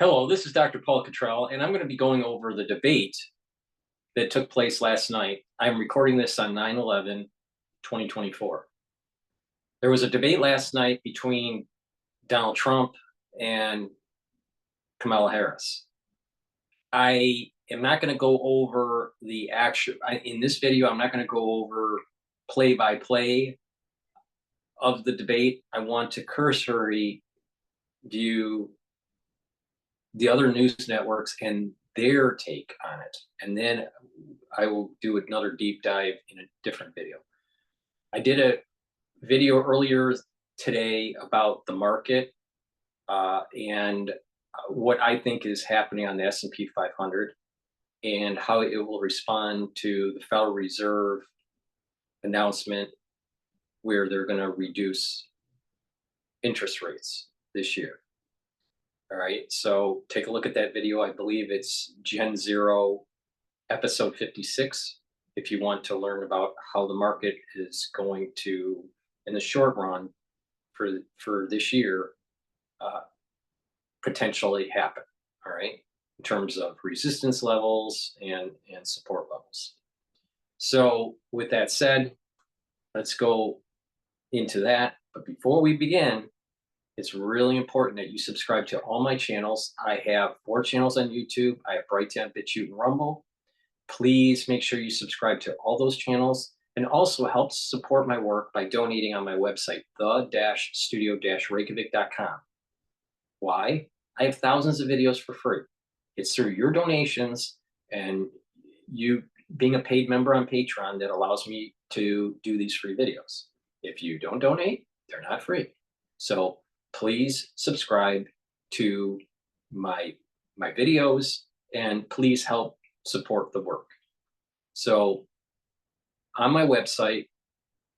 Hello, this is Dr. Paul Cottrell, and I'm going to be going over the debate that took place last night. I'm recording this on 9/11/2024. There was a debate last night between Donald Trump and Kamala Harris. I am not going to go over the actual, in this video, I'm not going to go over play by play of the debate. I want to cursory view the other news networks and their take on it. And then I will do another deep dive in a different video. I did a video earlier today about the market and what I think is happening on the S&P 500 and how it will respond to the Federal Reserve announcement where they're going to reduce interest rates this year. All right, so take a look at that video. I believe it's Gen Zero, episode 56, if you want to learn about how the market is going to, in the short run, for this year, potentially happen. All right, in terms of resistance levels and support levels. So with that said, let's go into that. But before we begin, it's really important that you subscribe to all my channels. I have 4 channels on YouTube. I have Brighteon, Bitchute, and Rumble. Please make sure you subscribe to all those channels and also help support my work by donating on my website, the-studio-reykjavik.com. Why? I have thousands of videos for free. It's through your donations and you being a paid member on Patreon that allows me to do these free videos. If you don't donate, they're not free. So please subscribe to my videos and please help support the work. So on my website,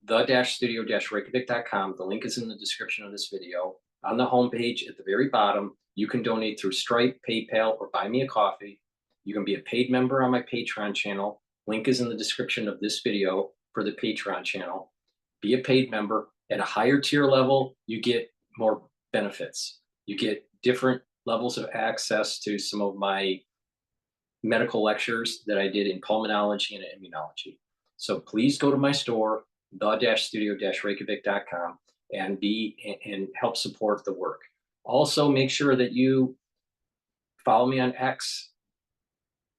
the-studio-reykjavik.com, the link is in the description of this video. On the homepage at the very bottom, you can donate through Stripe, PayPal, or buy me a coffee. You can be a paid member on my Patreon channel. Link is in the description of this video for the Patreon channel. Be a paid member. At a higher tier level, you get more benefits. You get different levels of access to some of my medical lectures that I did in pulmonology and immunology. So please go to my store, the-studio-reykjavik.com, and help support the work. Also, make sure that you follow me on X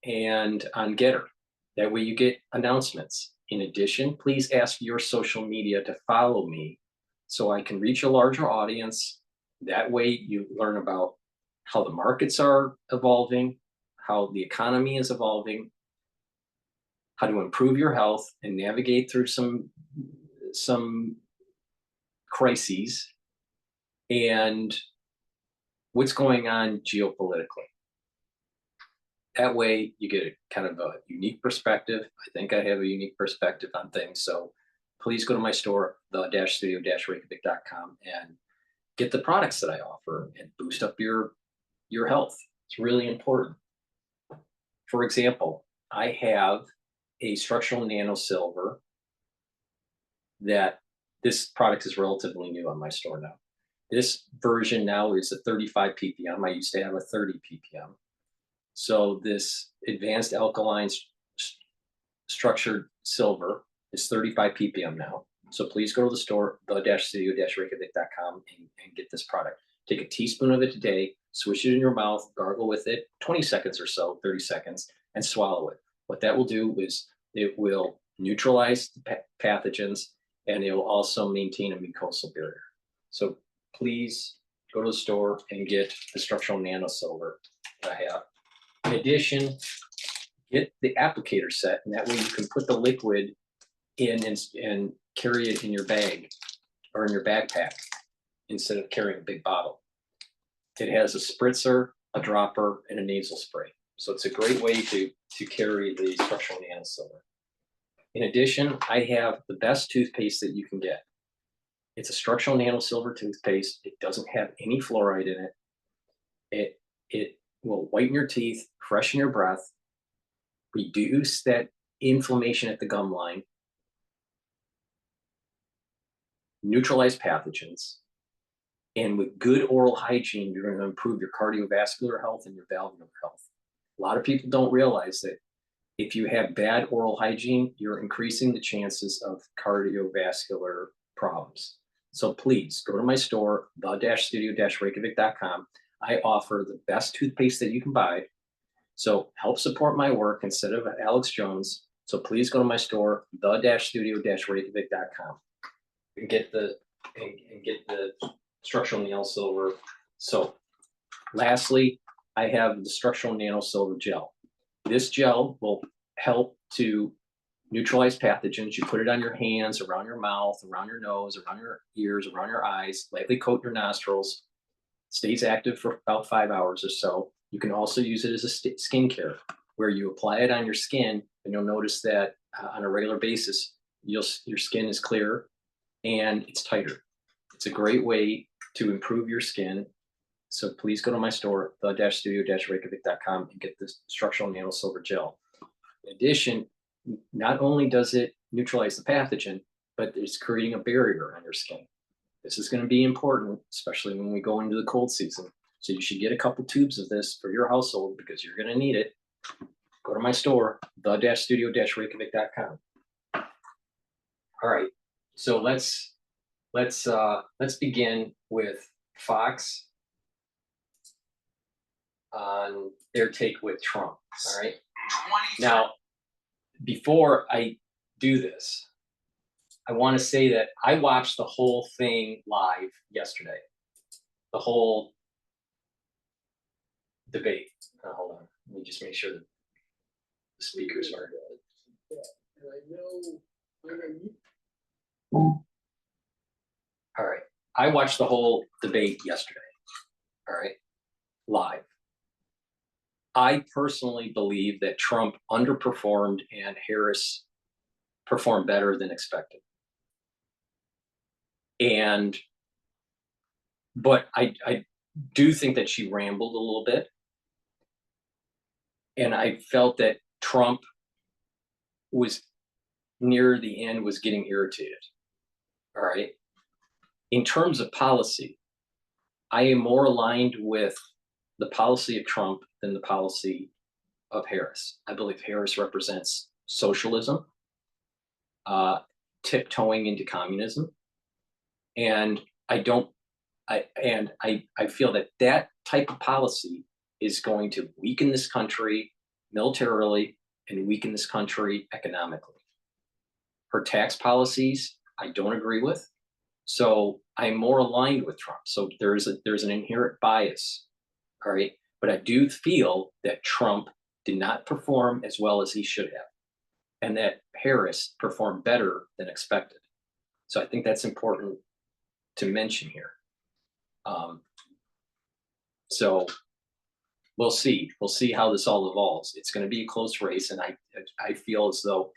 and on GETTR. That way you get announcements. In addition, please ask your social media to follow me so I can reach a larger audience. That way you learn about how the markets are evolving, how the economy is evolving, how to improve your health and navigate through some crises, and what's going on geopolitically. That way you get a kind of a unique perspective. I think I have a unique perspective on things. So please go to my store, the-studio-reykjavik.com, and get the products that I offer and boost up your health. It's really important. For example, I have a structural nano silver that this product is relatively new on my store now. This version now is a 35 ppm. I used to have a 30 ppm. So this advanced alkaline structured silver is 35 ppm now. So please go to the store, the-studio-reykjavik.com, and get this product. Take a teaspoon of it a day, swish it in your mouth, gargle with it, 20 seconds or so, 30 seconds, and swallow it. What that will do is it will neutralize the pathogens, and it will also maintain a mucosal barrier. So please go to the store and get the structural nano silver that I have. In addition, get the applicator set, and that way you can put the liquid in and carry it in your bag or in your backpack instead of carrying a big bottle. It has a spritzer, a dropper, and a nasal spray. So it's a great way to carry the structural nano silver. In addition, I have the best toothpaste that you can get. It's a structural nano silver toothpaste. It doesn't have any fluoride in it. It will whiten your teeth, freshen your breath, reduce that inflammation at the gum line, neutralize pathogens, And with good oral hygiene, you're going to improve your cardiovascular health and your valvular health. A lot of people don't realize that if you have bad oral hygiene, you're increasing the chances of cardiovascular problems. So please go to my store, the-studio-reykjavik.com. I offer the best toothpaste that you can buy. So help support my work instead of Alex Jones. So please go to my store, the-studio-reykjavik.com, and get the structural nail silver. So lastly, I have the structural nano silver gel. This gel will help to neutralize pathogens. You put it on your hands, around your mouth, around your nose, around your ears, around your eyes, lightly coat your nostrils. Stays active for about 5 hours or so. You can also use it as a skincare, where you apply it on your skin, and you'll notice that on a regular basis, your skin is clearer and it's tighter. It's a great way to improve your skin. So please go to my store, the-studio-reykjavik.com, and get this structural nano silver gel. In addition, not only does it neutralize the pathogen, but it's creating a barrier on your skin. This is going to be important, especially when we go into the cold season. So you should get a couple tubes of this for your household because you're going to need it. Go to my store, the-studio-reykjavik.com. All right, so let's begin with Fox on their take with Trump. All right. Now, before I do this, I want to say that I watched the whole thing live yesterday, the whole debate. Hold on, let me just make sure that the speakers are good. Yeah, and I know. All right, I watched the whole debate yesterday. All right, live. I personally believe that Trump underperformed and Harris performed better than expected. But I do think that she rambled a little bit. And I felt that Trump was near the end was getting irritated. All right. In terms of policy, I am more aligned with the policy of Trump than the policy of Harris. I believe Harris represents socialism, tiptoeing into communism. And I feel that that type of policy is going to weaken this country militarily and weaken this country economically. Her tax policies, I don't agree with. So I'm more aligned with Trump. So there's an inherent bias, all right? But I do feel that Trump did not perform as well as he should have, and that Harris performed better than expected. So I think that's important to mention here. So we'll see. We'll see how this all evolves. It's going to be a close race, and I feel as though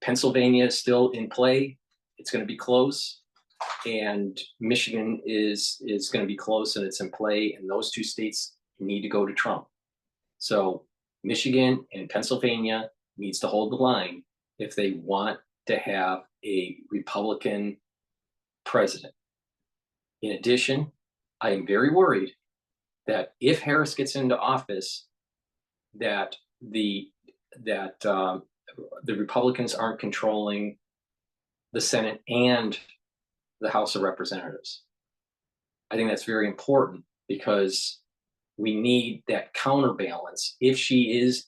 Pennsylvania is still in play. It's going to be close, and Michigan is going to be close, and it's in play. And those two states need to go to Trump. So Michigan and Pennsylvania needs to hold the line if they want to have a Republican president. In addition, I am very worried that if Harris gets into office, that the Republicans aren't controlling the Senate and the House of Representatives. I think that's very important because we need that counterbalance. If she is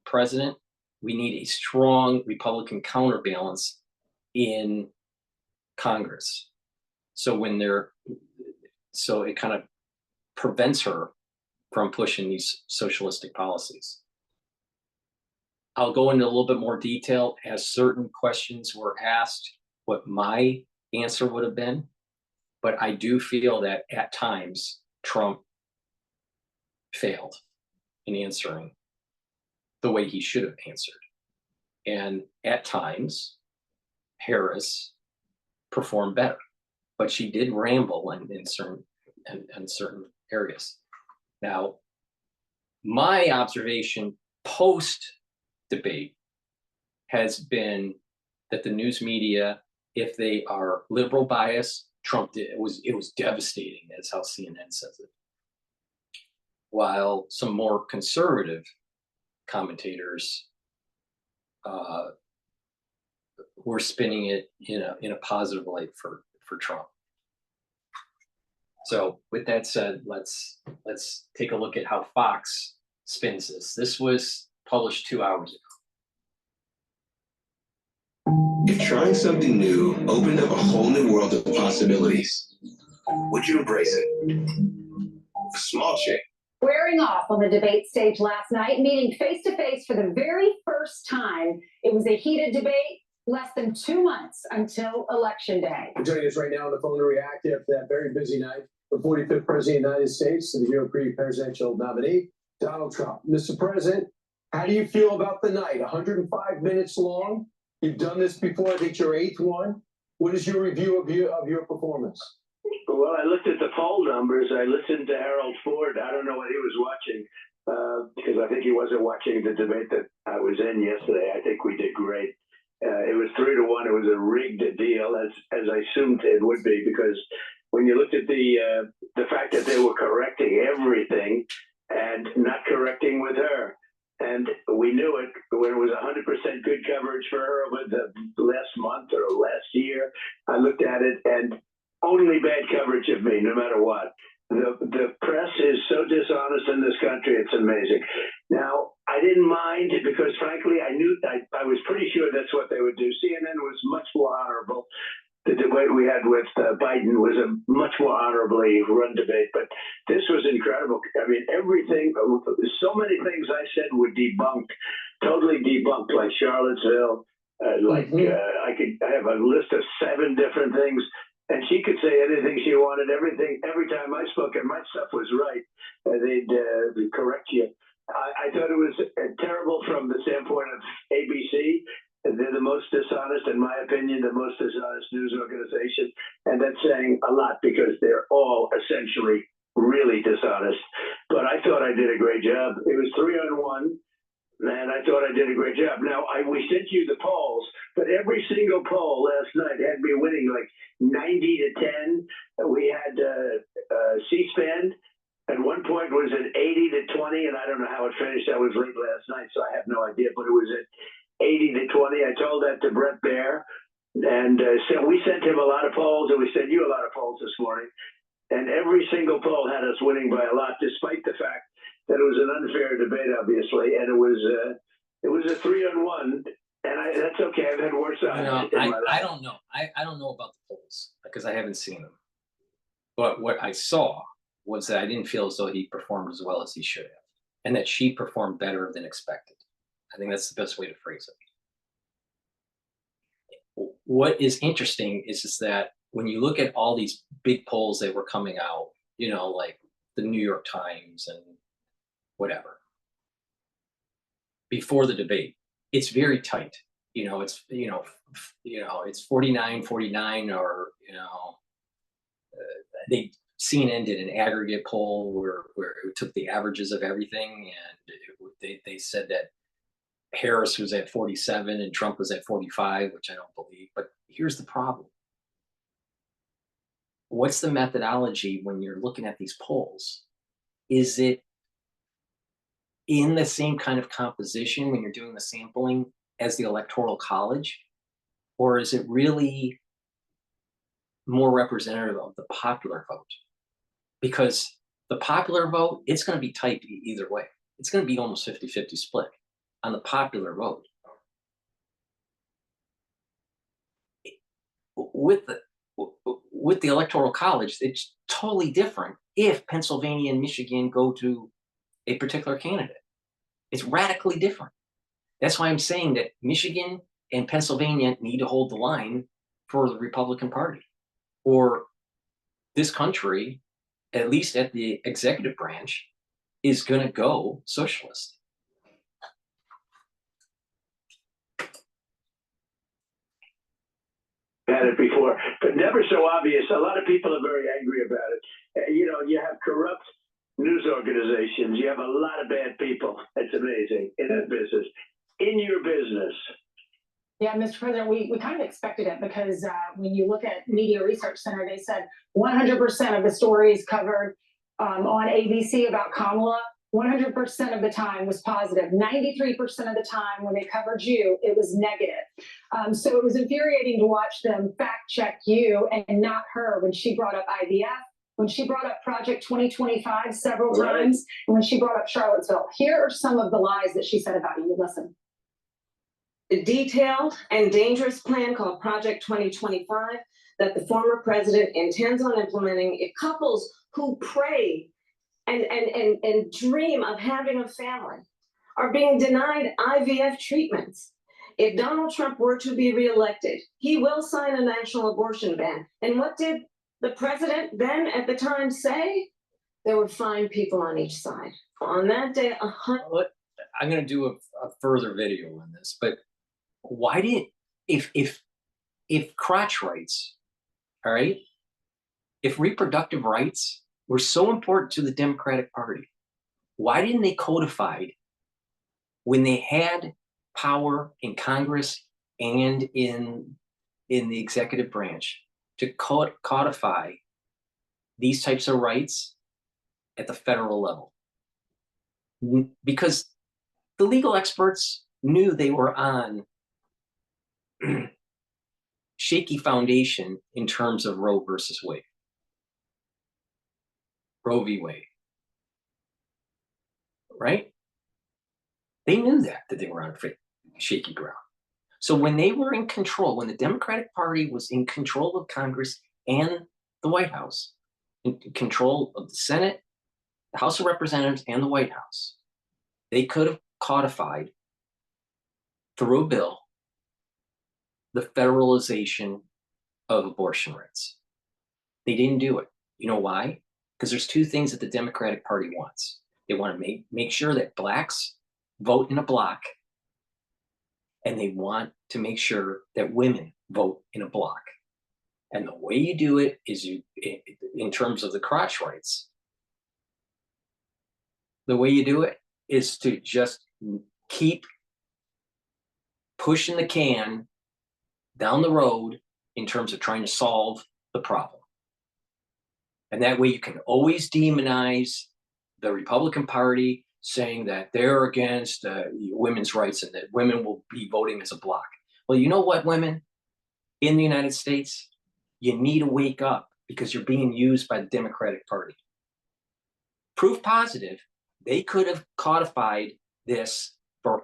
president, we need a strong Republican counterbalance in Congress. So it kind of prevents her from pushing these socialistic policies. I'll go into a little bit more detail as certain questions were asked, what my answer would have been. But I do feel that at times Trump failed in answering the way he should have answered. And at times, Harris performed better, but she did ramble in certain areas. Now, my observation post-debate has been that the news media, if they are liberal bias, Trump did. It was devastating. That's how CNN says it. While some more conservative commentators were spinning it in a positive light for Trump. So with that said, let's take a look at how Fox spins this. This was published 2 hours ago. If trying something new opened up a whole new world of possibilities, would you embrace it? A small change. Squaring off on the debate stage last night, meeting face-to-face for the very first time. It was a heated debate, less than 2 months until Election Day. Joining us right now on the phone to react after that very busy night, the 45th President of the United States, the GOP presidential nominee, Donald Trump. Mr. President, how do you feel about the night? 105 minutes long. You've done this before. I think your 8th one. What is your review of your performance? Well, I looked at the poll numbers. I listened to Harold Ford. I don't know what he was watching because I think he wasn't watching the debate that I was in yesterday. I think we did great. It was 3-1. It was a rigged deal, as I assumed it would be, because when you looked at the fact that they were correcting everything and not correcting with her. And we knew it when it was 100% good coverage for her over the last month or last year. I looked at it and only bad coverage of me, no matter what. The press is so dishonest in this country, it's amazing. Now, I didn't mind because, frankly, I was pretty sure that's what they would do. CNN was much more honorable. The debate we had with Biden was a much more honorably run debate, but this was incredible. I mean, everything, so many things I said were debunked, totally debunked, like Charlottesville, I have a list of 7 different things, and she could say anything she wanted, everything, every time I spoke, and my stuff was right. They'd correct you. I thought it was terrible from the standpoint of ABC. They're the most dishonest, in my opinion, the most dishonest news organization. And that's saying a lot because they're all essentially really dishonest. But I thought I did a great job. It was 3-1, and I thought I did a great job. Now, we sent you the polls, but every single poll last night had me winning like 90-10. We had C-SPAN. At one point was at 80-20, and I don't know how it finished. I was late last night, so I have no idea, but it was at 80-20. I told that to Brett Baer, and so we sent him a lot of polls, and we sent you a lot of polls this morning. And every single poll had us winning by a lot, despite the fact that it was an unfair debate, obviously. And it was a 3-1, and that's okay. I've had worse odds. I don't know. I don't know about the polls because I haven't seen them. But what I saw was that I didn't feel as though he performed as well as he should have, and that she performed better than expected. I think that's the best way to phrase it. What is interesting is that when you look at all these big polls that were coming out, like the New York Times and whatever, before the debate, it's very tight. It's 49-49, or CNN did an aggregate poll where it took the averages of everything, and they said that Harris was at 47 and Trump was at 45, which I don't believe. But here's the problem. What's the methodology when you're looking at these polls? Is it in the same kind of composition when you're doing the sampling as the Electoral College? Or is it really more representative of the popular vote? Because the popular vote, it's going to be tight either way. It's going to be almost 50-50 split on the popular vote. With the Electoral College, it's totally different if Pennsylvania and Michigan go to a particular candidate. It's radically different. That's why I'm saying that Michigan and Pennsylvania need to hold the line for the Republican Party, or this country, at least at the executive branch, is going to go socialist. Had it before, but never so obvious. A lot of people are very angry about it. You have corrupt news organizations. You have a lot of bad people. It's amazing in that business. In your business. Yeah, Mr. President, we kind of expected it because when you look at Media Research Center, they said 100% of the stories covered on ABC about Kamala, 100% of the time was positive. 93% of the time when they covered you, it was negative. So it was infuriating to watch them fact check you and not her when she brought up IVF, when she brought up Project 2025 several times, and when she brought up Charlottesville. Here are some of the lies that she said about you. Listen. A detailed and dangerous plan called Project 2025 that the former president intends on implementing if couples who pray and dream of having a family are being denied IVF treatments. If Donald Trump were to be reelected, he will sign a national abortion ban. And what did the president then at the time say? There were 5 people on each side. On that day, 100. I'm going to do a further video on this, but why did if crotch rights, all right, if reproductive rights were so important to the Democratic Party, why didn't they codify when they had power in Congress and in the executive branch to codify these types of rights at the federal level? Because the legal experts knew they were on shaky foundation in terms of Roe versus Wade. Roe v. Wade. Right? They knew that they were on shaky ground. So when they were in control, when the Democratic Party was in control of Congress and the White House, in control of the Senate, the House of Representatives, and the White House, they could have codified through a bill the federalization of abortion rights. They didn't do it. You know why? Because there's 2 things that the Democratic Party wants. They want to make sure that blacks vote in a block, and they want to make sure that women vote in a block. And the way you do it is in terms of the crotch rights, the way you do it is to just keep pushing the can down the road in terms of trying to solve the problem. And that way you can always demonize the Republican Party, saying that they're against women's rights and that women will be voting as a bloc. Well, you know what, women in the United States, you need to wake up because you're being used by the Democratic Party. Proof positive, they could have codified this for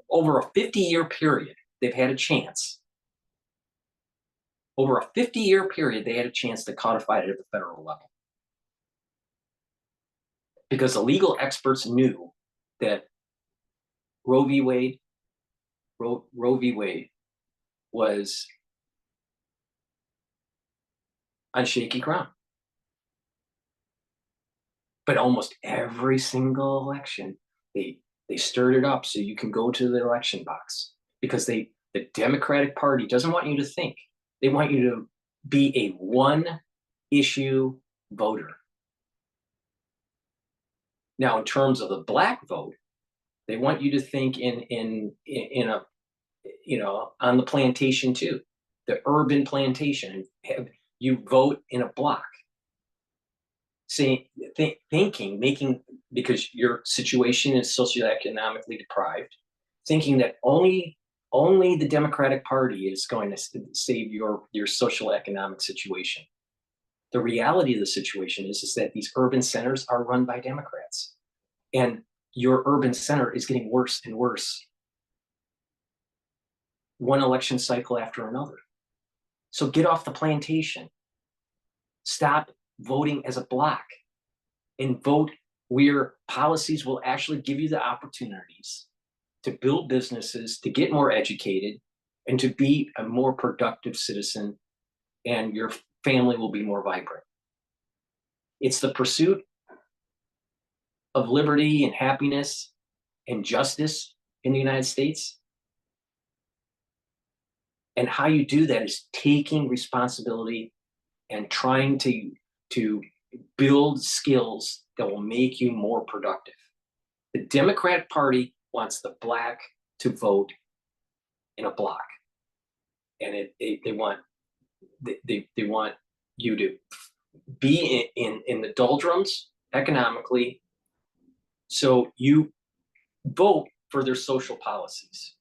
over a 50-year period. They've had a chance. Over a 50-year period, they had a chance to codify it at the federal level. Because the legal experts knew that Roe v. Wade was on shaky ground. But almost every single election, they stirred it up so you can go to the election box. Because the Democratic Party doesn't want you to think. They want you to be a one-issue voter. Now, in terms of the black vote, they want you to think in a, on the plantation too, the urban plantation. You vote in a block, thinking, because your situation is socioeconomically deprived, thinking that only the Democratic Party is going to save your social economic situation. The reality of the situation is that these urban centers are run by Democrats, and your urban center is getting worse and worse, one election cycle after another. So get off the plantation. Stop voting as a bloc and vote where policies will actually give you the opportunities to build businesses, to get more educated, and to be a more productive citizen, and your family will be more vibrant. It's the pursuit of liberty and happiness and justice in the United States. And how you do that is taking responsibility and trying to build skills that will make you more productive. The Democratic Party wants the black to vote in a block. and they want you to be in the doldrums economically, so you vote for their social policies.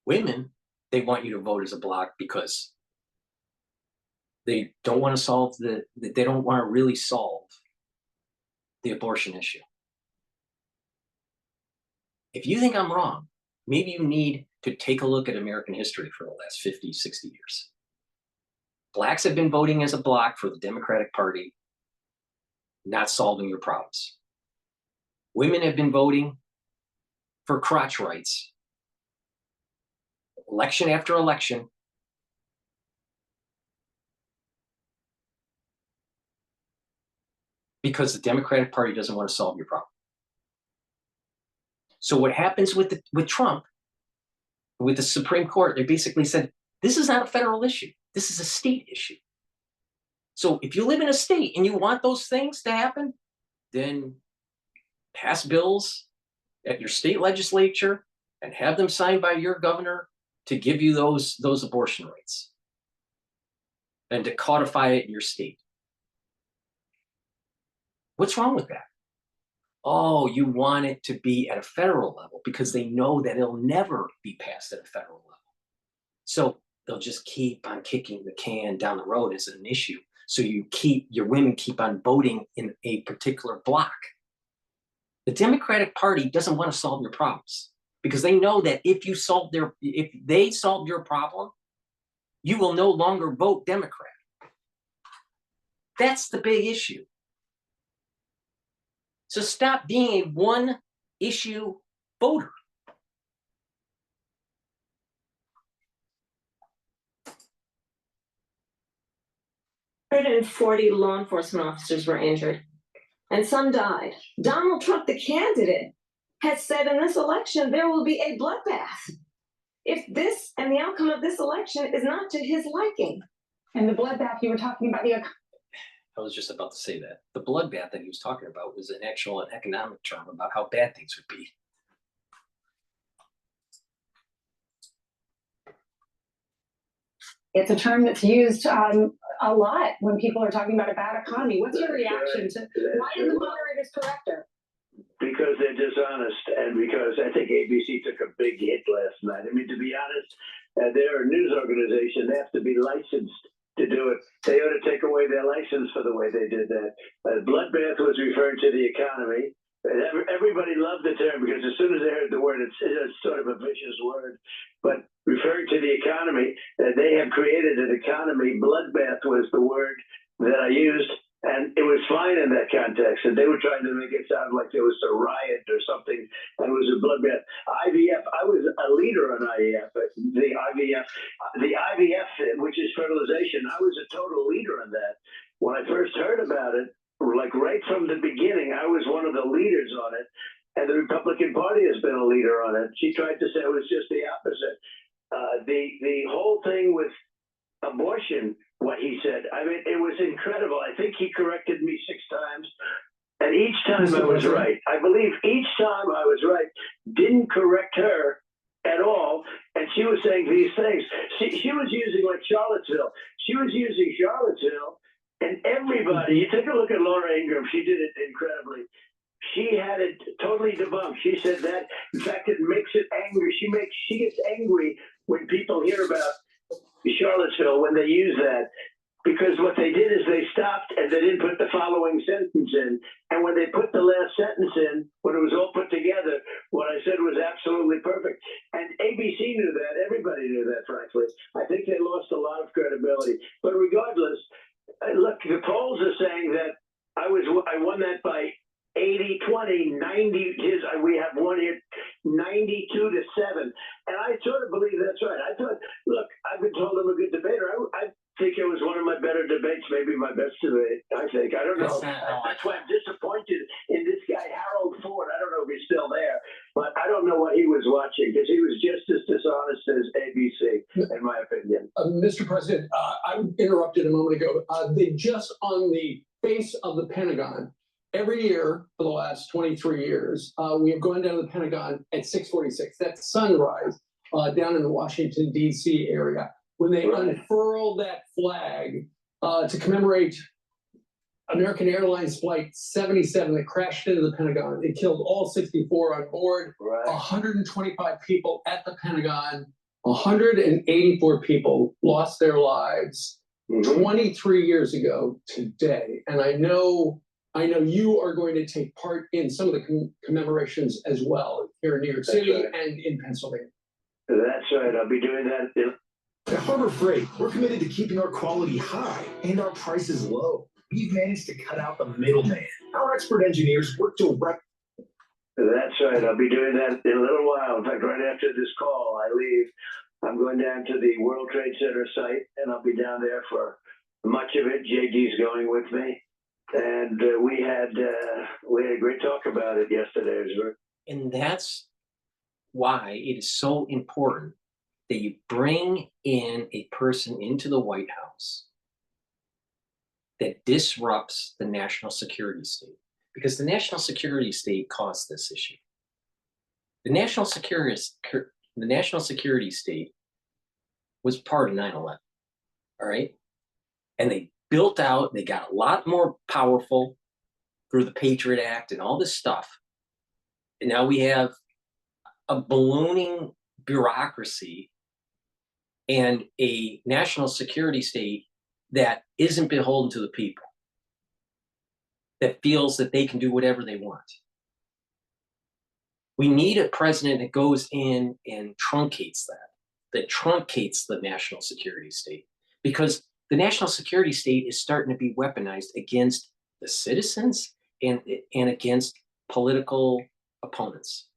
Women, they want you to vote as a bloc because they don't want to they don't want to really solve the abortion issue. If you think I'm wrong, maybe you need to take a look at American history for the last 50, 60 years. Blacks have been voting as a bloc for the Democratic Party, not solving your problems. Women have been voting for crotch rights, election after election, because the Democratic Party doesn't want to solve your problem. So what happens with Trump, with the Supreme Court, they basically said, this is not a federal issue. This is a state issue. So if you live in a state and you want those things to happen, then pass bills at your state legislature and have them signed by your governor to give you those abortion rights and to codify it in your state. What's wrong with that? Oh, you want it to be at a federal level because they know that it'll never be passed at a federal level. So they'll just keep on kicking the can down the road as an issue. So your women keep on voting in a particular block. The Democratic Party doesn't want to solve your problems because they know that if they solve your problem, you will no longer vote Democrat. That's the big issue. So stop being a one-issue voter. $140 law enforcement officers were injured, and some died. Donald Trump, the candidate, has said in this election there will be a bloodbath if this and the outcome of this election is not to his liking. And the bloodbath you were talking about, I was just about to say that. The bloodbath that he was talking about was an economic term about how bad things would be. it's a term that's used a lot when people are talking about a bad economy. What's your reaction to why did the moderators correct her? Because they're dishonest, and because I think ABC took a big hit last night. I mean, to be honest, they're a news organization. They have to be licensed to do it. They ought to take away their license for the way they did that. Bloodbath was referring to the economy. Everybody loved the term because as soon as they heard the word, it's sort of a vicious word. But referring to the economy, they have created an economy. Bloodbath was the word that I used. And it was fine in that context. And they were trying to make it sound like there was a riot or something. And it was a bloodbath. IVF, I was a leader on IVF. The IVF, which is fertilization, I was a total leader on that. When I first heard about it, like right from the beginning, I was one of the leaders on it. And the Republican Party has been a leader on it. She tried to say it was just the opposite. The whole thing with abortion, what he said, I mean, it was incredible. I think he corrected me 6 times, and each time I was right. I believe each time I was right, didn't correct her at all, and she was saying these things. She was using like Charlottesville. She was using Charlottesville, and everybody, you take a look at Laura Ingraham, she did it incredibly. She had it totally debunked. She said that, in fact, it makes it angry. She gets angry when people hear about Charlottesville when they use that, because what they did is they stopped and they didn't put the following sentence in. And when they put the last sentence in, when it was all put together, what I said was absolutely perfect. And ABC knew that. Everybody knew that, frankly. I think they lost a lot of credibility. But regardless, look, the polls are saying that I won that by 80, 20, 90, we have one here, 92 to 7. And I sort of believe that's right. I thought, look, I've been told I'm a good debater. I think it was one of my better debates, maybe my best debate, I think. I don't know. That's why I'm disappointed in this guy, Harold Ford. I don't know if he's still there, but I don't know what he was watching, because he was just as dishonest as ABC, in my opinion. Mr. President, I interrupted a moment ago. They just on the face of the Pentagon, every year for the last 23 years, we have gone down to the Pentagon at 6:46. That's sunrise down in the Washington, D.C. area, when they unfurl that flag to commemorate American Airlines Flight 77 that crashed into the Pentagon. It killed all 64 on board, 125 people at the Pentagon, 184 people lost their lives 23 years ago today. And I know you are going to take part in some of the commemorations as well here in New York City and in Pennsylvania. That's right. I'll be doing that. At Harbor Freight, we're committed to keeping our quality high and our prices low. We've managed to cut out the middleman. Our expert engineers work direct. That's right. I'll be doing that in a little while. In fact, right after this call, I leave. I'm going down to the World Trade Center site, and I'll be down there for much of it. JD's going with me, and we had a great talk about it yesterday. And that's why it is so important that you bring in a person into the White House that disrupts the national security state, because the national security state caused this issue. The national security state was part of 9/11, all right? And they built out, they got a lot more powerful through the Patriot Act and all this stuff. And now we have a ballooning bureaucracy and a national security state that isn't beholden to the people, that feels that they can do whatever they want. We need a president that goes in and truncates that truncates the national security state, because the national security state is starting to be weaponized against the citizens and against political opponents.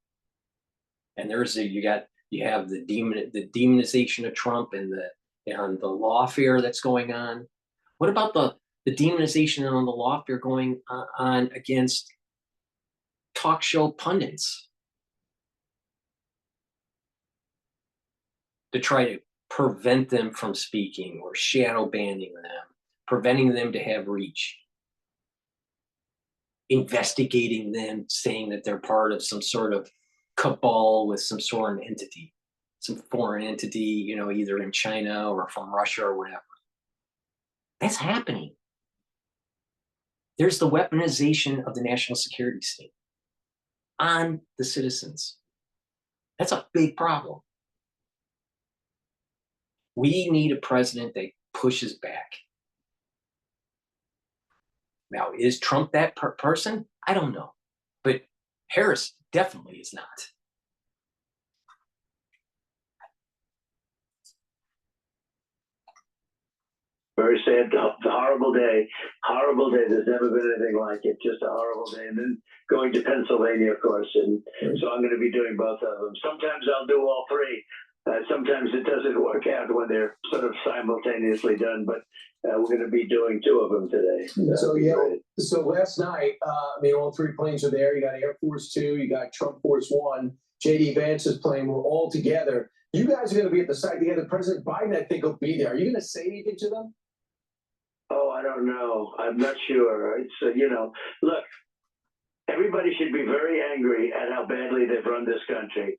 And you have the demonization of Trump and the lawfare that's going on. What about the demonization on the lawfare going on against talk show pundits to try to prevent them from speaking, or shadow banning them, preventing them to have reach, investigating them, saying that they're part of some sort of cabal with some sort of entity, some foreign entity, either in China or from Russia or whatever. That's happening. There's the weaponization of the national security state on the citizens. That's a big problem. We need a president that pushes back. Now, is Trump that person? I don't know. But Harris definitely is not. Very sad, the horrible day. Horrible day. There's never been anything like it. Just a horrible day. And then going to Pennsylvania, of course. And so I'm going to be doing both of them. Sometimes I'll do all three. Sometimes it doesn't work out when they're sort of simultaneously done. But we're going to be doing two of them today. So last night, all three planes are there. You got Air Force 2, you got Trump Force 1, J.D. Vance's plane. We're all together. You guys are going to be at the site together. President Biden, I think, will be there. Are you going to say anything to them? Oh, I don't know. I'm not sure. It's, look, everybody should be very angry at how badly they've run this country.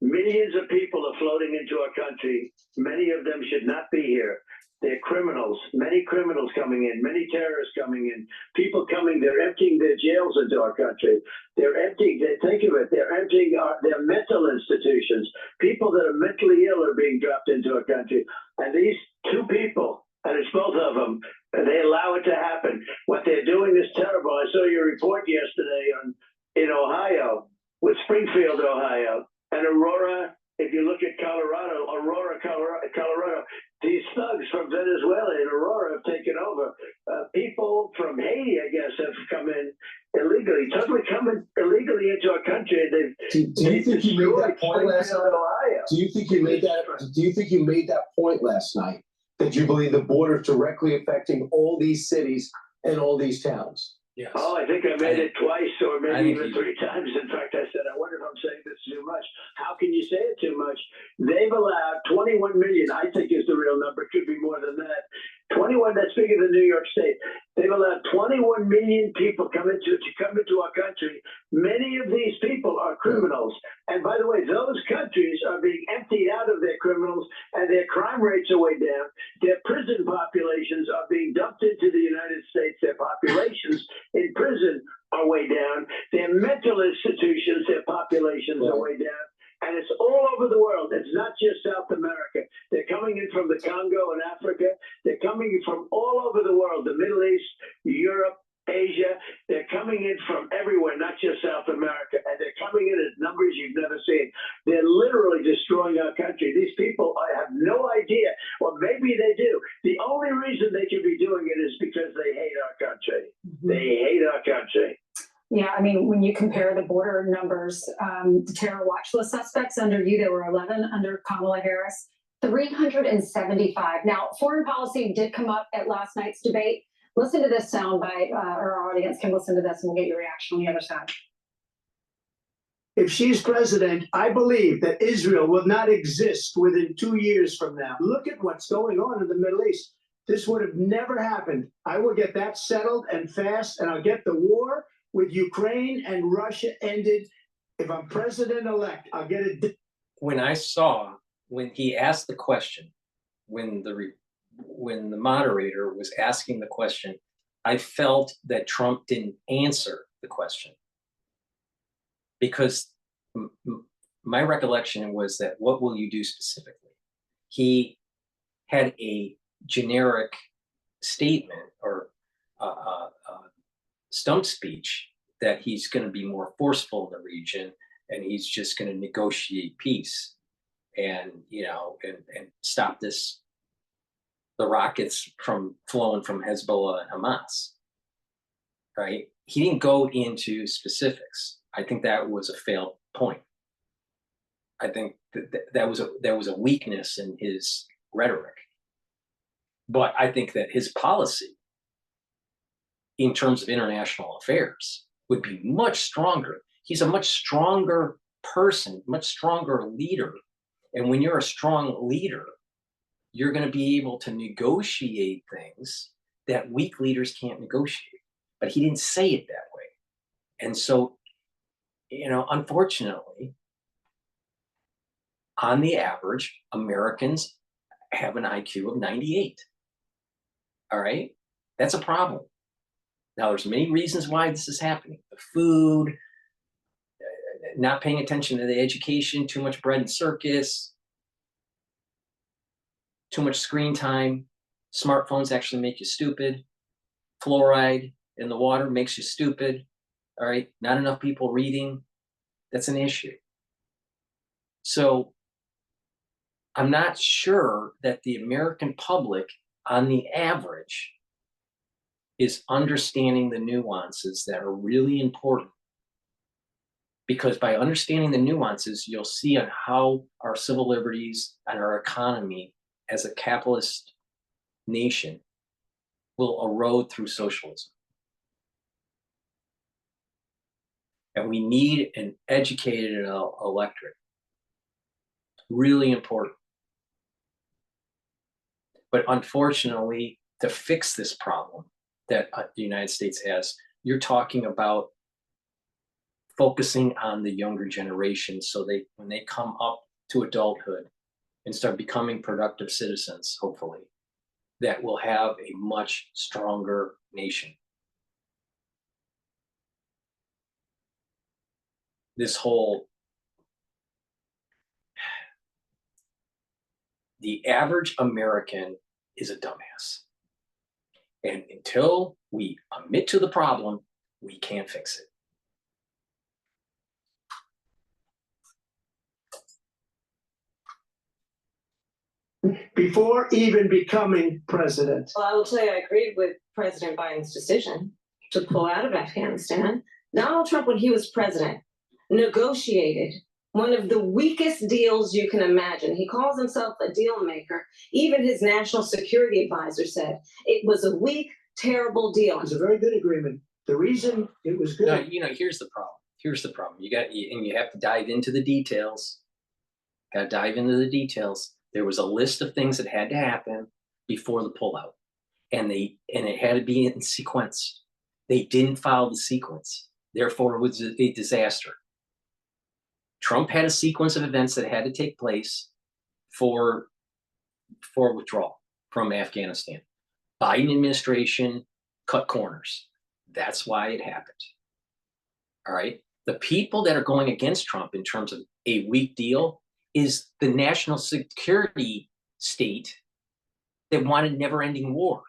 Millions of people are floating into our country. Many of them should not be here. They're criminals, many criminals coming in, many terrorists coming in, people coming, they're emptying their jails into our country. They're emptying, think of it, they're emptying their mental institutions. People that are mentally ill are being dropped into our country. And these two people, and it's both of them, they allow it to happen. What they're doing is terrible. I saw your report yesterday in Ohio, with Springfield, Ohio, and Aurora. If you look at Colorado, Colorado, these thugs from Venezuela and Aurora have taken over. People from Haiti, I guess, have come in illegally, totally coming illegally into our country. Do you think you made that point last night? Ohio. Do you think you made that point last night, that you believe the border is directly affecting all these cities and all these towns? Yes. Oh, I think I made it twice or maybe even three times. In fact, I said, I wonder if I'm saying this too much. How can you say it too much? They've allowed 21 million, I think is the real number, could be more than that, 21, that's bigger than New York State. They've allowed 21 million people to come into our country. Many of these people are criminals. And by the way, those countries are being emptied out of their criminals, and their crime rates are way down. Their prison populations are being dumped into the United States. Their populations in prison are way down. Their mental institutions, their populations are way down. And it's all over the world. It's not just South America. They're coming in from the Congo and Africa. They're coming in from all over the world, the Middle East, Europe, Asia. They're coming in from everywhere, not just South America. And they're coming in at numbers you've never seen. They're literally destroying our country. These people, I have no idea. Or maybe they do. The only reason they can be doing it is because they hate our country. They hate our country. Yeah, I mean, when you compare the border numbers, the terror watch list suspects under you, there were 11, under Kamala Harris, 375. Now, foreign policy did come up at last night's debate. Listen to this soundbite, our audience can listen to this and we'll get your reaction on the other side. If she's president, I believe that Israel will not exist within 2 years from now. Look at what's going on in the Middle East. This would have never happened. I will get that settled and fast, and I'll get the war with Ukraine and Russia ended. If I'm president-elect, I'll get it. When he asked the question, when the moderator was asking the question, I felt that Trump didn't answer the question. Because my recollection was that, what will you do specifically? He had a generic statement or stump speech that he's going to be more forceful in the region, and he's just going to negotiate peace and, and stop the rockets from flowing from Hezbollah and Hamas, right? He didn't go into specifics. I think that was a failed point. I think that was a weakness in his rhetoric. But I think that his policy in terms of international affairs would be much stronger. He's a much stronger person, much stronger leader. And when you're a strong leader, you're going to be able to negotiate things that weak leaders can't negotiate. But he didn't say it that way. And so, unfortunately, on the average, Americans have an IQ of 98. All right? That's a problem. Now, there's many reasons why this is happening. The food, not paying attention to the education, too much bread and circus, too much screen time. Smartphones actually make you stupid. Fluoride in the water makes you stupid. All right? Not enough people reading. That's an issue. So I'm not sure that the American public, on the average, is understanding the nuances that are really important. Because by understanding the nuances, you'll see on how our civil liberties and our economy as a capitalist nation will erode through socialism. And we need an educated electorate. Really important. But unfortunately, to fix this problem that the United States has, you're talking about focusing on the younger generation so when they come up to adulthood and start becoming productive citizens, hopefully, that will have a much stronger nation. The average American is a dumbass. And until we admit to the problem, we can't fix it. Before even becoming president. Well, I will tell you, I agreed with President Biden's decision to pull out of Afghanistan. Donald Trump, when he was president, negotiated one of the weakest deals you can imagine. He calls himself a deal maker. Even his national security advisor said it was a weak, terrible deal. It was a very good agreement. The reason it was good. No, here's the problem. Here's the problem. You have to dive into the details. Got to dive into the details. There was a list of things that had to happen before the pullout. and it had to be in sequence. They didn't follow the sequence. Therefore, it was a disaster. Trump had a sequence of events that had to take place for withdrawal from Afghanistan. Biden administration cut corners. That's why it happened. All right. The people that are going against Trump in terms of a weak deal is the national security state that wanted never-ending war.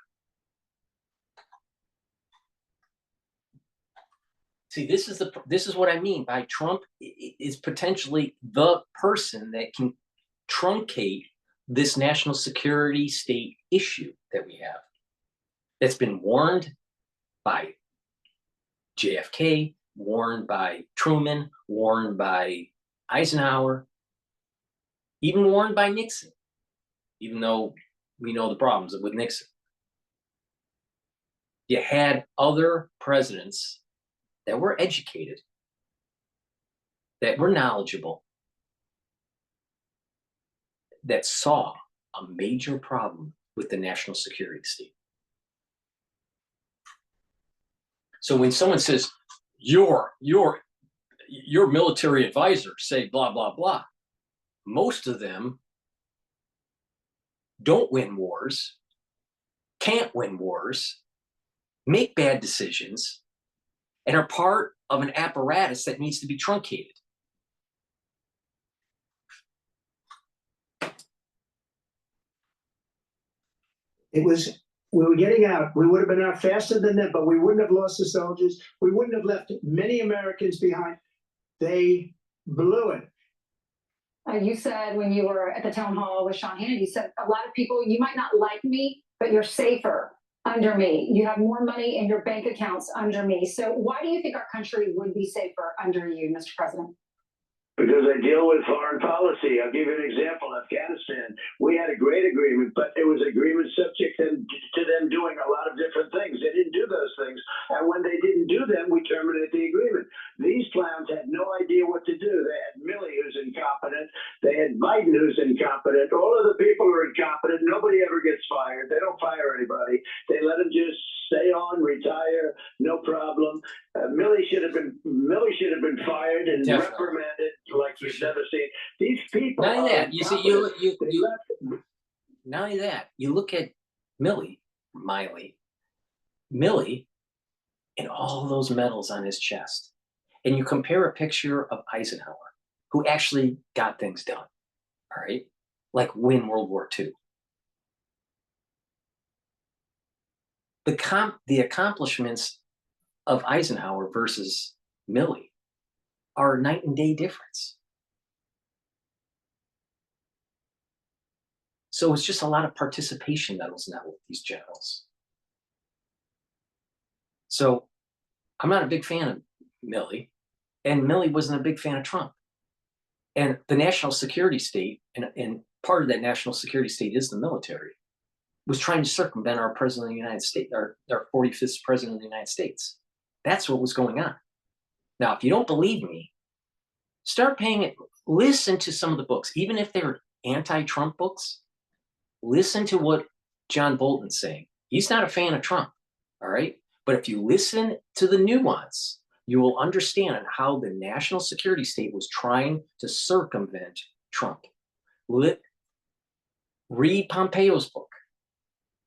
See, this is what I mean by Trump is potentially the person that can truncate this national security state issue that we have. That's been warned by JFK, warned by Truman, warned by Eisenhower, even warned by Nixon, even though we know the problems with Nixon. You had other presidents that were educated, that were knowledgeable, that saw a major problem with the national security state. So when someone says, your military advisors say blah, blah, blah, most of them don't win wars, can't win wars, make bad decisions, and are part of an apparatus that needs to be truncated. We were getting out. We would have been out faster than that, but we wouldn't have lost the soldiers. We wouldn't have left many Americans behind. They blew it. You said when you were at the town hall with Sean Hannity, you said a lot of people, you might not like me, but you're safer under me. You have more money in your bank accounts under me. So why do you think our country would be safer under you, Mr. President? Because I deal with foreign policy. I'll give you an example. Afghanistan, we had a great agreement, but it was agreement subject to them doing a lot of different things. They didn't do those things. And when they didn't do them, we terminated the agreement. These clowns had no idea what to do. They had Milley, who's incompetent. They had Biden, who's incompetent. All of the people are incompetent. Nobody ever gets fired. They don't fire anybody. They let them just stay on, retire, no problem. Milley should have been fired and reprimanded like you've never seen. These people. Not only that, you see, not only that, you look at Milley, and all those medals on his chest, and you compare a picture of Eisenhower, who actually got things done, all right, like win World War II. The accomplishments of Eisenhower versus Milley are a night and day difference. So it's just a lot of participation medals now with these generals. So I'm not a big fan of Milley, and Milley wasn't a big fan of Trump. And the national security state, and part of that national security state is the military, was trying to circumvent our president of the United States, our 45th president of the United States. That's what was going on. Now, if you don't believe me, start paying it. Listen to some of the books, even if they're anti-Trump books. Listen to what John Bolton's saying. He's not a fan of Trump, all right? But if you listen to the nuance, you will understand how the national security state was trying to circumvent Trump. Read Pompeo's book.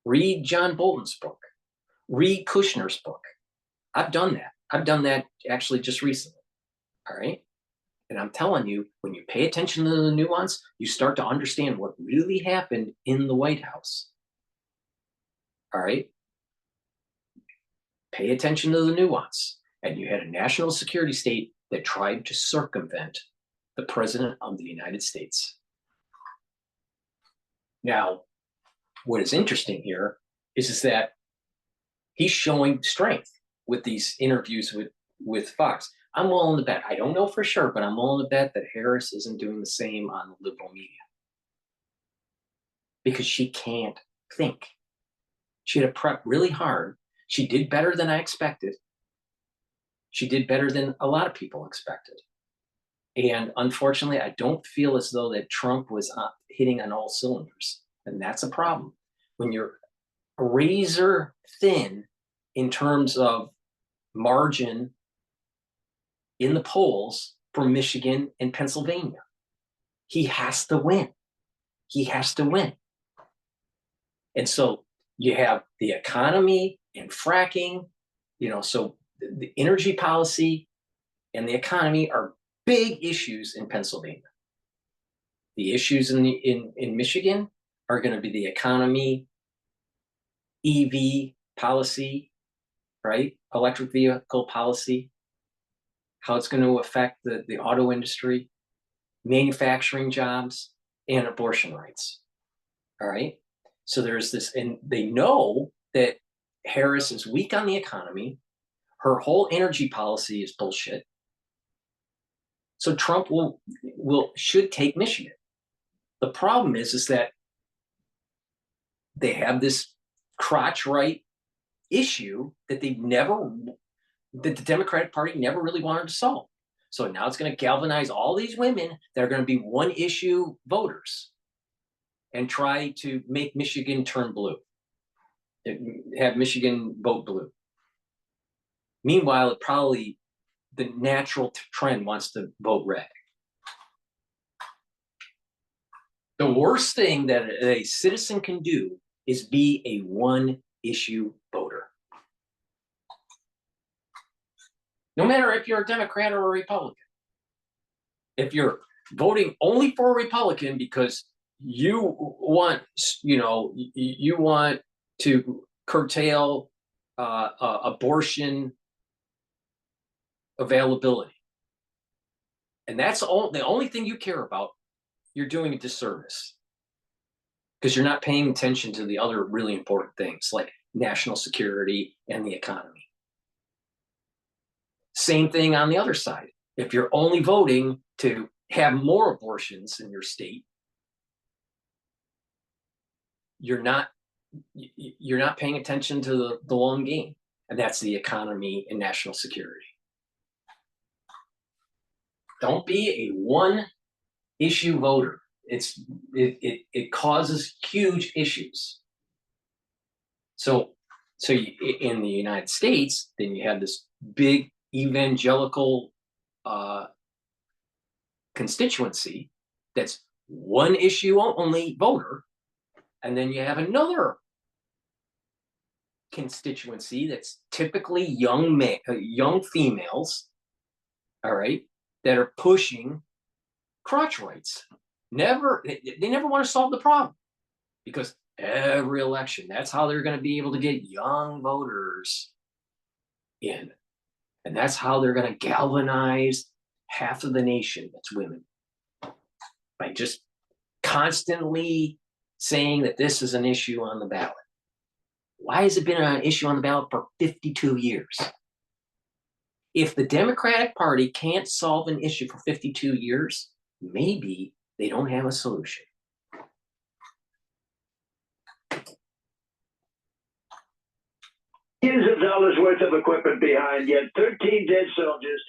Read John Bolton's book. Read Kushner's book. I've done that. I've done that actually just recently, all right? And I'm telling you, when you pay attention to the nuance, you start to understand what really happened in the White House, all right? Pay attention to the nuance. And you had a national security state that tried to circumvent the president of the United States. Now, what is interesting here is that he's showing strength with these interviews with Fox. I'm willing to bet, I don't know for sure, but I'm willing to bet that Harris isn't doing the same on the liberal media. Because she can't think. She had to prep really hard. She did better than I expected. She did better than a lot of people expected. And unfortunately, I don't feel as though that Trump was hitting on all cylinders. And that's a problem. When you're razor thin in terms of margin in the polls for Michigan and Pennsylvania. He has to win. He has to win. And so you have the economy and fracking, so the energy policy and the economy are big issues in Pennsylvania. The issues in Michigan are going to be the economy, EV policy, right? Electric vehicle policy, how it's going to affect the auto industry, manufacturing jobs, and abortion rights. All right. So there's this, and they know that Harris is weak on the economy. Her whole energy policy is bullshit. So Trump should take Michigan. The problem is that they have this crotch right issue that that the Democratic Party never really wanted to solve. So now it's going to galvanize all these women that are going to be one issue voters and try to make Michigan turn blue, have Michigan vote blue. Meanwhile, probably the natural trend wants to vote red. The worst thing that a citizen can do is be a one-issue voter. No matter if you're a Democrat or a Republican. If you're voting only for a Republican because you want, you want to curtail abortion availability, and that's the only thing you care about, you're doing a disservice because you're not paying attention to the other really important things like national security and the economy. Same thing on the other side. If you're only voting to have more abortions in your state, you're not paying attention to the long game, and that's the economy and national security. Don't be a one-issue voter. It causes huge issues. So in the United States, then you have this big evangelical constituency that's one issue only voter, and then you have another constituency that's typically young females, all right, that are pushing crotch rights. They never want to solve the problem, because every election, that's how they're going to be able to get young voters in. And that's how they're going to galvanize half of the nation, that's women, by just constantly saying that this is an issue on the ballot. Why has it been an issue on the ballot for 52 years? If the Democratic Party can't solve an issue for 52 years, maybe they don't have a solution. Millions of dollars worth of equipment behind, yet 13 dead soldiers.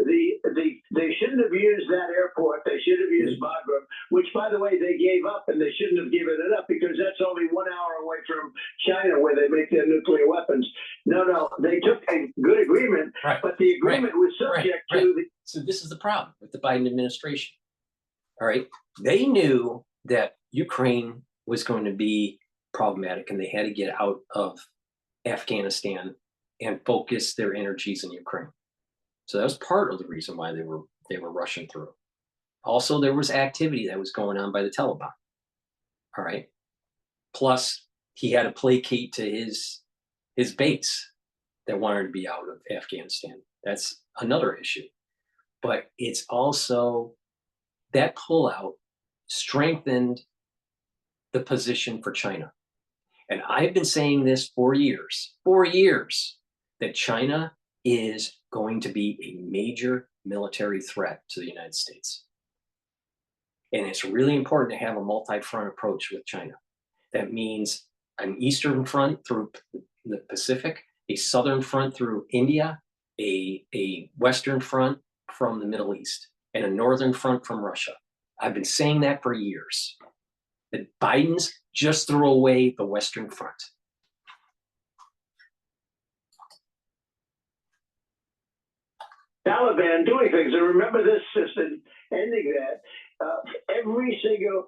They shouldn't have used that airport. They should have used Bagram, which, by the way, they gave up, and they shouldn't have given it up because that's only 1 hour away from China, where they make their nuclear weapons. No, they took a good agreement, right, but the agreement was subject to the. So this is the problem with the Biden administration. All right, they knew that Ukraine was going to be problematic, and they had to get out of Afghanistan and focus their energies in Ukraine. So that was part of the reason why they were rushing through. Also, there was activity that was going on by the Taliban. All right. Plus, he had to placate to his base that wanted to be out of Afghanistan. That's another issue. But it's also that pullout strengthened the position for China. And I've been saying this for years, that China is going to be a major military threat to the United States. And it's really important to have a multi-front approach with China. That means an eastern front through the Pacific, a southern front through India, a western front from the Middle East, and a northern front from Russia. I've been saying that for years. That Biden's just threw away the Western Front. Taliban doing things. And remember this, and ending that.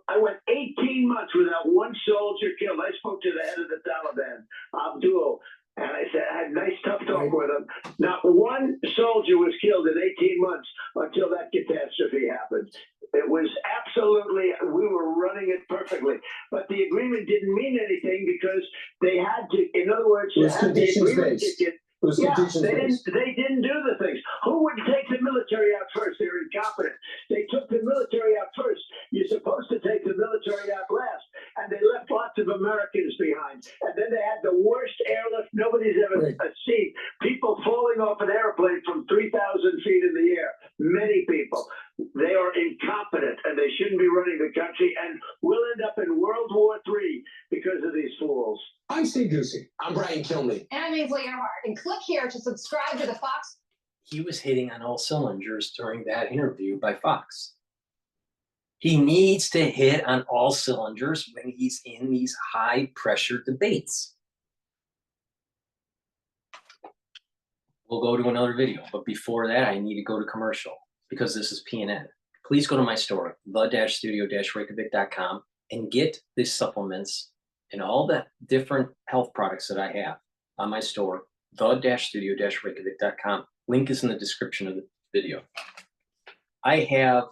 I went 18 months without one soldier killed. I spoke to the head of the Taliban, Abdul, and I said, I had a nice tough talk with him. Not one soldier was killed in 18 months until that catastrophe happened. It was absolutely, we were running it perfectly. But the agreement didn't mean anything because they had to, in other words, It was to have the conditions agreement based. kick in. It was Yeah, conditions based. they didn't do the things. Who would take the military out first? They were incompetent. They took the military out first. You're supposed to take the military out last. And they left lots of Americans behind. And then they had the worst airlift nobody's ever seen. People falling off an airplane from 3,000 feet in the air. Many people. They are incompetent and they shouldn't be running the country. And we'll end up in World War III because of these fools. I'm Steve Ducey. I'm Brian Kilmeade. And I'm Ainsley Earhart. And click here to subscribe to the Fox. He was hitting on all cylinders during that interview by Fox. He needs to hit on all cylinders when he's in these high pressure debates. We'll go to another video, but before that, I need to go to commercial because this is PNN. Please go to my store, the-studio-reykjavik.com, and get these supplements and all the different health products that I have on my store, the-studio-reykjavik.com. Link is in the description of the video. I have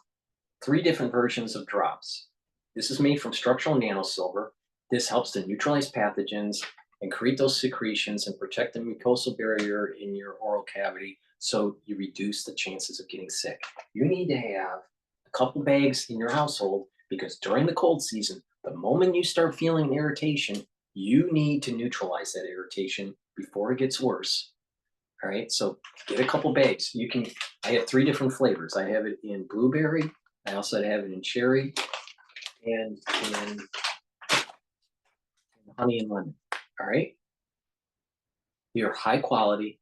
3 different versions of drops. This is made from structural nanosilver. This helps to neutralize pathogens and create those secretions and protect the mucosal barrier in your oral cavity so you reduce the chances of getting sick. You need to have a couple bags in your household because during the cold season, the moment you start feeling irritation, you need to neutralize that irritation before it gets worse. All right, so get a couple bags. I have 3 different flavors. I have it in blueberry. I also have it in cherry and in honey and lemon. All right. They're high quality,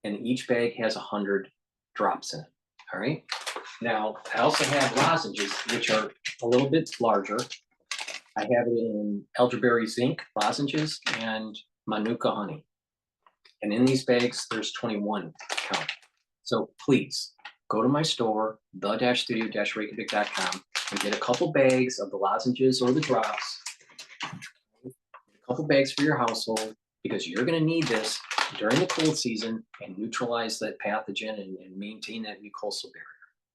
and each bag has 100 drops in it. All right. Now, I also have lozenges, which are a little bit larger. I have it in elderberry zinc lozenges and manuka honey. And in these bags, there's 21 count. So please go to my store, the-studio-reykjavik.com, and get a couple bags of the lozenges or the drops, a couple bags for your household, because you're going to need this during the cold season and neutralize that pathogen and maintain that mucosal barrier.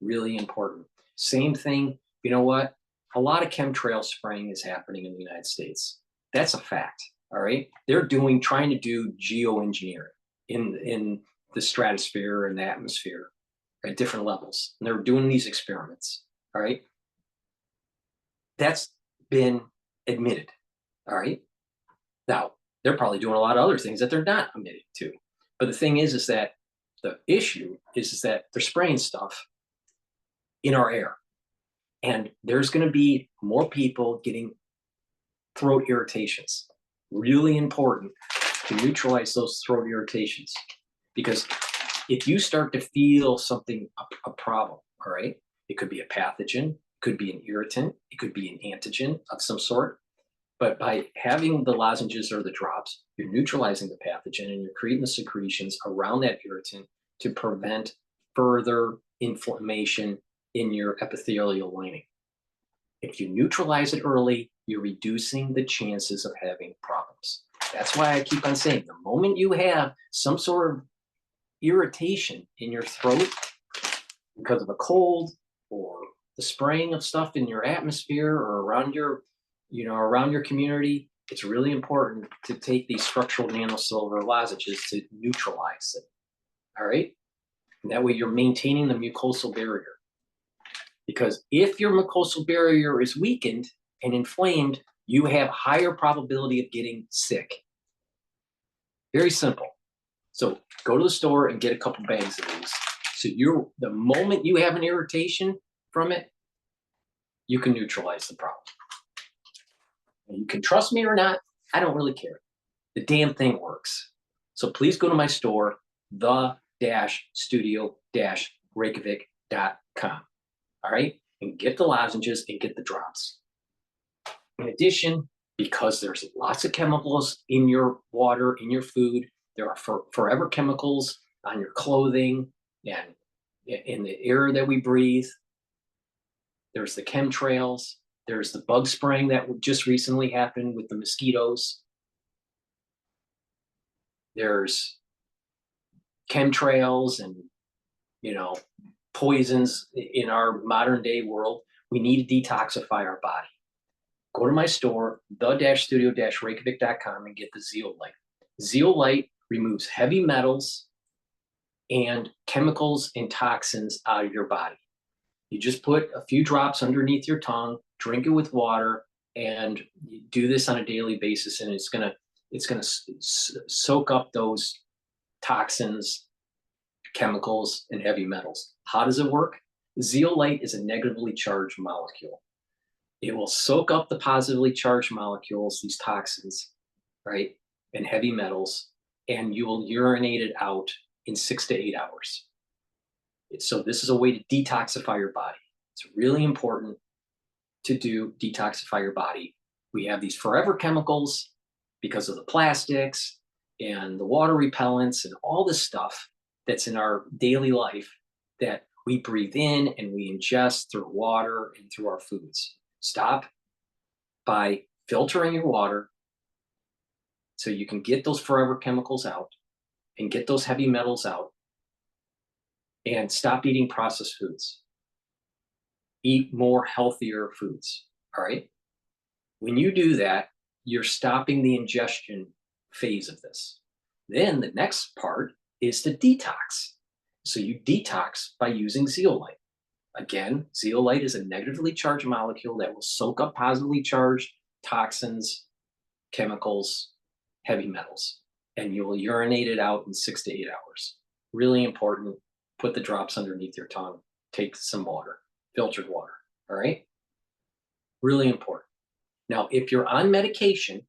Really important. Same thing, you know what? A lot of chemtrail spraying is happening in the United States. That's a fact. All right. They're trying to do geoengineering in the stratosphere and the atmosphere at different levels. And they're doing these experiments. All right. That's been admitted. All right. Now, they're probably doing a lot of other things that they're not admitted to. But the thing is that the issue is that they're spraying stuff in our air. And there's going to be more people getting throat irritations. Really important to neutralize those throat irritations, because if you start to feel something, a problem, all right, it could be a pathogen, it could be an irritant, it could be an antigen of some sort. But by having the lozenges or the drops, you're neutralizing the pathogen and you're creating the secretions around that irritant to prevent further inflammation in your epithelial lining. If you neutralize it early, you're reducing the chances of having problems. That's why I keep on saying, the moment you have some sort of irritation in your throat because of a cold or the spraying of stuff in your atmosphere or around your, around your community, it's really important to take these structural nanosilver lozenges to neutralize it. All right? And that way you're maintaining the mucosal barrier. Because if your mucosal barrier is weakened and inflamed, you have higher probability of getting sick. Very simple. So go to the store and get a couple bags of these. So the moment you have an irritation from it, you can neutralize the problem. And you can trust me or not, I don't really care. The damn thing works. So please go to my store, the-studio-reykjavik.com. All right, and get the lozenges and get the drops. In addition, because there's lots of chemicals in your water, in your food, there are forever chemicals on your clothing, And in the air that we breathe, there's the chemtrails, there's the bug spraying that just recently happened with the mosquitoes. There's chemtrails and, you know, poisons in our modern day world. We need to detoxify our body. Go to my store, the-studio-reykjavik.com, and get the zeolite. Zeolite removes heavy metals and chemicals and toxins out of your body. You just put a few drops underneath your tongue, drink it with water, and you do this on a daily basis, and it's gonna soak up those toxins, chemicals, and heavy metals. How does it work? Zeolite is a negatively charged molecule. It will soak up the positively charged molecules, these toxins, right, and heavy metals, and you will urinate it out in 6 to 8 hours. So this is a way to detoxify your body. It's really important to detoxify your body. We have these forever chemicals because of the plastics and the water repellents and all this stuff that's in our daily life that we breathe in and we ingest through water and through our foods. Stop by filtering your water so you can get those forever chemicals out and get those heavy metals out, and stop eating processed foods. Eat more healthier foods, all right? When you do that, you're stopping the ingestion phase of this. Then the next part is to detox. So you detox by using zeolite. Again, zeolite is a negatively charged molecule that will soak up positively charged toxins, chemicals, heavy metals, and you will urinate it out in 6 to 8 hours. Really important. Put the drops underneath your tongue. Take some water, filtered water, all right? Really important. Now, if you're on medication,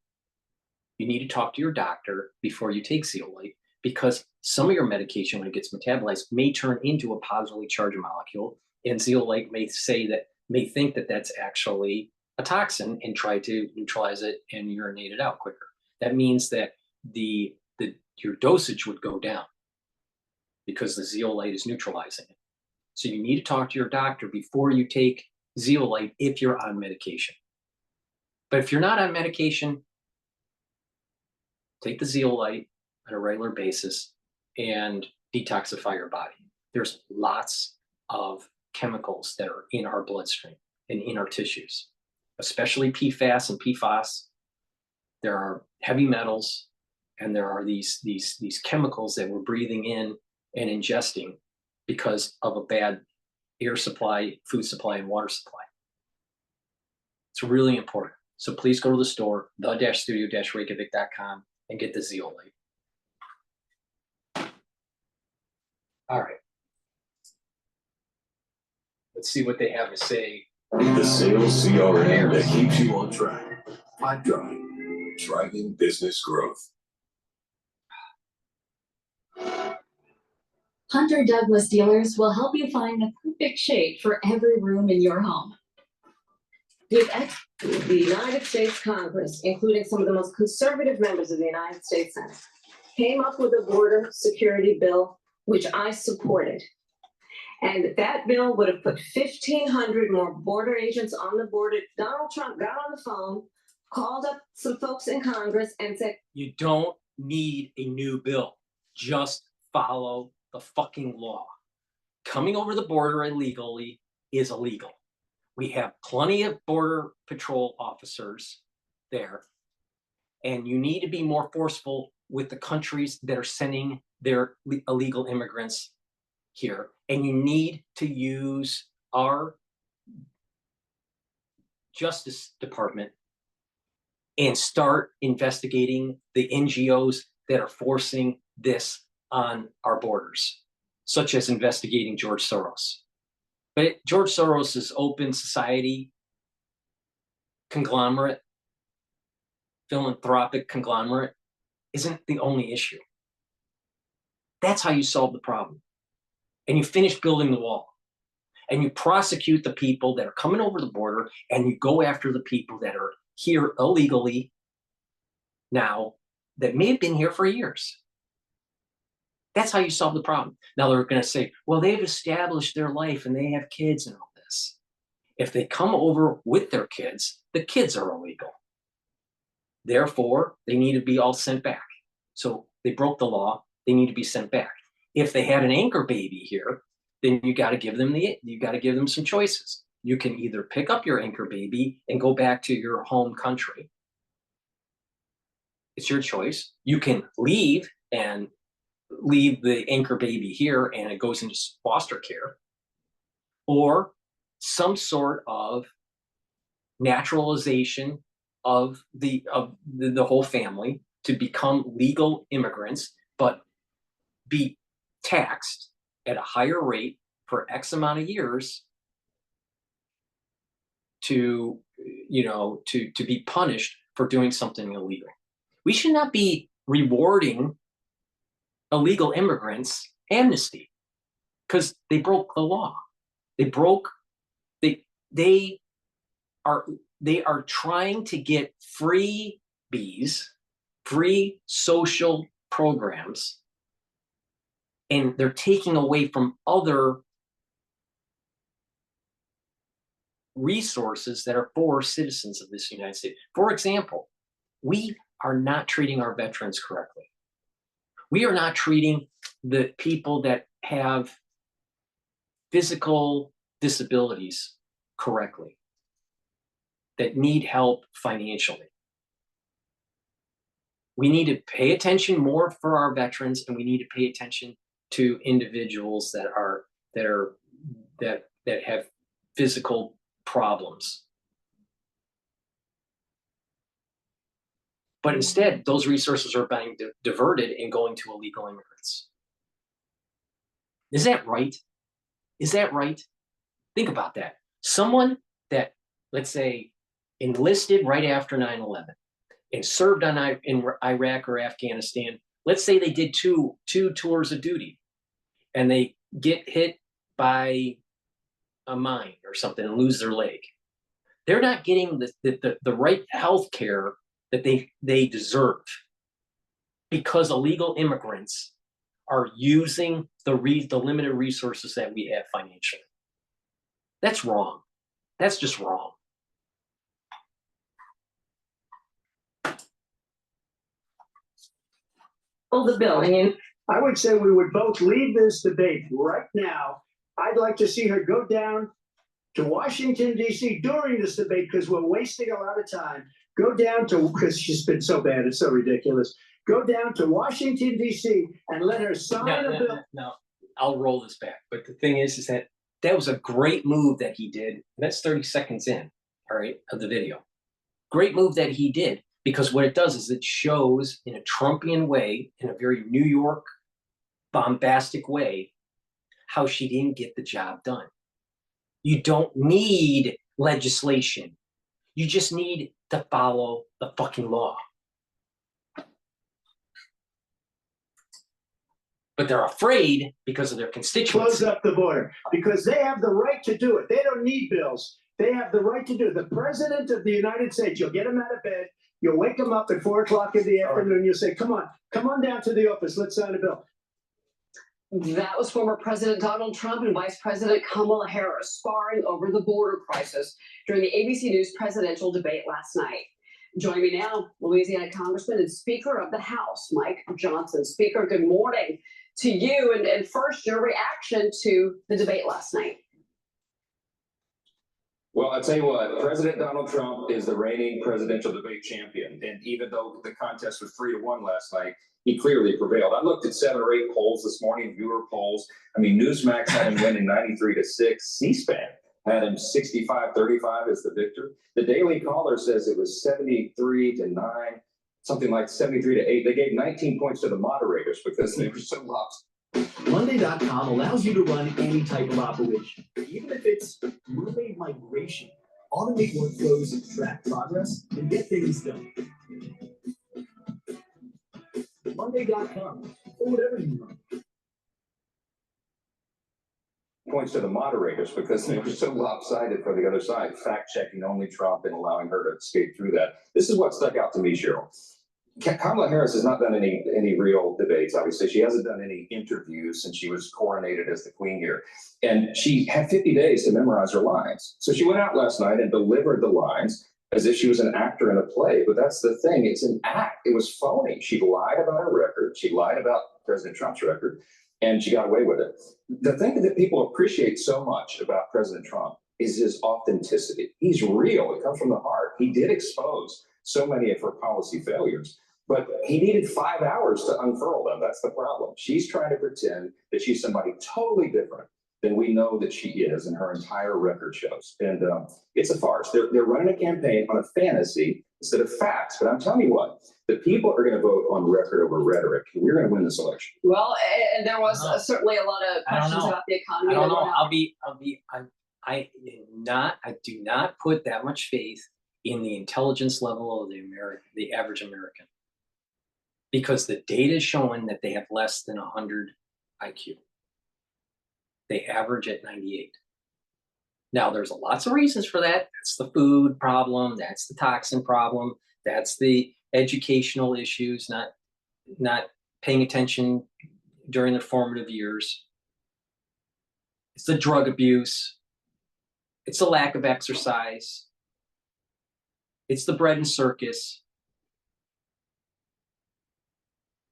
you need to talk to your doctor before you take zeolite, because some of your medication, when it gets metabolized, may turn into a positively charged molecule, and zeolite may think that that's actually a toxin and try to neutralize it and urinate it out quicker. That means that your dosage would go down because the zeolite is neutralizing it. So you need to talk to your doctor before you take zeolite if you're on medication. But if you're not on medication, take the zeolite on a regular basis and detoxify your body. There's lots of chemicals that are in our bloodstream and in our tissues, especially PFAS and PFOS. There are heavy metals, and there are these chemicals that we're breathing in and ingesting because of a bad air supply, food supply, and water supply. It's really important. So please go to the store, the-studio-reykjavik.com, and get the zeolite. All right. Let's see what they have to say. The sales CRM that keeps you on track. Pipedrive, driving business growth. Hunter Douglas dealers will help you find the perfect shade for every room in your home. The United States Congress, including some of the most conservative members of the United States Senate, came up with a border security bill, which I supported. And that bill would have put 1,500 more border agents on the border. Donald Trump got on the phone, called up some folks in Congress and said, you don't need a new bill. Just follow the fucking law. Coming over the border illegally is illegal. We have plenty of border patrol officers there, and you need to be more forceful with the countries that are sending their illegal immigrants here. And you need to use our Justice Department and start investigating the NGOs that are forcing this on our borders, such as investigating George Soros. But George Soros's open society conglomerate, philanthropic conglomerate, isn't the only issue. That's how you solve the problem. And you finish building the wall. And you prosecute the people that are coming over the border, and you go after the people that are here illegally now that may have been here for years. That's how you solve the problem. Now they're going to say, well, they've established their life and they have kids and all this. If they come over with their kids, the kids are illegal. Therefore, they need to be all sent back. So they broke the law. They need to be sent back. If they had an anchor baby here, then you got to give them some choices. You can either pick up your anchor baby and go back to your home country. It's your choice. You can leave and leave the anchor baby here and it goes into foster care, or some sort of naturalization of the whole family to become legal immigrants, but be taxed at a higher rate for X amount of years to be punished for doing something illegal. We should not be rewarding illegal immigrants amnesty because they broke the law. They are trying to get freebies, free social programs, and they're taking away from other resources that are for citizens of this United States. For example, we are not treating our veterans correctly. We are not treating the people that have physical disabilities correctly, that need help financially. We need to pay attention more for our veterans, and we need to pay attention to individuals that have physical problems. But instead, those resources are being diverted and going to illegal immigrants. Is that right? Is that right? Think about that. Someone that, let's say, enlisted right after 9/11 and served in Iraq or Afghanistan. Let's say they did two tours of duty and they get hit by a mine or something and lose their leg. They're not getting the right health care that they deserve because illegal immigrants are using the limited resources that we have financially. That's wrong. That's just wrong. The bill. I would say we would both leave this debate right now. I'd like to see her go down to Washington, D.C. during this debate because we're wasting a lot of time. Go down to, because she's been so bad, it's so ridiculous. Go down to Washington, D.C. and let her sign a bill. No, I'll roll this back. But the thing is that was a great move that he did. That's 30 seconds in, all right, of the video. Great move that he did. Because what it does is it shows in a Trumpian way, in a very New York bombastic way, how she didn't get the job done. You don't need legislation. You just need to follow the fucking law. But they're afraid because of their constituents. Close up the border because they have the right to do it. They don't need bills. They have the right to do it. The president of the United States, you'll get him out of bed. You'll wake them up at 4 o'clock in the afternoon. You'll say, come on down to the office. Let's sign a bill. That was former President Donald Trump and Vice President Kamala Harris sparring over the border crisis during the ABC News presidential debate last night. Joining me now, Louisiana Congressman and Speaker of the House, Mike Johnson. Speaker, good morning to you. And first, your reaction to the debate last night. Well, I'll tell you what, President Donald Trump is the reigning presidential debate champion. And even though the contest was 3-1 last night, he clearly prevailed. I looked at 7 or 8 polls this morning, viewer polls. I mean, Newsmax had him winning 93-6. C-SPAN had him 65-35 as the victor. The Daily Caller says it was 73-9, something like 73-8. They gave 19 points to the moderators because they were so lost. Monday.com allows you to run any type of operation, even if it's mermaid migration. Automate workflows, track progress, and get things done. Monday.com, or whatever you run. Points to the moderators because they were so lopsided for the other side, fact-checking only Trump and allowing her to escape through that. This is what stuck out to me, Cheryl. Kamala Harris has not done any real debates. Obviously, she hasn't done any interviews since she was coronated as the queen here, and she had 50 days to memorize her lines. So she went out last night and delivered the lines as if she was an actor in a play. But that's the thing; it's an act. It was phony. She lied about her record. She lied about President Trump's record, and she got away with it. The thing that people appreciate so much about President Trump is his authenticity. He's real. It comes from the heart. He did expose so many of her policy failures, but he needed 5 hours to unfurl them. That's the problem. She's trying to pretend that she's somebody totally different than we know that she is, and her entire record shows. And it's a farce. They're running a campaign on a fantasy instead of facts. But I'm telling you what, the people are going to vote on record over rhetoric. We're going to win this election. Well, and there was certainly a lot of questions about the economy. I don't know. I do not put that much faith in the intelligence level of the average American, because the data is showing that they have less than 100 IQ. They average at 98. Now, there's lots of reasons for that. That's the food problem. That's the toxin problem. That's the educational issues, not paying attention during the formative years. It's the drug abuse. It's the lack of exercise. It's the bread and circus.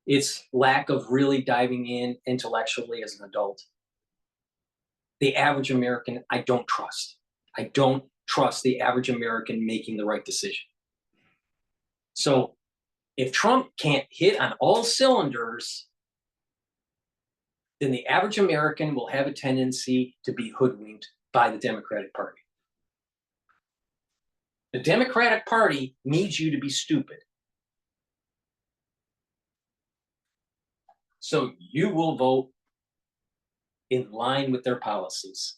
It's lack of really diving in intellectually as an adult. The average American, I don't trust. I don't trust the average American making the right decision. So if Trump can't hit on all cylinders, then the average American will have a tendency to be hoodwinked by the Democratic Party. The Democratic Party needs you to be stupid. So you will vote in line with their policies.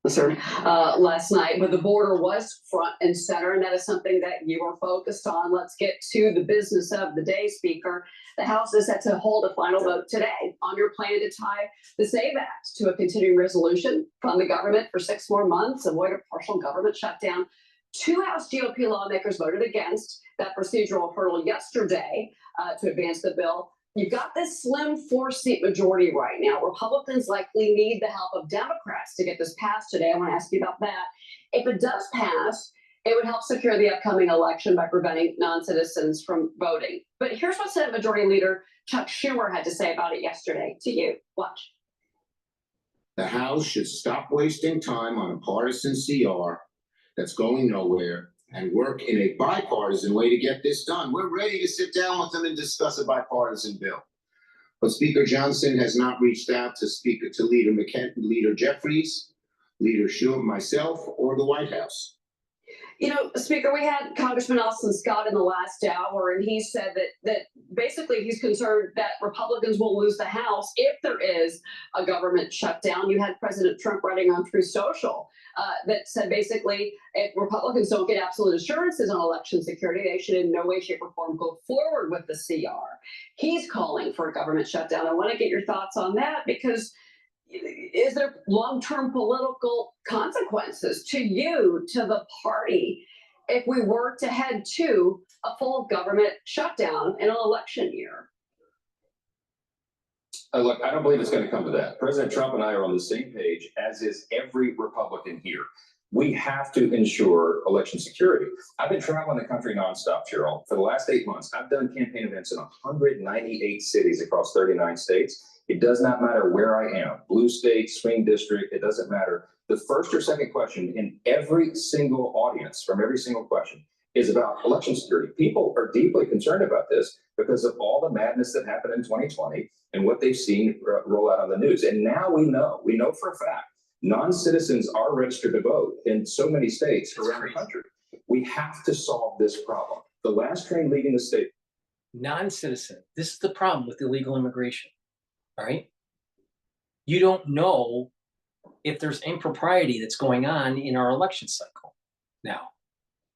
Last night, but the border was front and center, and that is something that you are focused on. Let's get to the business of the day, Speaker. The House is set to hold a final vote today on your plan to tie the SAVE Act to a continuing resolution, fund the government for 6 more months, avoid a partial government shutdown. 2 House GOP lawmakers voted against that procedural hurdle yesterday to advance the bill. You've got this slim 4-seat majority right now. Republicans likely need the help of Democrats to get this passed today. I want to ask you about that. If it does pass, it would help secure the upcoming election by preventing non-citizens from voting. But here's what Senate Majority Leader Chuck Schumer had to say about it yesterday. To you, watch. The House should stop wasting time on a partisan CR that's going nowhere and work in a bipartisan way to get this done. We're ready to sit down with them and discuss a bipartisan bill. But Speaker Johnson has not reached out to Leader Jeffries, Leader Schumer, myself, or the White House. You know, Speaker, we had Congressman Austin Scott in the last hour, and he said that basically he's concerned that Republicans will lose the House if there is a government shutdown. You had President Trump writing on Truth Social that said basically if Republicans don't get absolute assurances on election security, they should in no way, shape, or form go forward with the CR. He's calling for a government shutdown. I want to get your thoughts on that, because is there long-term political consequences to you, to the party, if we were to head to a full government shutdown in an election year? Look, I don't believe it's going to come to that. President Trump and I are on the same page, as is every Republican here. We have to ensure election security. I've been traveling the country nonstop, Cheryl. For the last 8 months, I've done campaign events in 198 cities across 39 states. It does not matter where I am, blue state, swing district, it doesn't matter. The first or second question in every single audience from every single question is about election security. People are deeply concerned about this because of all the madness that happened in 2020 and what they've seen roll out on the news. And now we know for a fact, non-citizens are registered to vote in so many states around the country. We have to solve this problem. The last train leaving the state. Non-citizen, this is the problem with illegal immigration. All right. You don't know if there's impropriety that's going on in our election cycle. Now,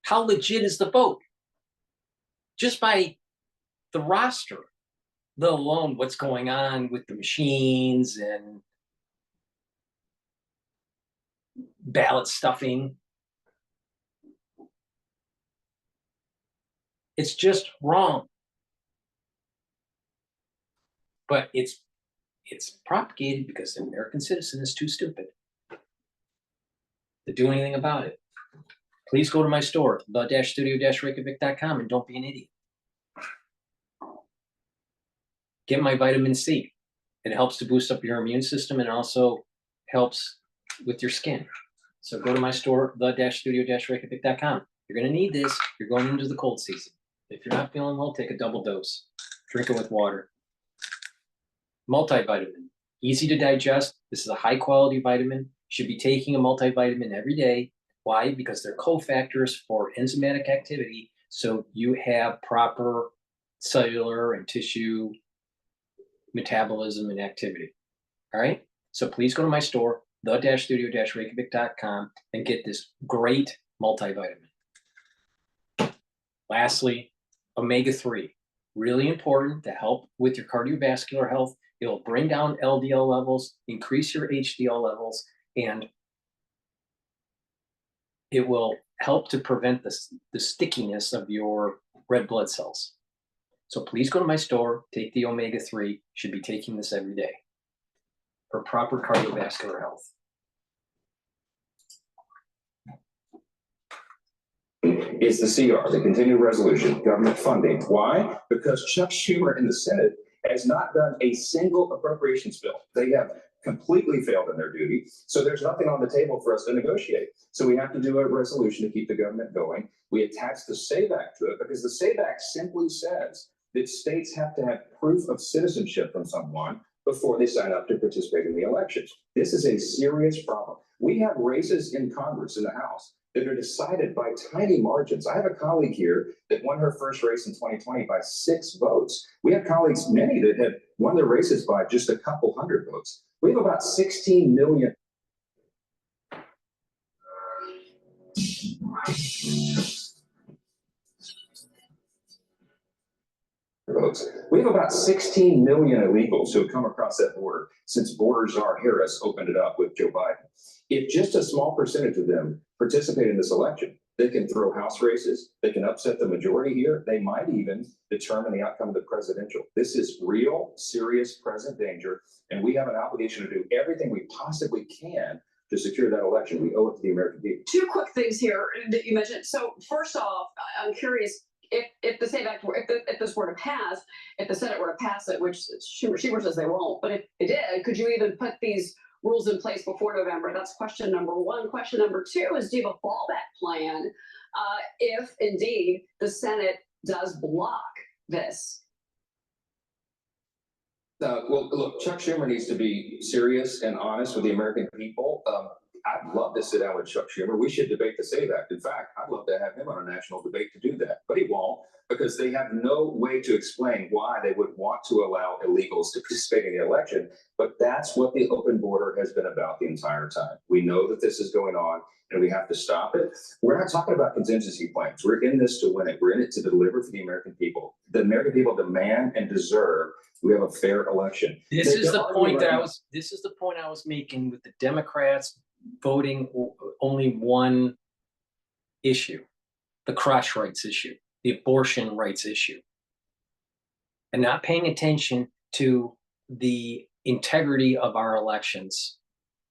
how legit is the vote? Just by the roster, let alone what's going on with the machines and ballot stuffing. It's just wrong. But it's propagated because the American citizen is too stupid to do anything about it. Please go to my store, the-studio-reykjavik.com, and don't be an idiot. Get my vitamin C. It helps to boost up your immune system and also helps with your skin. So go to my store, the-studio-reykjavik.com. You're going to need this. You're going into the cold season. If you're not feeling well, take a double dose. Drink it with water. Multivitamin, easy to digest. This is a high quality vitamin. You should be taking a multivitamin every day. Why? Because they're cofactors for enzymatic activity. So you have proper cellular and tissue metabolism and activity. All right. So please go to my store, the-studio-reykjavik.com, and get this great multivitamin. Lastly, omega-3, really important to help with your cardiovascular health. It'll bring down LDL levels, increase your HDL levels, and it will help to prevent the stickiness of your red blood cells. So please go to my store, take the omega-3, should be taking this every day for proper cardiovascular health. Is the CR, the continuing resolution, government funding. Why? Because Chuck Schumer in the Senate has not done a single appropriations bill. They have completely failed in their duty. So there's nothing on the table for us to negotiate. So we have to do a resolution to keep the government going. We attach the SAVE Act to it because the SAVE Act simply says that states have to have proof of citizenship from someone before they sign up to participate in the elections. This is a serious problem. We have races in Congress, in the House, that are decided by tiny margins. I have a colleague here that won her first race in 2020 by 6 votes. We have colleagues, many that have won their races by just a couple hundred votes. We have about 16 million. Votes. We have about 16 million illegals who have come across that border since border czar Harris opened it up with Joe Biden. If just a small percentage of them participate in this election, they can throw House races, they can upset the majority here, they might even determine the outcome of the presidential. This is real, serious, present danger, and we have an obligation to do everything we possibly can to secure that election. We owe it to the American people. 2 quick things here that you mentioned. So first off, I'm curious, if the SAVE Act were, if this were to pass, if the Senate were to pass it, which Schumer says they won't, but if it did, could you even put these rules in place before November? That's question number 1. Question number 2 is, do you have a fallback plan if indeed the Senate does block this? Well, look, Chuck Schumer needs to be serious and honest with the American people. I'd love to sit down with Chuck Schumer. We should debate the SAVE Act. In fact, I'd love to have him on a national debate to do that, but he won't, because they have no way to explain why they would want to allow illegals to participate in the election. But that's what the open border has been about the entire time. We know that this is going on and we have to stop it. We're not talking about contingency plans. We're in this to win it. We're in it to deliver for the American people. The American people demand and deserve we have a fair election. This is the point that I was making with the Democrats voting only one issue, the crotch rights issue, the abortion rights issue, and not paying attention to the integrity of our elections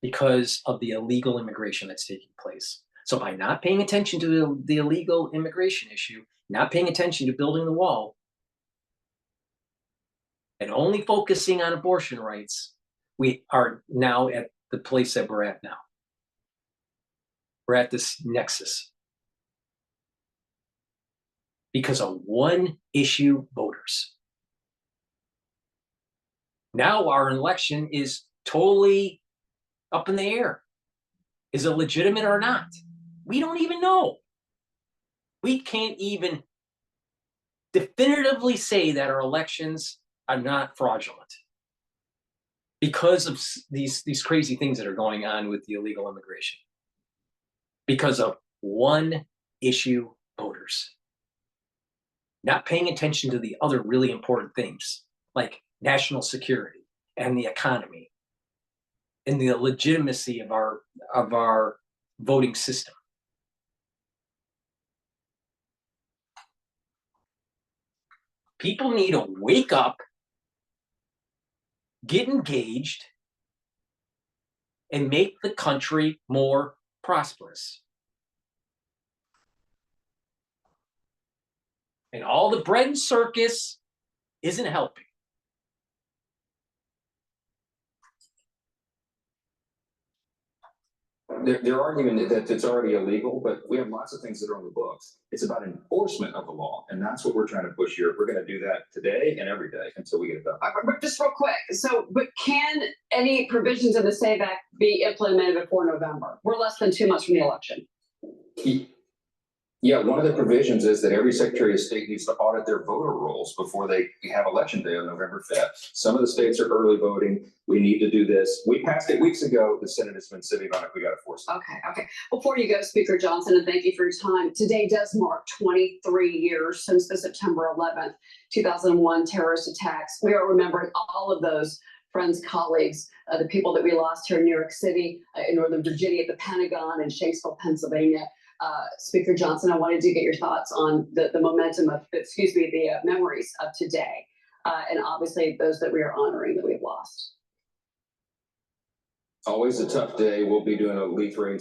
because of the illegal immigration that's taking place. So by not paying attention to the illegal immigration issue, not paying attention to building the wall, and only focusing on abortion rights, we are now at the place that we're at now. We're at this nexus because of one issue voters. Now our election is totally up in the air. Is it legitimate or not? We don't even know. We can't even definitively say that our elections are not fraudulent because of these crazy things that are going on with the illegal immigration. Because of one issue voters. Not paying attention to the other really important things like national security and the economy and the legitimacy of our voting system. People need to wake up, get engaged, and make the country more prosperous. And all the bread and circus isn't helping. They're arguing that it's already illegal, but we have lots of things that are on the books. It's about enforcement of the law, and that's what we're trying to push here. We're going to do that today and every day until we get it done. But just real quick, so, but can any provisions in the SAVE Act be implemented before November? We're less than 2 months from the election. Yeah, one of the provisions is that every Secretary of State needs to audit their voter rolls before they have Election Day on November 5th. Some of the states are early voting. We need to do this. We passed it weeks ago. The Senate has been sitting on it. We got to force it. Okay. Before you go, Speaker Johnson, and thank you for your time. Today does mark 23 years since the September 11th, 2001 terrorist attacks. We are remembering all of those friends, colleagues, the people that we lost here in New York City, in Northern Virginia, at the Pentagon, and Shanksville, Pennsylvania. Speaker Johnson, I wanted to get your thoughts on the momentum of, the memories of today, and obviously those that we are honoring that we've lost. Always a tough day. We'll be doing a wreath laying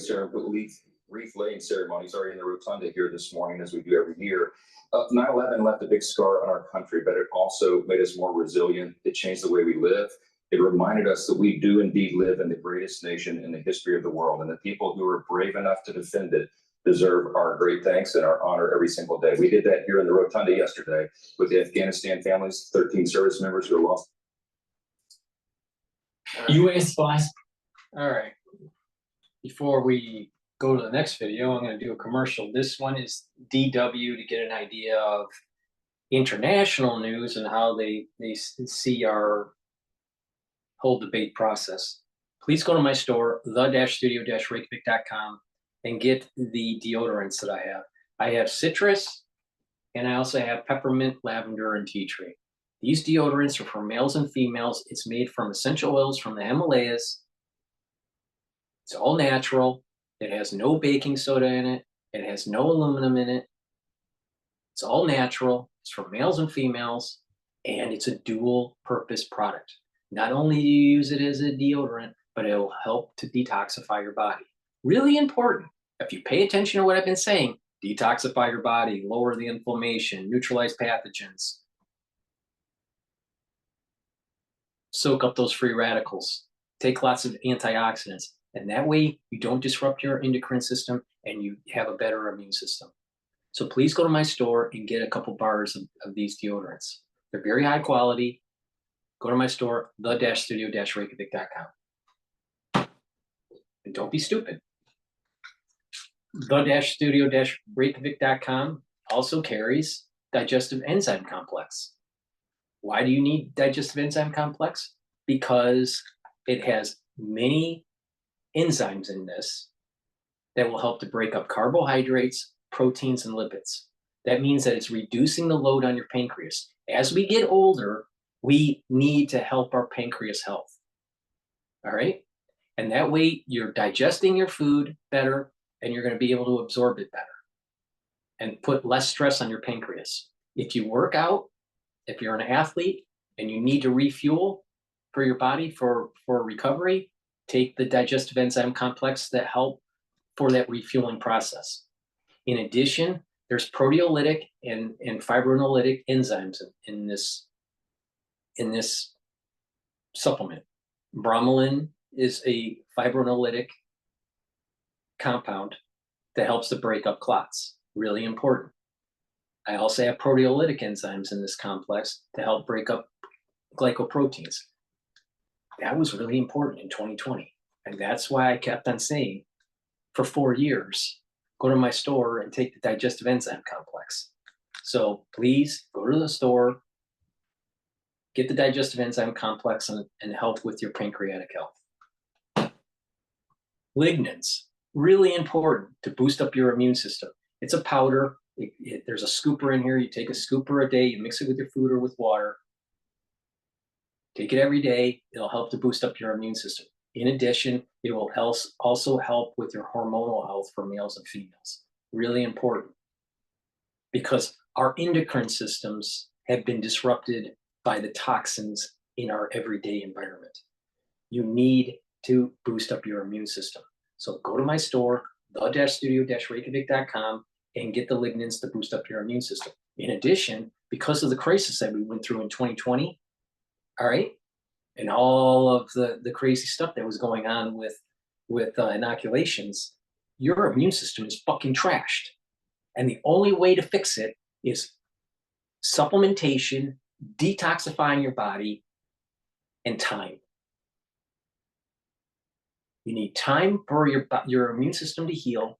ceremony, sorry, in the Rotunda here this morning, as we do every year. 9/11 left a big scar on our country, but it also made us more resilient. It changed the way we live. It reminded us that we do indeed live in the greatest nation in the history of the world, and the people who were brave enough to defend it deserve our great thanks and our honor every single day. We did that here in the Rotunda yesterday with the Afghanistan families, 13 service members who were lost. U.S. Vice. All right. Before we go to the next video, I'm going to do a commercial. This one is DW to get an idea of international news and how they see our whole debate process. Please go to my store, the-studio-reykjavik.com, and get the deodorants that I have. I have citrus, and I also have peppermint, lavender, and tea tree. These deodorants are for males and females. It's made from essential oils from the Himalayas. It's all natural. It has no baking soda in it. It has no aluminum in it. It's all natural. It's for males and females, and it's a dual purpose product. Not only do you use it as a deodorant, but it'll help to detoxify your body. Really important. If you pay attention to what I've been saying, detoxify your body, lower the inflammation, neutralize pathogens, soak up those free radicals, take lots of antioxidants, and that way you don't disrupt your endocrine system and you have a better immune system. So please go to my store and get a couple bars of these deodorants. They're very high quality. Go to my store, the-studio-reykjavik.com. And don't be stupid. The-studio-reykjavik.com also carries digestive enzyme complex. Why do you need digestive enzyme complex? Because it has many enzymes in this that will help to break up carbohydrates, proteins, and lipids. That means that it's reducing the load on your pancreas. As we get older, we need to help our pancreas health. All right? And that way you're digesting your food better and you're going to be able to absorb it better and put less stress on your pancreas. If you work out, if you're an athlete and you need to refuel for your body for recovery, take the digestive enzyme complex that help for that refueling process. In addition, there's proteolytic and fibrinolytic enzymes in this supplement. Bromelain is a fibrinolytic compound that helps to break up clots. Really important. I also have proteolytic enzymes in this complex to help break up glycoproteins. That was really important in 2020. And that's why I kept on saying for 4 years, go to my store and take the digestive enzyme complex. So please go to the store, get the digestive enzyme complex and help with your pancreatic health. Lignans, really important to boost up your immune system. It's a powder. There's a scooper in here. You take a scooper a day, you mix it with your food or with water. Take it every day. It'll help to boost up your immune system. In addition, it will also help with your hormonal health for males and females. Really important. Because our endocrine systems have been disrupted by the toxins in our everyday environment. You need to boost up your immune system. So go to my store, the-studio-reykjavik.com, and get the lignans to boost up your immune system. In addition, because of the crisis that we went through in 2020, all right, and all of the crazy stuff that was going on with inoculations, your immune system is fucking trashed. And the only way to fix it is supplementation, detoxifying your body, and time. You need time for your immune system to heal.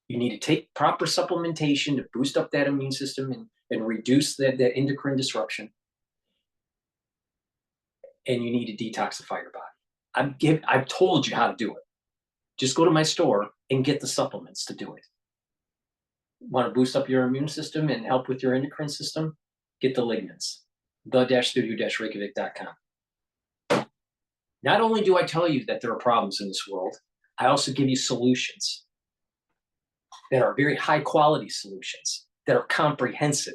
You need to take proper supplementation to boost up that immune system and reduce that endocrine disruption. And you need to detoxify your body. I've told you how to do it. Just go to my store and get the supplements to do it. Want to boost up your immune system and help with your endocrine system? Get the lignans. the-studio-reykjavik.com. Not only do I tell you that there are problems in this world, I also give you solutions that are very high quality solutions, that are comprehensive.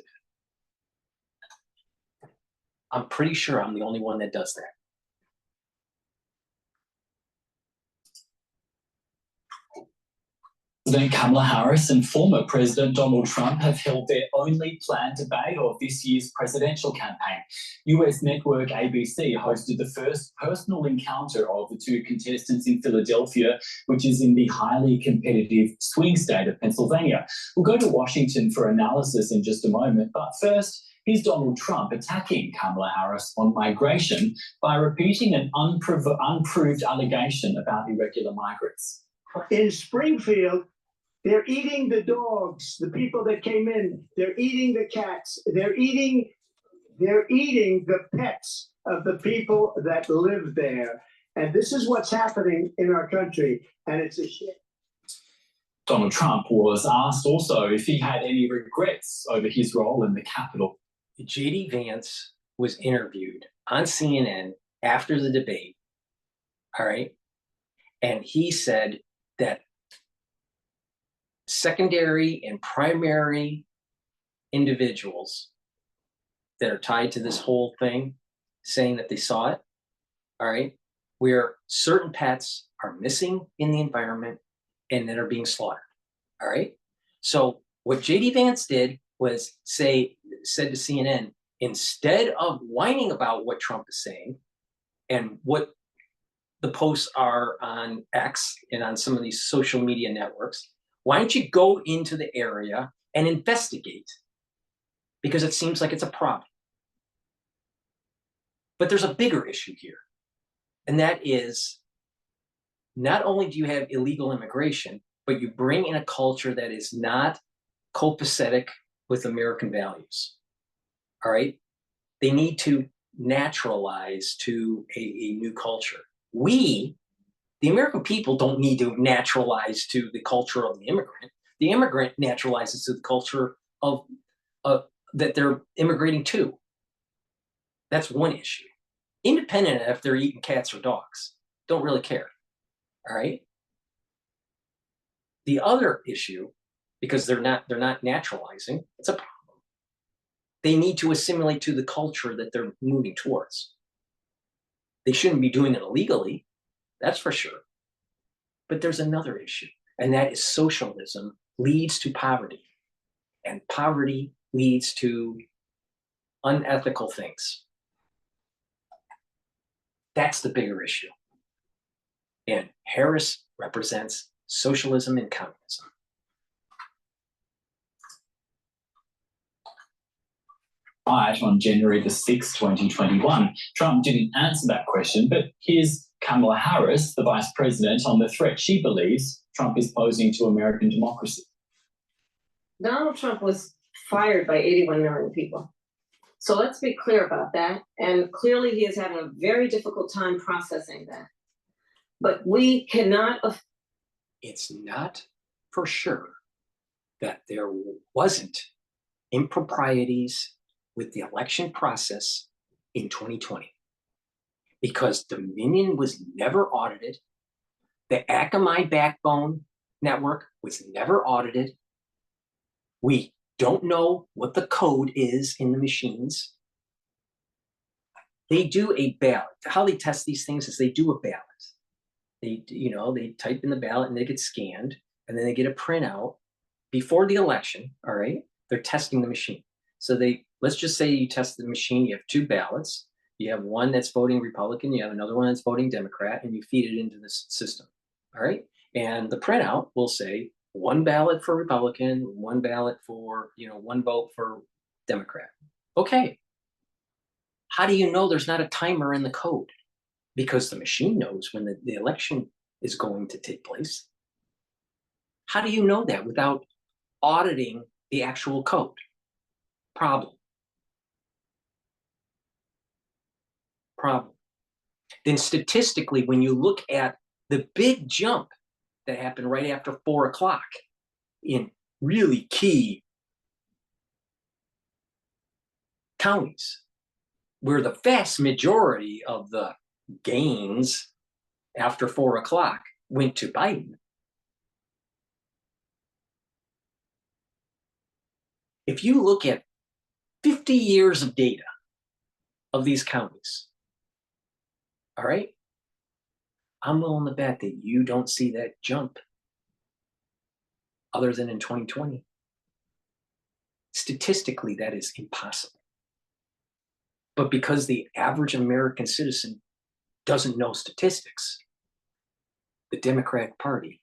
I'm pretty sure I'm the only one that does that. President Kamala Harris and former President Donald Trump have held their only planned debate of this year's presidential campaign. US network ABC hosted the first personal encounter of the two contestants in Philadelphia, which is in the highly competitive swing state of Pennsylvania. We'll go to Washington for analysis in just a moment, but first, here's Donald Trump attacking Kamala Harris on migration by repeating an unproved allegation about irregular migrants. In Springfield, they're eating the dogs, the people that came in. They're eating the cats. They're eating the pets of the people that live there. And this is what's happening in our country. And it's a shame. Donald Trump was asked also if he had any regrets over his role in the Capitol. J.D. Vance was interviewed on CNN after the debate, all right? And he said that secondary and primary individuals that are tied to this whole thing, saying that they saw it, all right, where certain pets are missing in the environment and that are being slaughtered, all right? So what J.D. Vance did was said to CNN, instead of whining about what Trump is saying and what the posts are on X and on some of these social media networks, why don't you go into the area and investigate? Because it seems like it's a problem. But there's a bigger issue here. And that is, not only do you have illegal immigration, but you bring in a culture that is not copacetic with American values. All right? They need to naturalize to a new culture. We, the American people, don't need to naturalize to the culture of the immigrant. The immigrant naturalizes to the culture of that they're immigrating to. That's one issue. Independent of if they're eating cats or dogs, don't really care. All right. The other issue, because they're not naturalizing, it's a problem. They need to assimilate to the culture that they're moving towards. They shouldn't be doing it illegally, that's for sure. But there's another issue, and that is socialism leads to poverty, and poverty leads to unethical things. That's the bigger issue. And Harris represents socialism and communism. Right, on January the 6th, 2021. Trump didn't answer that question, but here's Kamala Harris, the vice president, on the threat she believes Trump is posing to American democracy. Donald Trump was fired by 81 million people. So let's be clear about that. And clearly he is having a very difficult time processing that. But we cannot... It's not for sure that there wasn't improprieties with the election process in 2020, because Dominion was never audited. The Akamai backbone network was never audited. We don't know what the code is in the machines. They do a ballot. How they test these things is they do a ballot. They type in the ballot and they get scanned, and then they get a printout before the election. All right, they're testing the machine. So let's just say you test the machine. You have two ballots. You have one that's voting Republican. You have another one that's voting Democrat, and you feed it into this system. All right, and the printout will say one ballot for Republican, one ballot for one vote for Democrat. Okay. How do you know there's not a timer in the code? Because the machine knows when the election is going to take place. How do you know that without auditing the actual code? Problem. Then statistically, when you look at the big jump that happened right after 4 o'clock in really key counties, where the vast majority of the gains after 4 o'clock went to Biden. If you look at 50 years of data of these counties, all right, I'm willing to bet that you don't see that jump other than in 2020. Statistically, that is impossible. But because the average American citizen doesn't know statistics, the Democratic Party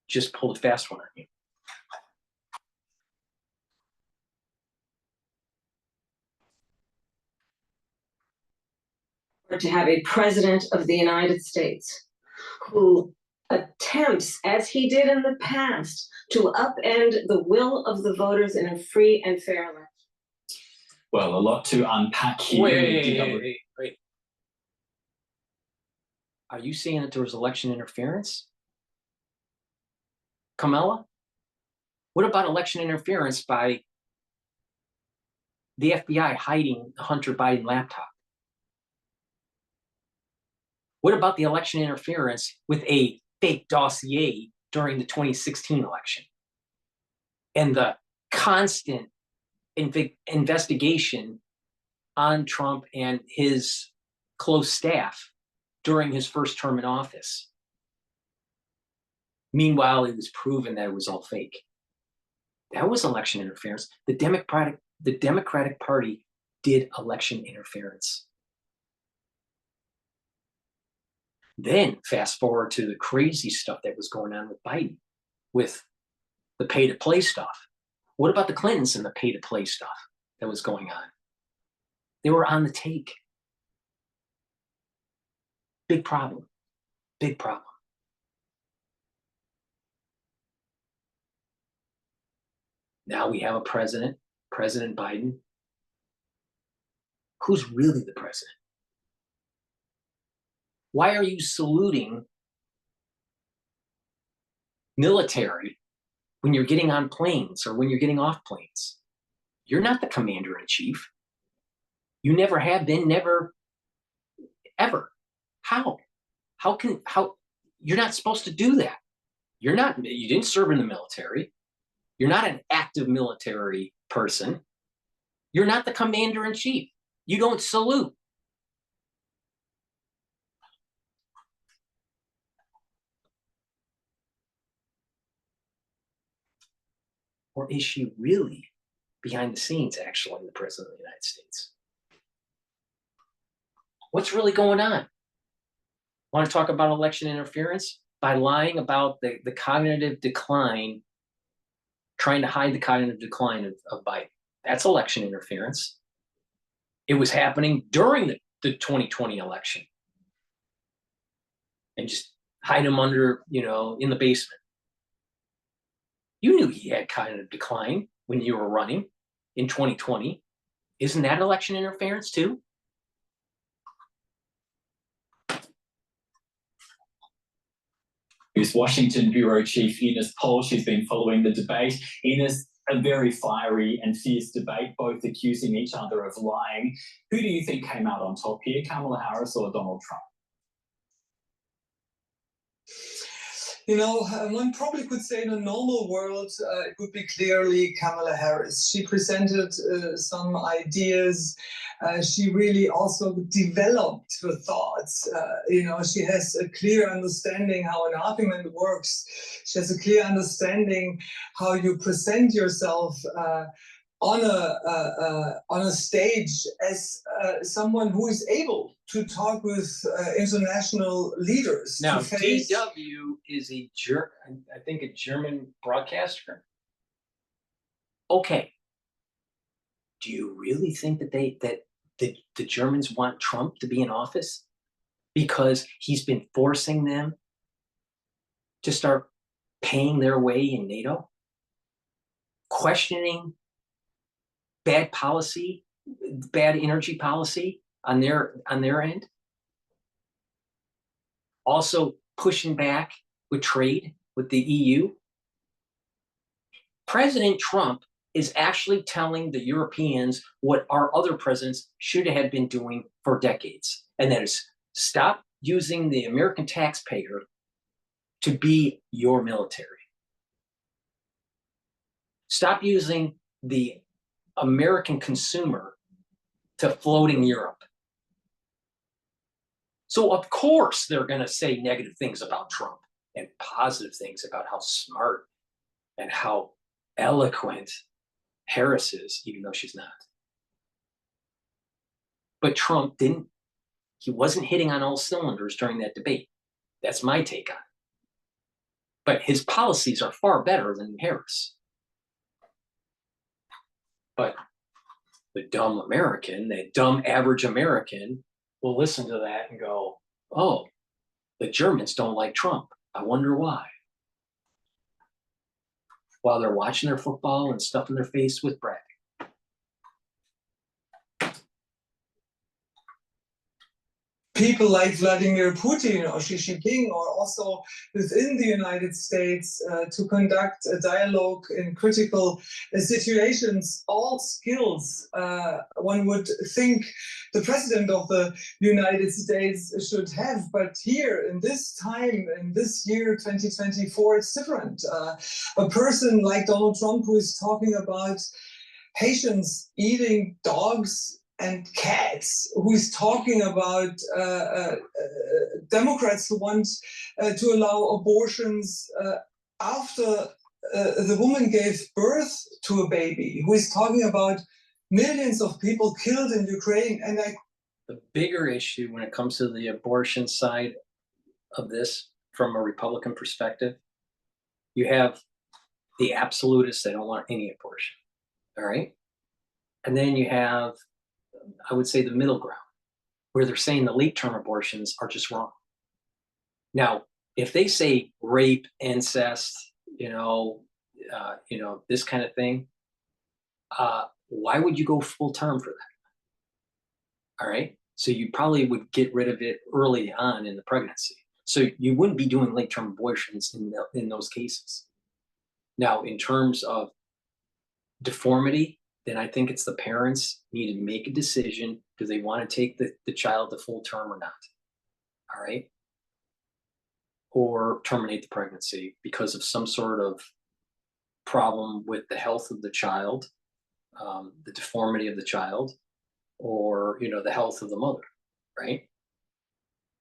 just pulled a fast one on you. To have a president of the United States who attempts, as he did in the past, to upend the will of the voters in a free and fair election. Well, a lot to unpack here. Wait. Are you saying that there was election interference? Kamala? What about election interference by the FBI hiding the Hunter Biden laptop? What about the election interference with a fake dossier during the 2016 election? And the constant investigation on Trump and his close staff during his first term in office. Meanwhile, it was proven that it was all fake. That was election interference. The Democratic Party did election interference. Then fast forward to the crazy stuff that was going on with Biden, with the pay-to-play stuff. What about the Clintons and the pay-to-play stuff that was going on? They were on the take. Big problem. Big problem. Now we have a president, President Biden, who's really the president. Why are you saluting military when you're getting on planes or when you're getting off planes? You're not the commander-in-chief. You never have been, never, ever. How? How you're not supposed to do that. You didn't serve in the military. You're not an active military person. You're not the commander-in-chief. You don't salute. Or is she really behind the scenes actually the president of the United States? What's really going on? Want to talk about election interference? By lying about the cognitive decline, trying to hide the cognitive decline of Biden. That's election interference. It was happening during the 2020 election. And just hide him under, in the basement. You knew he had cognitive decline when you were running in 2020. Isn't that election interference too? News Washington Bureau Chief Ines Poll. She's been following the debate. Ines, a very fiery and fierce debate, both accusing each other of lying. Who do you think came out on top here, Kamala Harris or Donald Trump? one probably could say in a normal world, it would be clearly Kamala Harris. She presented some ideas. She really also developed her thoughts. She has a clear understanding how an argument works. She has a clear understanding how you present yourself on a stage as someone who is able to talk with international leaders. Now, to face... DW is I think a German broadcaster. Okay. Do you really think that the Germans want Trump to be in office because he's been forcing them to start paying their way in NATO, questioning bad policy, bad energy policy on their end, also pushing back with trade with the EU? President Trump is actually telling the Europeans what our other presidents should have been doing for decades, and that is stop using the American taxpayer to be your military. Stop using the American consumer to floating Europe. So of course they're going to say negative things about Trump and positive things about how smart and how eloquent Harris is, even though she's not. But Trump he wasn't hitting on all cylinders during that debate. That's my take on it. But his policies are far better than Harris. But the dumb American, the dumb average American, will listen to that and go, oh, the Germans don't like Trump. I wonder why. While they're watching their football and stuffing their face with bread. People like Vladimir Putin or Xi Jinping, or also within the United States, to conduct a dialogue in critical situations, all skills one would think the president of the United States should have. But here, in this time, in this year, 2024, it's different. A person like Donald Trump, who is talking about Haitians eating dogs and cats, who is talking about Democrats who want to allow abortions after the woman gave birth to a baby, who is talking about millions of people killed in Ukraine. And the bigger issue when it comes to the abortion side of this, from a Republican perspective, you have the absolutists that don't want any abortion, all right? And then you have, I would say, the middle ground, where they're saying the late-term abortions are just wrong. Now, if they say rape, incest, this kind of thing, why would you go full term for that? All right. So you probably would get rid of it early on in the pregnancy. So you wouldn't be doing late-term abortions in those cases. Now, in terms of deformity, then I think it's the parents need to make a decision. Do they want to take the child to full term or not? All right. Or terminate the pregnancy because of some sort of problem with the health of the child, the deformity of the child, or the health of the mother, right?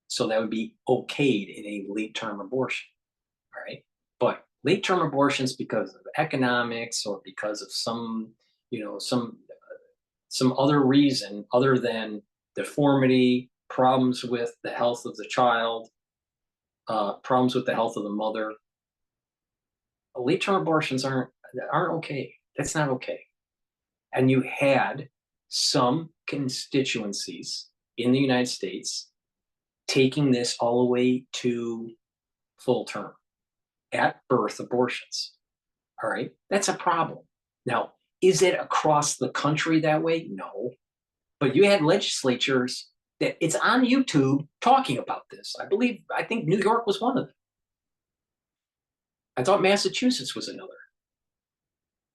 So that would be okayed in a late-term abortion, all right? But late-term abortions because of economics or because of some other reason other than deformity, problems with the health of the child, problems with the health of the mother, late-term abortions aren't okay. That's not okay. And you had some constituencies in the United States taking this all the way to full term, at birth abortions. All right, that's a problem. Now, is it across the country that way? No. But you had legislatures that it's on YouTube talking about this. I think New York was one of them. I thought Massachusetts was another.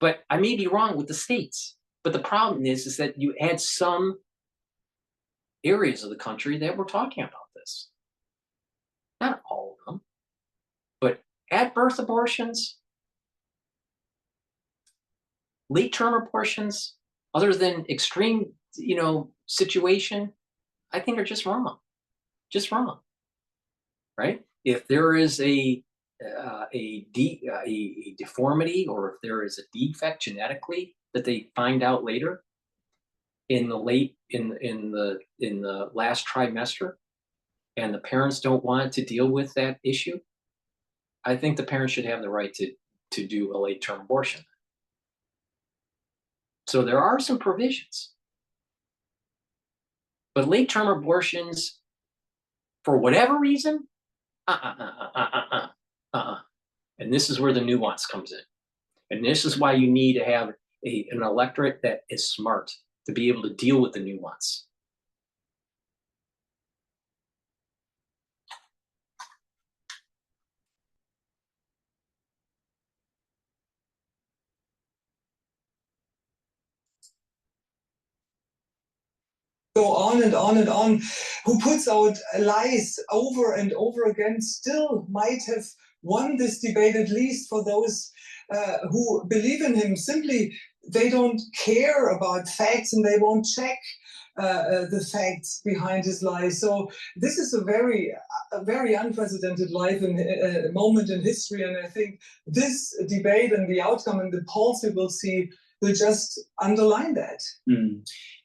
But I may be wrong with the states. But the problem is that you had some areas of the country that were talking about this. Not all of them, but birth abortions, late-term abortions, other than extreme, situation, I think are just wrong. Just wrong, right? If there is a deformity, or if there is a defect genetically that they find out later in the last trimester, and the parents don't want to deal with that issue, I think the parents should have the right to do a late-term abortion. So there are some provisions. But late-term abortions, for whatever reason, And this is where the nuance comes in. And this is why you need to have an electorate that is smart to be able to deal with the nuance. Go on and on and on, who puts out lies over and over again, still might have won this debate, at least for those who believe in him. Simply, they don't care about facts and they won't check the facts behind his lies. So this is a very unprecedented moment in history, and I think this debate and the outcome and the polls we will see will just underline that.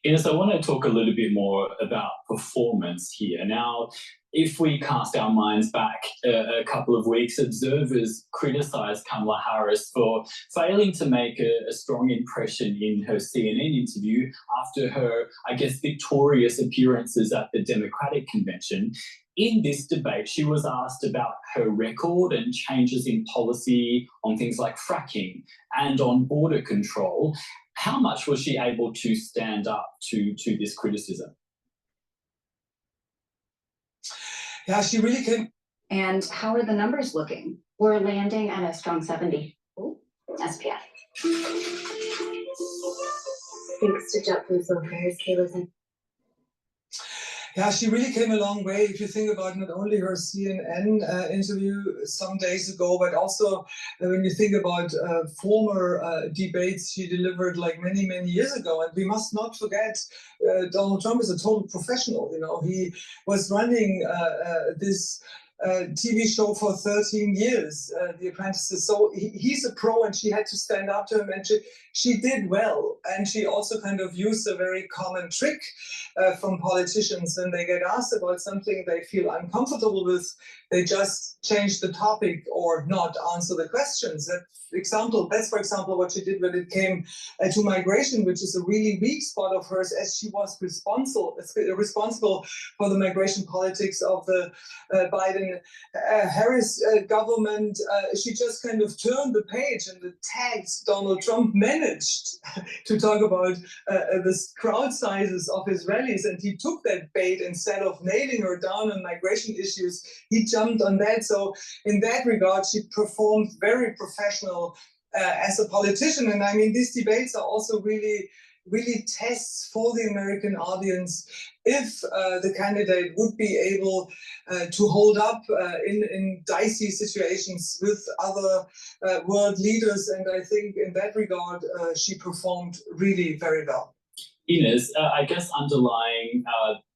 Ines, I want to talk a little bit more about performance here. Now, if we cast our minds back a couple of weeks, observers criticised Kamala Harris for failing to make a strong impression in her CNN interview after her, I guess, victorious appearances at the Democratic convention. In this debate, she was asked about her record and changes in policy on things like fracking and on border control. How much was she able to stand up to this criticism? Yeah, she really can. And how are the numbers looking? We're landing at a strong 70. Ooh, SPF. Thanks to JetBlue Affairs, Kayla's. Yeah, she really came a long way if you think about not only her CNN interview some days ago, but also when you think about former debates she delivered like many, many years ago. And we must not forget Donald Trump is a total professional. You know, he was running this TV show for 13 years, The Apprentices. So he's a pro, and she had to stand up to him, and she did well. And she also kind of used a very common trick from politicians. When they get asked about something they feel uncomfortable with, they just change the topic or not answer the questions. That's for example what she did when it came to migration, which is a really weak spot of hers, as she was responsible for the migration politics of the Biden-Harris government. She just kind of turned the page, and the tags Donald Trump managed to talk about the crowd sizes of his rallies, and he took that bait. Instead of nailing her down on migration issues, he jumped on that. So in that regard, she performed very professional as a politician. And I mean, these debates are also really tests for the American audience if the candidate would be able to hold up in dicey situations with other world leaders. And I think in that regard, she performed really very well. Ines, I guess underlying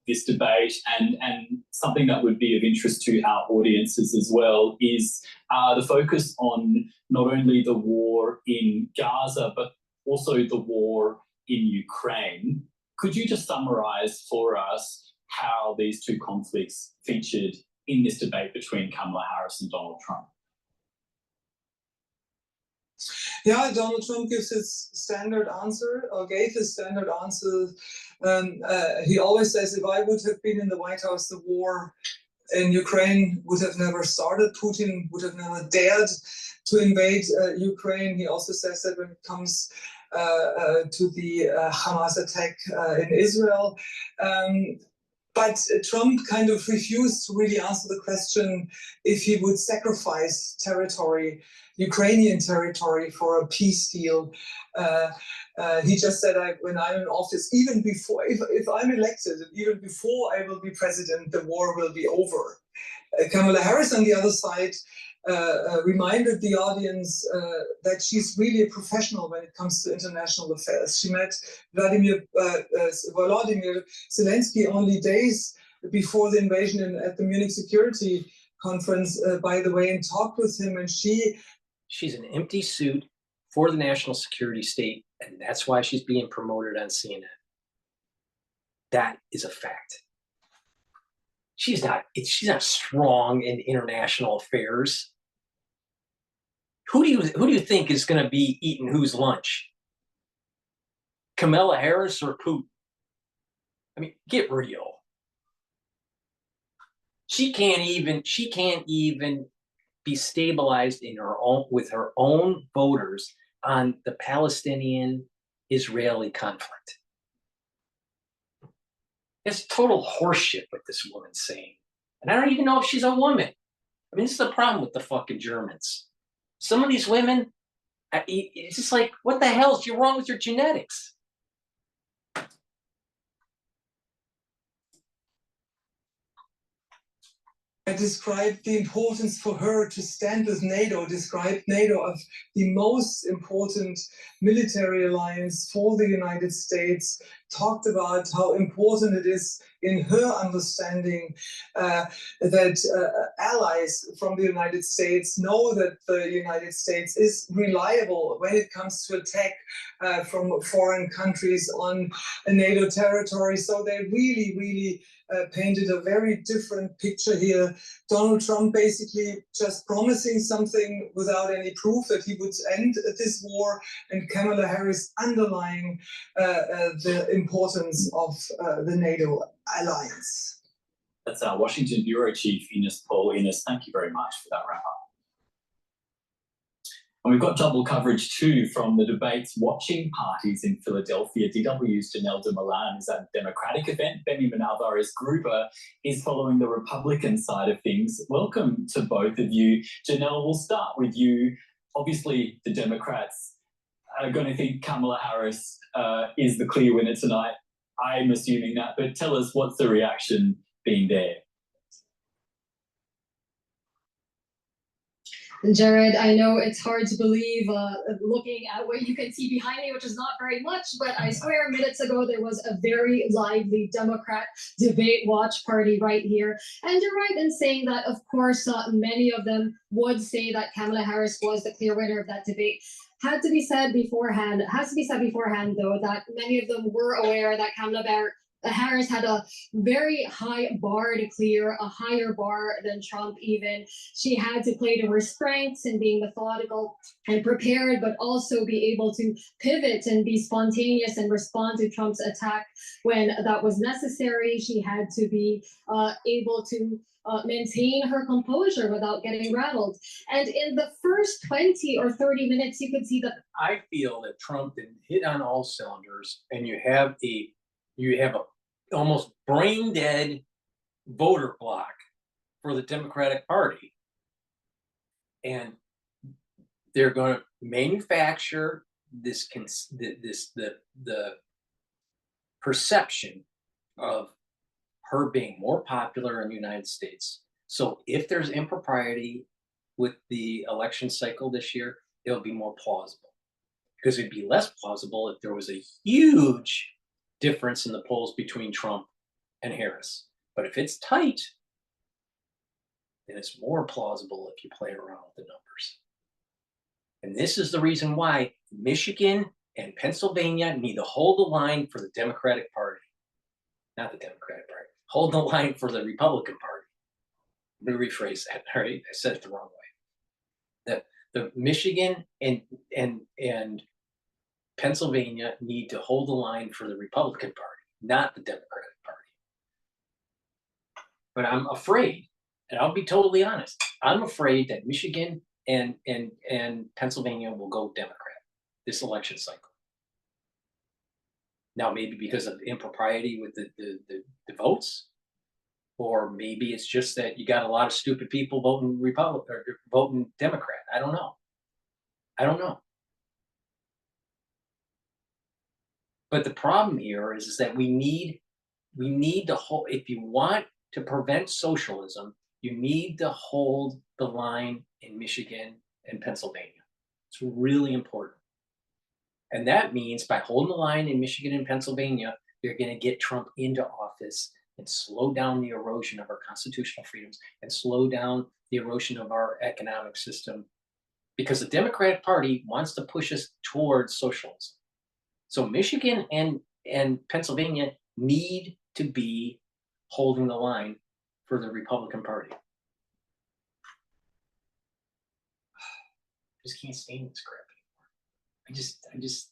this debate and something that would be of interest to our audiences as well is the focus on not only the war in Gaza, but also the war in Ukraine. Could you just summarize for us how these two conflicts featured in this debate between Kamala Harris and Donald Trump? Yeah, Donald Trump gives his standard answer, or gave his standard answer. He always says, if I would have been in the White House, the war in Ukraine would have never started. Putin would have never dared to invade Ukraine. He also says that when it comes to the Hamas attack in Israel. But Trump kind of refused to really answer the question if he would sacrifice territory, Ukrainian territory, for a peace deal. He just said, when I'm in office, even before, if I'm elected, even before I will be president, the war will be over. Kamala Harris, on the other side, reminded the audience that she's really a professional when it comes to international affairs. She met Volodymyr Zelensky only days before the invasion at the Munich Security Conference, by the way, and talked with him. And she's an empty suit for the national security state, and that's why she's being promoted on CNN. That is a fact. She's not strong in international affairs. Who do you think is going to be eating whose lunch? Kamala Harris or Putin? I mean, get real. She can't even be stabilized in her own with her own voters on the Palestinian-Israeli conflict. It's total horseshit what this woman's saying. And I don't even know if she's a woman. I mean, this is the problem with the fucking Germans. Some of these women, it's just like, what the hell is wrong with your genetics? I described the importance for her to stand with NATO, described NATO as the most important military alliance for the United States, talked about how important it is in her understanding that allies from the United States know that the United States is reliable when it comes to attack from foreign countries on a NATO territory. So they really painted a very different picture here. Donald Trump basically just promising something without any proof that he would end this war, and Kamala Harris underlying the importance of the NATO alliance. That's our Washington Bureau Chief, Ines Paul. Ines, thank you very much for that wrap-up. And we've got double coverage too from the debates watching parties in Philadelphia. DW's Janelle de Milan is at a Democratic event. Benjamin Alvarez Gruber is following the Republican side of things. Welcome to both of you. Janelle, we'll start with you. Obviously, the Democrats are going to think Kamala Harris is the clear winner tonight. I'm assuming that, but tell us, what's the reaction been there? Jared, I know it's hard to believe looking at what you can see behind me, which is not very much, but I swear minutes ago there was a very lively Democrat debate watch party right here. And you're right in saying that, of course, many of them would say that Kamala Harris was the clear winner of that debate. Has to be said beforehand, though, that many of them were aware that Harris had a very high bar to clear, a higher bar than Trump even. She had to play to her strengths and being methodical and prepared, but also be able to pivot and be spontaneous and respond to Trump's attack when that was necessary. She had to be able to maintain her composure without getting rattled. And in the first 20 or 30 minutes, you could see that. I feel that Trump didn't hit on all cylinders, and you have a almost brain dead voter bloc for the Democratic Party, and they're going to manufacture the perception of her being more popular in the United States. So if there's impropriety with the election cycle this year, it'll be more plausible, because it'd be less plausible if there was a huge difference in the polls between Trump and Harris. But if it's tight, then it's more plausible if you play around with the numbers. And this is the reason why Michigan and Pennsylvania need to hold the line for the Democratic Party. Not the Democratic Party. Hold the line for the Republican Party. Let me rephrase that, all right? I said it the wrong way. The Michigan and Pennsylvania need to hold the line for the Republican Party, not the Democratic Party. But I'm afraid, and I'll be totally honest, I'm afraid that Michigan and Pennsylvania will go Democrat this election cycle. Now, maybe because of impropriety with the votes, or maybe it's just that you got a lot of stupid people voting Republican or voting Democrat. I don't know. But the problem here is that we need to hold, if you want to prevent socialism, You need to hold the line in Michigan and Pennsylvania. It's really important. And that means by holding the line in Michigan and Pennsylvania, you're going to get Trump into office and slow down the erosion of our constitutional freedoms and slow down the erosion of our economic system, because the Democratic Party wants to push us towards socialism. So Michigan and Pennsylvania need to be holding the line for the Republican Party. I just can't stand this crap anymore. I just.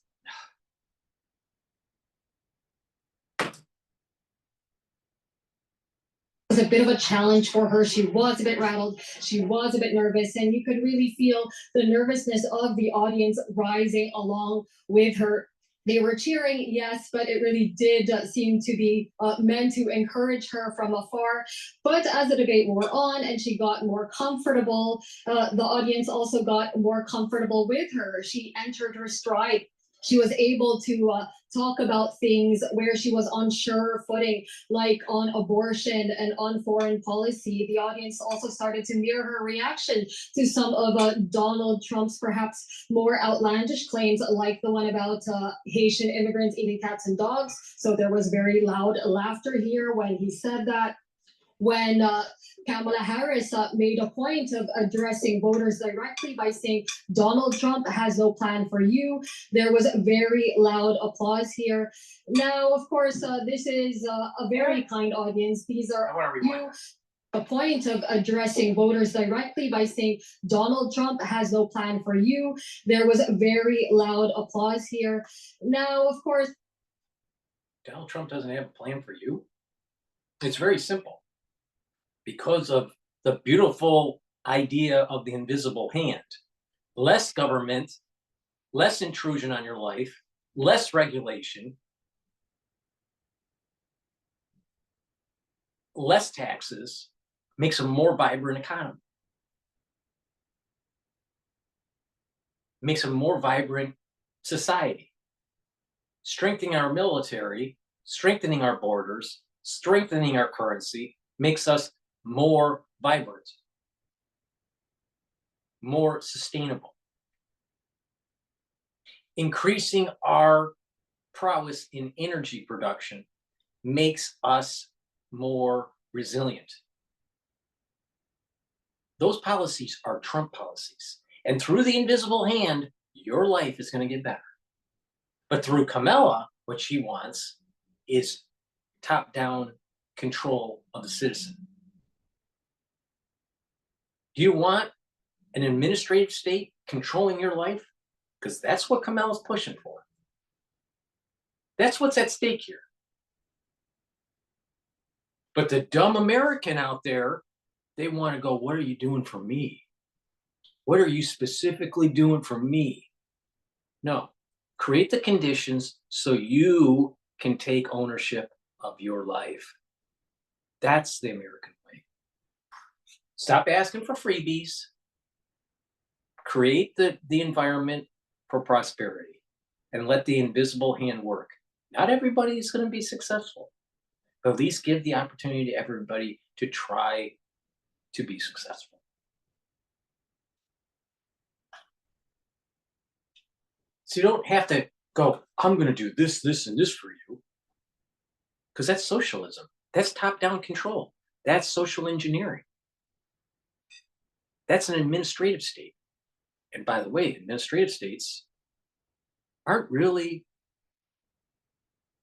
It was a bit of a challenge for her. She was a bit rattled. She was a bit nervous, and you could really feel the nervousness of the audience rising along with her. They were cheering, yes, but it really did seem to be meant to encourage her from afar. But as the debate wore on and she got more comfortable, the audience also got more comfortable with her. She entered her stride. She was able to talk about things where she was on sure footing, like on abortion and on foreign policy. The audience also started to mirror her reaction to some of Donald Trump's perhaps more outlandish claims, like the one about Haitian immigrants eating cats and dogs. So there was very loud laughter here when he said that. When Kamala Harris made a point of addressing voters directly by saying, Donald Trump has no plan for you, there was very loud applause here. Now, of course, this is a very kind audience. These are you. A point of addressing voters directly by saying, Donald Trump has no plan for you. There was very loud applause here. Now, of course, Donald Trump doesn't have a plan for you. It's very simple. Because of the beautiful idea of the invisible hand. Less government, less intrusion on your life, less regulation, less taxes, makes a more vibrant economy. Makes a more vibrant society. Strengthening our military, strengthening our borders, strengthening our currency, makes us more vibrant, more sustainable. Increasing our prowess in energy production makes us more resilient. Those policies are Trump policies. And through the invisible hand, your life is going to get better. But through Kamala, what she wants is top-down control of the citizen. Do you want an administrative state controlling your life? Because that's what Kamala's pushing for. That's what's at stake here. But the dumb American out there, they want to go, what are you doing for me? What are you specifically doing for me? No, create the conditions so you can take ownership of your life. That's the American way. Stop asking for freebies. Create the environment for prosperity and let the invisible hand work. Not everybody is going to be successful, but at least give the opportunity to everybody to try to be successful. So you don't have to go, I'm going to do this, this, and this for you. Because that's socialism. That's top-down control. That's social engineering. That's an administrative state. And by the way, administrative states aren't really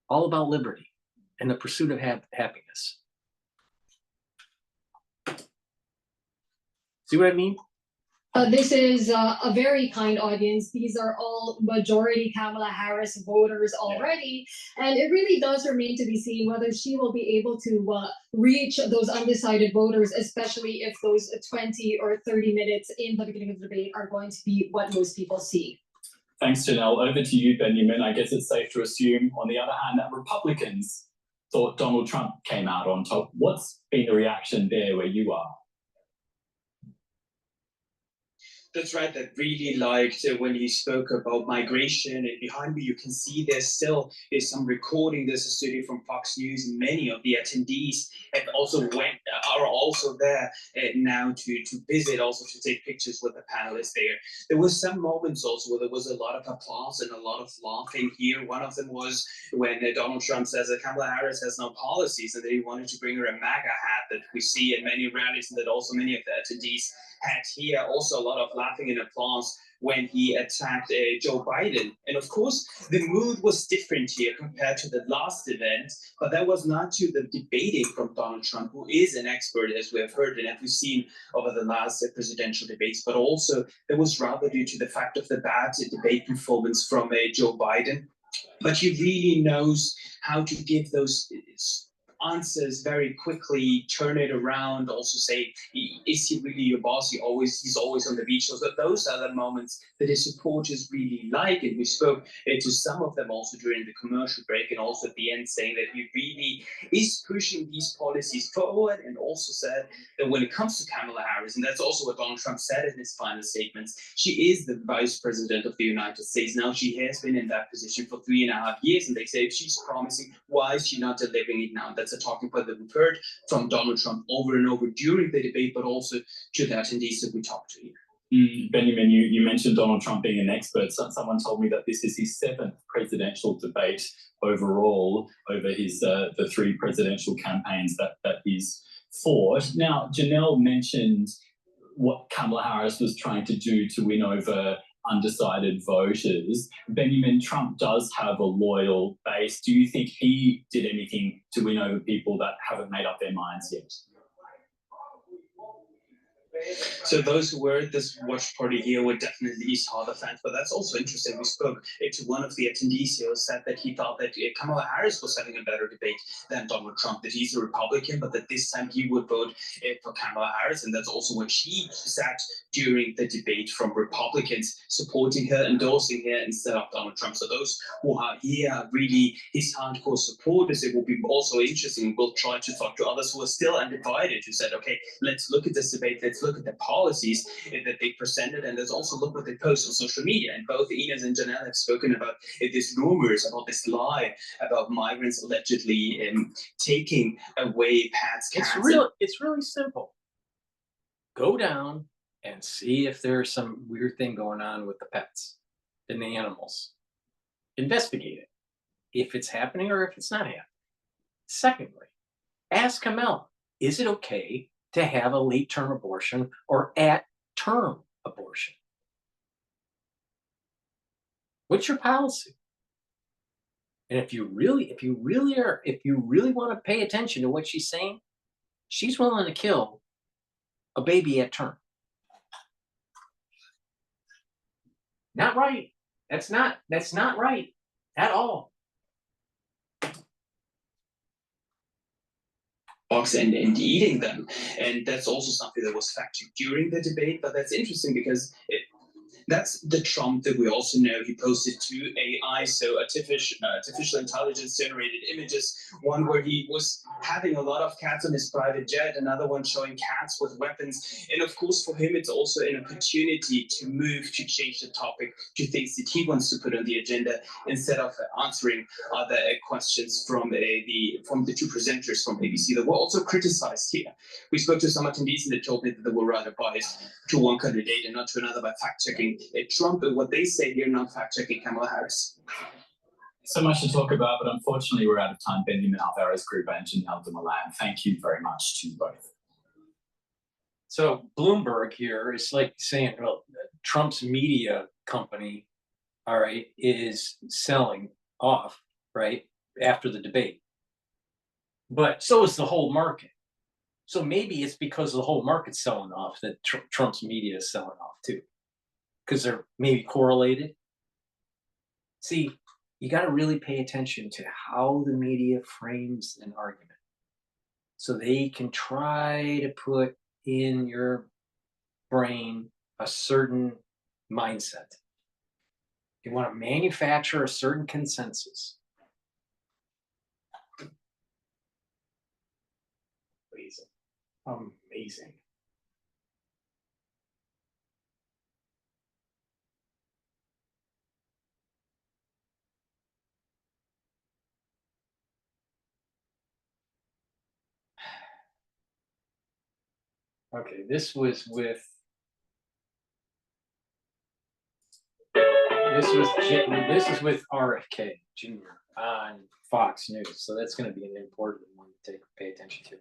all about liberty and the pursuit of happiness. See what I mean? This is a very kind audience. These are all majority Kamala Harris voters already. And it really does remain to be seen whether she will be able to reach those undecided voters, especially if those 20 or 30 minutes in the beginning of the debate are going to be what most people see. Thanks, Janelle. Over to you, Benjamin. I guess it's safe to assume, on the other hand, that Republicans thought Donald Trump came out on top. What's been the reaction there where you are? That's right. That really liked when he spoke about migration. And behind me, you can see there still is some recording. There's a studio from Fox News. Many of the attendees have also are also there now to visit, also to take pictures with the panelists there. There was some moments also where there was a lot of applause and a lot of laughing here. One of them was when Donald Trump says that Kamala Harris has no policies and that he wanted to bring her a MAGA hat that we see at many rallies and that also many of the attendees had here. Also a lot of laughing and applause when he attacked Joe Biden. And of course, the mood was different here compared to the last event, but that was not to the debating from Donald Trump, who is an expert, as we have heard and as we've seen over the last presidential debates, but also it was rather due to the fact of the bad debate performance from Joe Biden. But he really knows how to give those answers very quickly, turn it around, also say, is he really your boss? He's always on the beach. So those are the moments that his supporters really like. And we spoke to some of them also during the commercial break and also at the end, saying that he really is pushing these policies forward, and also said that when it comes to Kamala Harris, and that's also what Donald Trump said in his final statements, she is the vice president of the United States. Now she has been in that position for 3.5 years, and they say if she's promising, why is she not delivering it now? That's a talking point that we've heard from Donald Trump over and over during the debate, but also to the attendees that we talked to here. Benjamin, you mentioned Donald Trump being an expert. Someone told me that this is his 7th presidential debate overall over his the 3 presidential campaigns that he's fought. Now, Janelle mentioned what Kamala Harris was trying to do to win over undecided voters. Benjamin, Trump does have a loyal base. Do you think he did anything to win over people that haven't made up their minds yet? So those who were at this watch party here were definitely East Harbour fans, but that's also interesting. We spoke to one of the attendees here who said that he thought that Kamala Harris was having a better debate than Donald Trump, that he's a Republican, but that this time he would vote for Kamala Harris. And that's also what she said during the debate, from Republicans supporting her, endorsing her instead of Donald Trump. So those who are here are really his hardcore supporters. It will be also interesting. We'll try to talk to others who are still undivided, who said, okay, let's look at this debate, let's look at the policies that they presented, and let's also look what they post on social media. And both Ines and Janelle have spoken about these rumors, about this lie about migrants allegedly taking away pets, cats. It's really simple. Go down and see if there's some weird thing going on with the pets and the animals. Investigate it, if it's happening or if it's not happening. Secondly, ask Kamala, is it okay to have a late-term abortion or at-term abortion? What's your policy? And if you really want to pay attention to what she's saying, she's willing to kill a baby at term. Not right. That's not right at all. And eating them. And that's also something that was fact-checked during the debate, but that's interesting because that's the Trump that we also know. He posted 2 AI, so artificial intelligence generated images, one where he was having a lot of cats on his private jet, another one showing cats with weapons. And of course, for him, it's also an opportunity to move, to change the topic to things that he wants to put on the agenda instead of answering other questions from the 2 presenters from ABC that were also criticized here. We spoke to some attendees and they told me that they were rather biased to one candidate and not to another by fact-checking Trump and what they say here, not fact-checking Kamala Harris. So much to talk about, but unfortunately we're out of time. Benjamin Alvarez Group and Janelle de Milan, thank you very much to both. So Bloomberg here is like saying, well, Trump's media company, all right, is selling off, right, after the debate. But so is the whole market. So maybe it's because the whole market's selling off that Trump's media is selling off too, because they're maybe correlated. See, you got to really pay attention to how the media frames an argument so they can try to put in your brain a certain mindset. They want to manufacture a certain consensus. Amazing. Amazing. Okay, this was with this is with RFK Jr. on Fox News, so that's going to be an important one to pay attention to.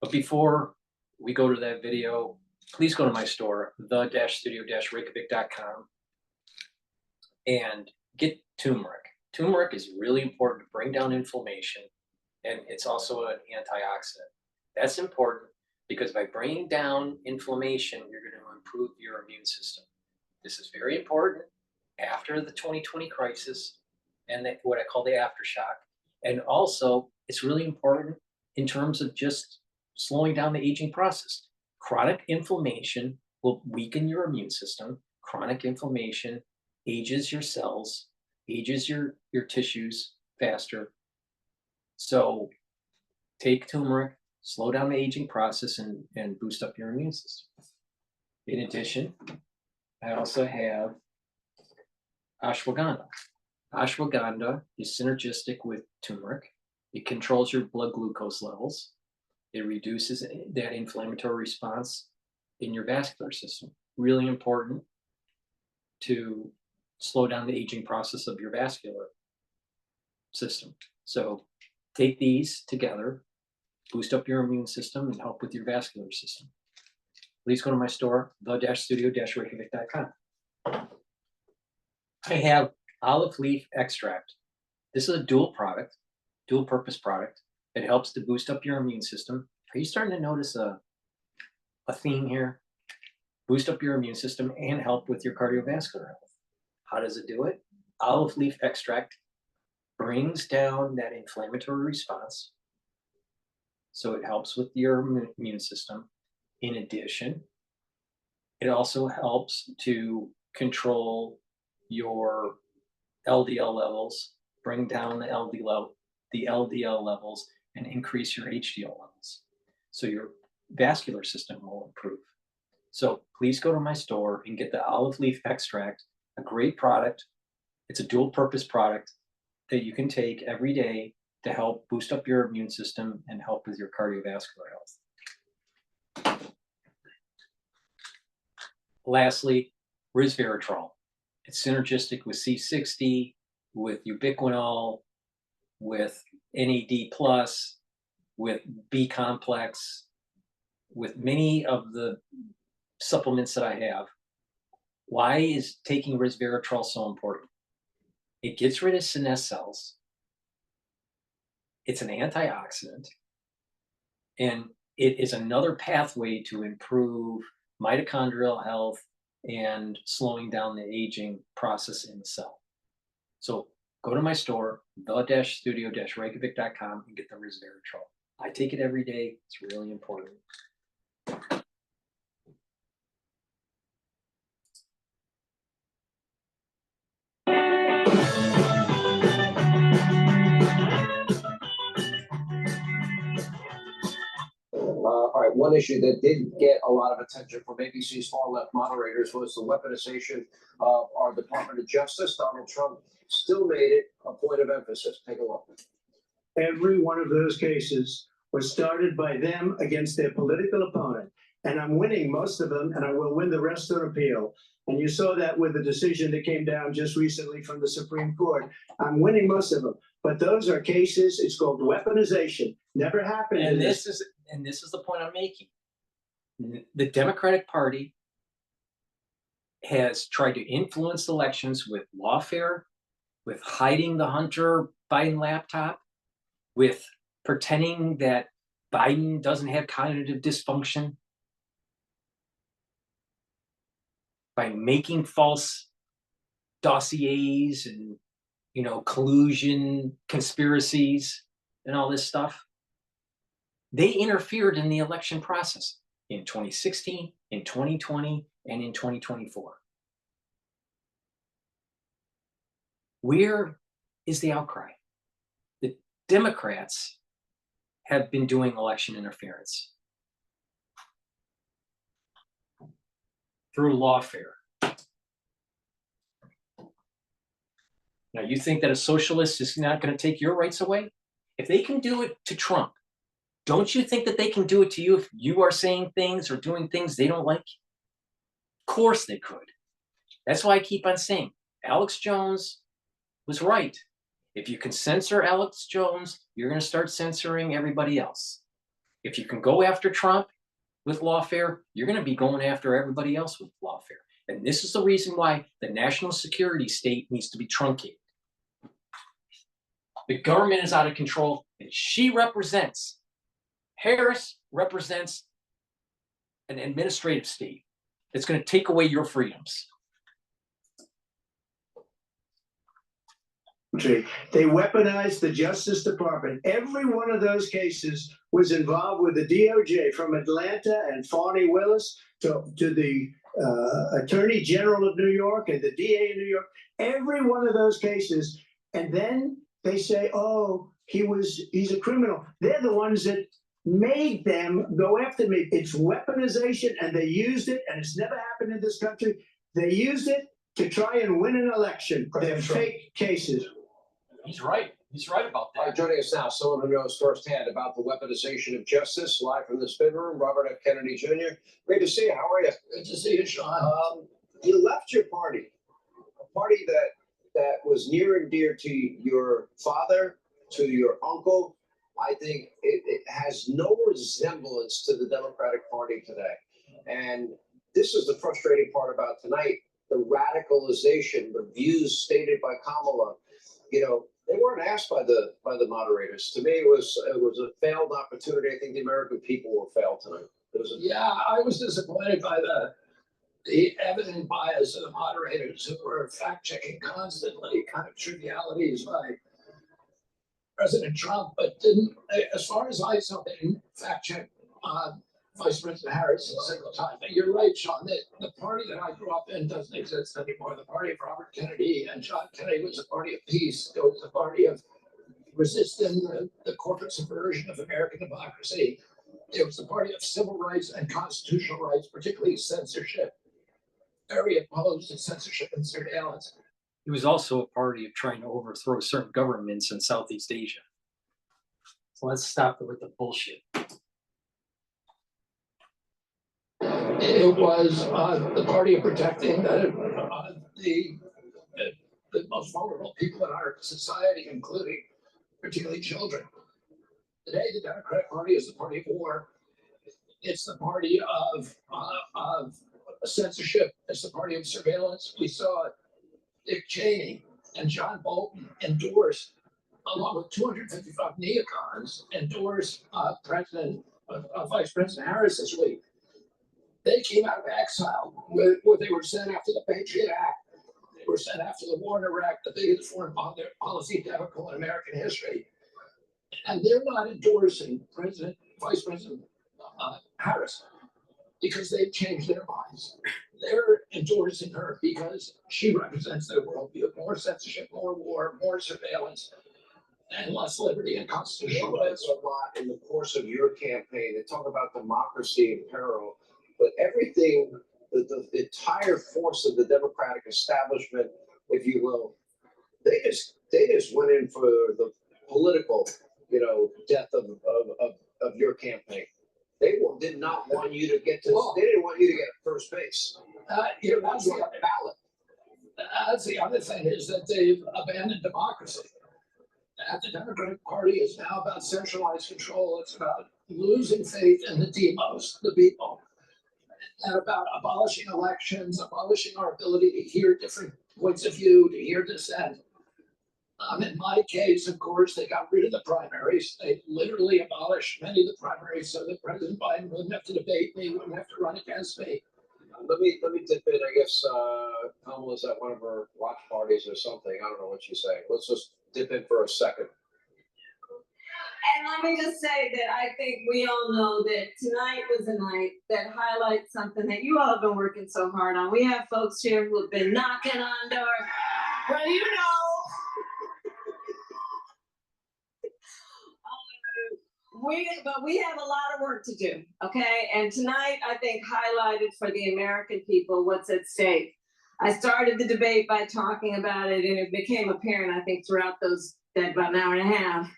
But before we go to that video, please go to my store, the-studio-reykjavik.com, and get turmeric. Turmeric is really important to bring down inflammation, and it's also an antioxidant. That's important because by bringing down inflammation, you're going to improve your immune system. This is very important after the 2020 crisis and what I call the aftershock. And also, it's really important in terms of just slowing down the aging process. Chronic inflammation will weaken your immune system. Chronic inflammation ages your cells, ages your tissues faster. So take turmeric, slow down the aging process, and boost up your immune system. In addition, I also have ashwagandha. Ashwagandha is synergistic with turmeric. It controls your blood glucose levels. It reduces that inflammatory response in your vascular system. Really important to slow down the aging process of your vascular system. So take these together, boost up your immune system, and help with your vascular system. Please go to my store, the-studio-reykjavik.com. I have olive leaf extract. This is a dual purpose product. It helps to boost up your immune system. Are you starting to notice a theme here? Boost up your immune system and help with your cardiovascular health. How does it do it? Olive leaf extract brings down that inflammatory response. So it helps with your immune system. In addition, it also helps to control your LDL levels, bring down the LDL levels, and increase your HDL levels. So your vascular system will improve. So please go to my store and get the olive leaf extract, a great product. It's a dual purpose product that you can take every day to help boost up your immune system and help with your cardiovascular health. Lastly, resveratrol. It's synergistic with C60, with ubiquinol, with NAD+, with B complex, with many of the supplements that I have. Why is taking resveratrol so important? It gets rid of senescent cells. It's an antioxidant, and it is another pathway to improve mitochondrial health and slowing down the aging process in the cell. So go to my store, the-studio-reykjavik.com, and get the resveratrol. I take it every day. It's really important. All right, one issue that did get a lot of attention from ABC's far left moderators was the weaponization of our Department of Justice. Donald Trump still made it a point of emphasis. Take a look. Every one of those cases was started by them against their political opponent. And I'm winning most of them, and I will win the rest on appeal. And you saw that with the decision that came down just recently from the Supreme Court. I'm winning most of them. But those are cases, it's called weaponization. Never happened. And this is the point I'm making. The Democratic Party has tried to influence elections with lawfare, with hiding the Hunter Biden laptop, with pretending that Biden doesn't have cognitive dysfunction, by making false dossiers and, collusion, conspiracies, and all this stuff. They interfered in the election process in 2016, in 2020, and in 2024. Where is the outcry? The Democrats have been doing election interference through lawfare. Now, you think that a socialist is not going to take your rights away? If they can do it to Trump, Don't you think that they can do it to you if you are saying things or doing things they don't like? Of course they could. That's why I keep on saying Alex Jones was right. If you can censor Alex Jones, you're going to start censoring everybody else. If you can go after Trump with lawfare, you're going to be going after everybody else with lawfare. And this is the reason why the national security state needs to be truncated. The government is out of control, and Harris represents an administrative state that's going to take away your freedoms. They weaponized the Justice Department. Every one of those cases was involved with the DOJ, from Atlanta and Fani Willis to the Attorney General of New York and the DA in New York. Every one of those cases, and then they say, "Oh, he's a criminal." They're the ones that made them go after me. It's weaponization, and they used it, and it's never happened in this country. They used it to try and win an election. They're fake cases. He's right. He's right about that. Joining us now, someone who knows firsthand about the weaponization of justice, live from the spin room, Robert F. Kennedy Jr. Great to see you. How are you? Good to see you, Sean. You left your party, a party that was near and dear to your father, to your uncle. I think it has no resemblance to the Democratic Party today. And this is the frustrating part about tonight, the radicalization, the views stated by Kamala. You know, they weren't asked by the moderators. To me, it was a failed opportunity. I think the American people were failed tonight. Yeah, I was disappointed by the evident bias of the moderators who were fact-checking constantly, kind of trivialities by President Trump, but didn't, as far as I saw, they didn't fact-check Vice President Harris a single time. But you're right, Sean, that the party that I grew up in doesn't exist anymore. The party of Robert Kennedy and John Kennedy was a party of peace. It was a party of resisting the corporate subversion of American democracy. It was the party of civil rights and constitutional rights, particularly censorship. Very opposed to censorship and surveillance. It was also a party of trying to overthrow certain governments in Southeast Asia. So let's stop with the bullshit. It was the party of protecting the most vulnerable people in our society, including particularly children. Today, the Democratic Party is the party of war. It's the party of censorship. It's the party of surveillance. We saw Dick Cheney and John Bolton endorse, along with 255 neocons, endorse Vice President Harris this week. They came out of exile where they were sent after the Patriot Act. They were sent after the war in Iraq, the biggest foreign policy debacle in American history. And they're not endorsing Vice President Harris because they've changed their minds. They're endorsing her because she represents their worldview of more censorship, more war, more surveillance, and less liberty and constitutional rights. A lot in the course of your campaign. They talk about democracy in peril, but everything, the entire force of the Democratic establishment, if you will, they just went in for the political, death of your campaign. They did not want you to get to. They didn't want you to get first base. That's the ballot. That's the other thing, is that they've abandoned democracy. The Democratic Party is now about centralized control. It's about losing faith in the demos, the people, and about abolishing elections, abolishing our ability to hear different points of view, to hear dissent. In my case, of course, they got rid of the primaries. They literally abolished many of the primaries so that President Biden wouldn't have to debate me, wouldn't have to run against me. Let me dip in. I guess Kamala's at one of her watch parties or something. I don't know what she's saying. Let's just dip in for a second. And let me just say that I think we all know that tonight was a night that highlights something that you all have been working so hard on. We have folks here who have been knocking on doors. Well, but we have a lot of work to do, okay? And tonight, I think, highlighted for the American people what's at stake. I started the debate by talking about it, and it became apparent, I think, throughout about an hour and a half,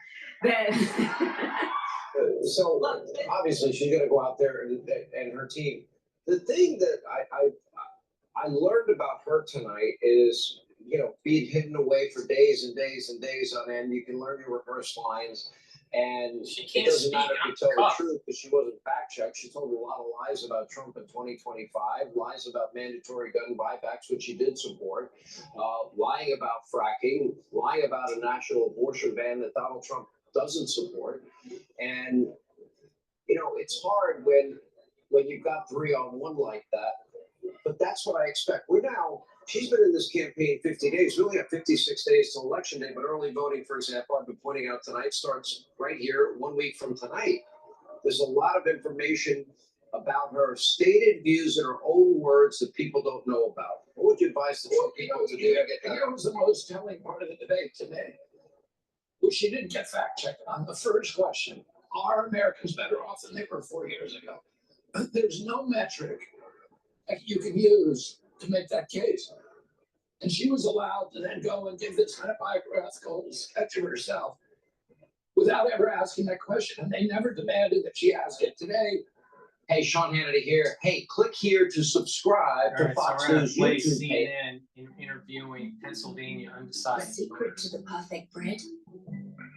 that So obviously she's going to go out there and her team. The thing that I learned about her tonight is, you know, being hidden away for days and days and days on end. You can learn your rehearsed lines, and it doesn't matter if you tell the truth because she wasn't fact checked. She told a lot of lies about Trump in 2025, lies about mandatory gun buybacks, which she did support, lying about fracking, lying about a national abortion ban that Donald Trump doesn't support. And you know, it's hard when you've got 3-on-1 like that. But that's what I expect. She's been in this campaign 50 days. We only have 56 days till election day, but early voting, for example, I've been pointing out tonight, starts right here 1 week from tonight. There's a lot of information about her stated views in her own words that people don't know about. What would you advise the Trump people to do? Here was the most telling part of the debate today, which she didn't get fact checked on. The first question: are Americans better off than they were 4 years ago? There's no metric that you can use to make that case. And she was allowed to then go and give this kind of biographical sketch of herself without ever asking that question. And they never demanded that she ask it today. Hey, Sean Hannity here. Hey, click here to subscribe to Fox News YouTube page. CNN interviewing Pennsylvania undecided. The secret to the perfect bread?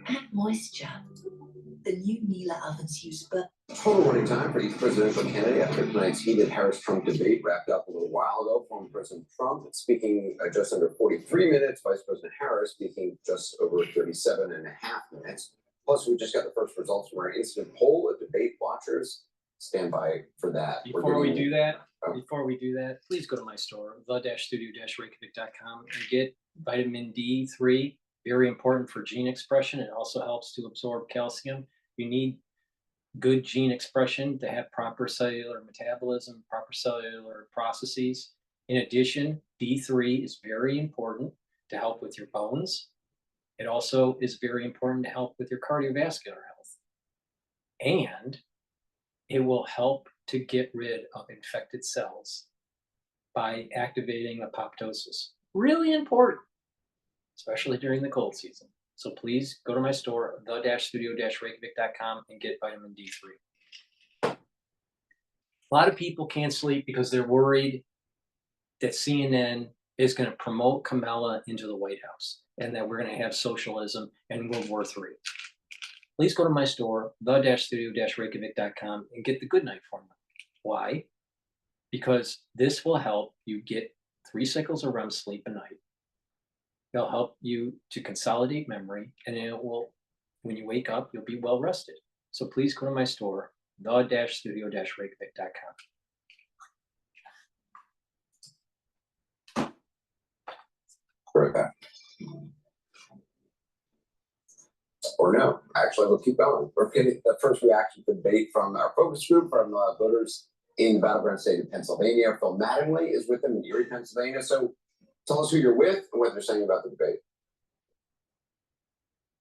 Add moisture. The new Miele ovens use Total running time for each presidential candidate after tonight's heated Harris-Trump debate wrapped up a little while ago. Former President Trump speaking just under 43 minutes, Vice President Harris speaking just over 37 and a half minutes. Plus, we just got the first results from our instant poll. Debate watchers, stand by for that. Before we do that, please go to my store, the-studio-reykjavik.com, and get vitamin D3. Very important for gene expression. It also helps to absorb calcium. You need good gene expression to have proper cellular metabolism, proper cellular processes. In addition, D3 is very important to help with your bones. It also is very important to help with your cardiovascular health. And it will help to get rid of infected cells by activating apoptosis. Really important, especially during the cold season. So please go to my store, the-studio-reykjavik.com, and get vitamin D3. A lot of people can't sleep because they're worried that CNN is going to promote Kamala into the White House and that we're going to have socialism and World War III. Please go to my store, the-studio-reykjavik.com, and get the Good Night Formula. Why? Because this will help you get 3 cycles of REM sleep a night. It'll help you to consolidate memory, and it will, when you wake up, you'll be well rested. So please go to my store, the-studio-reykjavik.com. Right back. Or no, actually, we'll keep going. We're getting the first reaction to the debate from our focus group from voters in the battleground state of Pennsylvania. Phil Mattingly is with them in Erie, Pennsylvania. So tell us who you're with and what they're saying about the debate.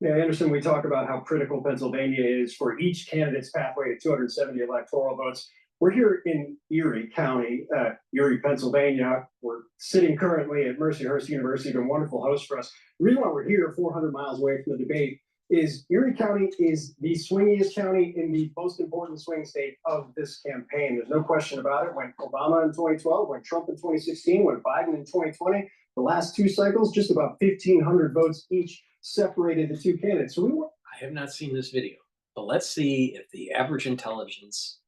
Yeah, Anderson, we talk about how critical Pennsylvania is for each candidate's pathway to 270 electoral votes. We're here in Erie County, Erie, Pennsylvania. We're sitting currently at Mercyhurst University, been a wonderful host for us. The reason why we're here 400 miles away from the debate is Erie County is the swingiest county in the most important swing state of this campaign. There's no question about it. When Obama in 2012, when Trump in 2016, when Biden in 2020, the last 2 cycles, just about 1,500 votes each separated the 2 candidates. So I have not seen this video, but let's see if the average intelligence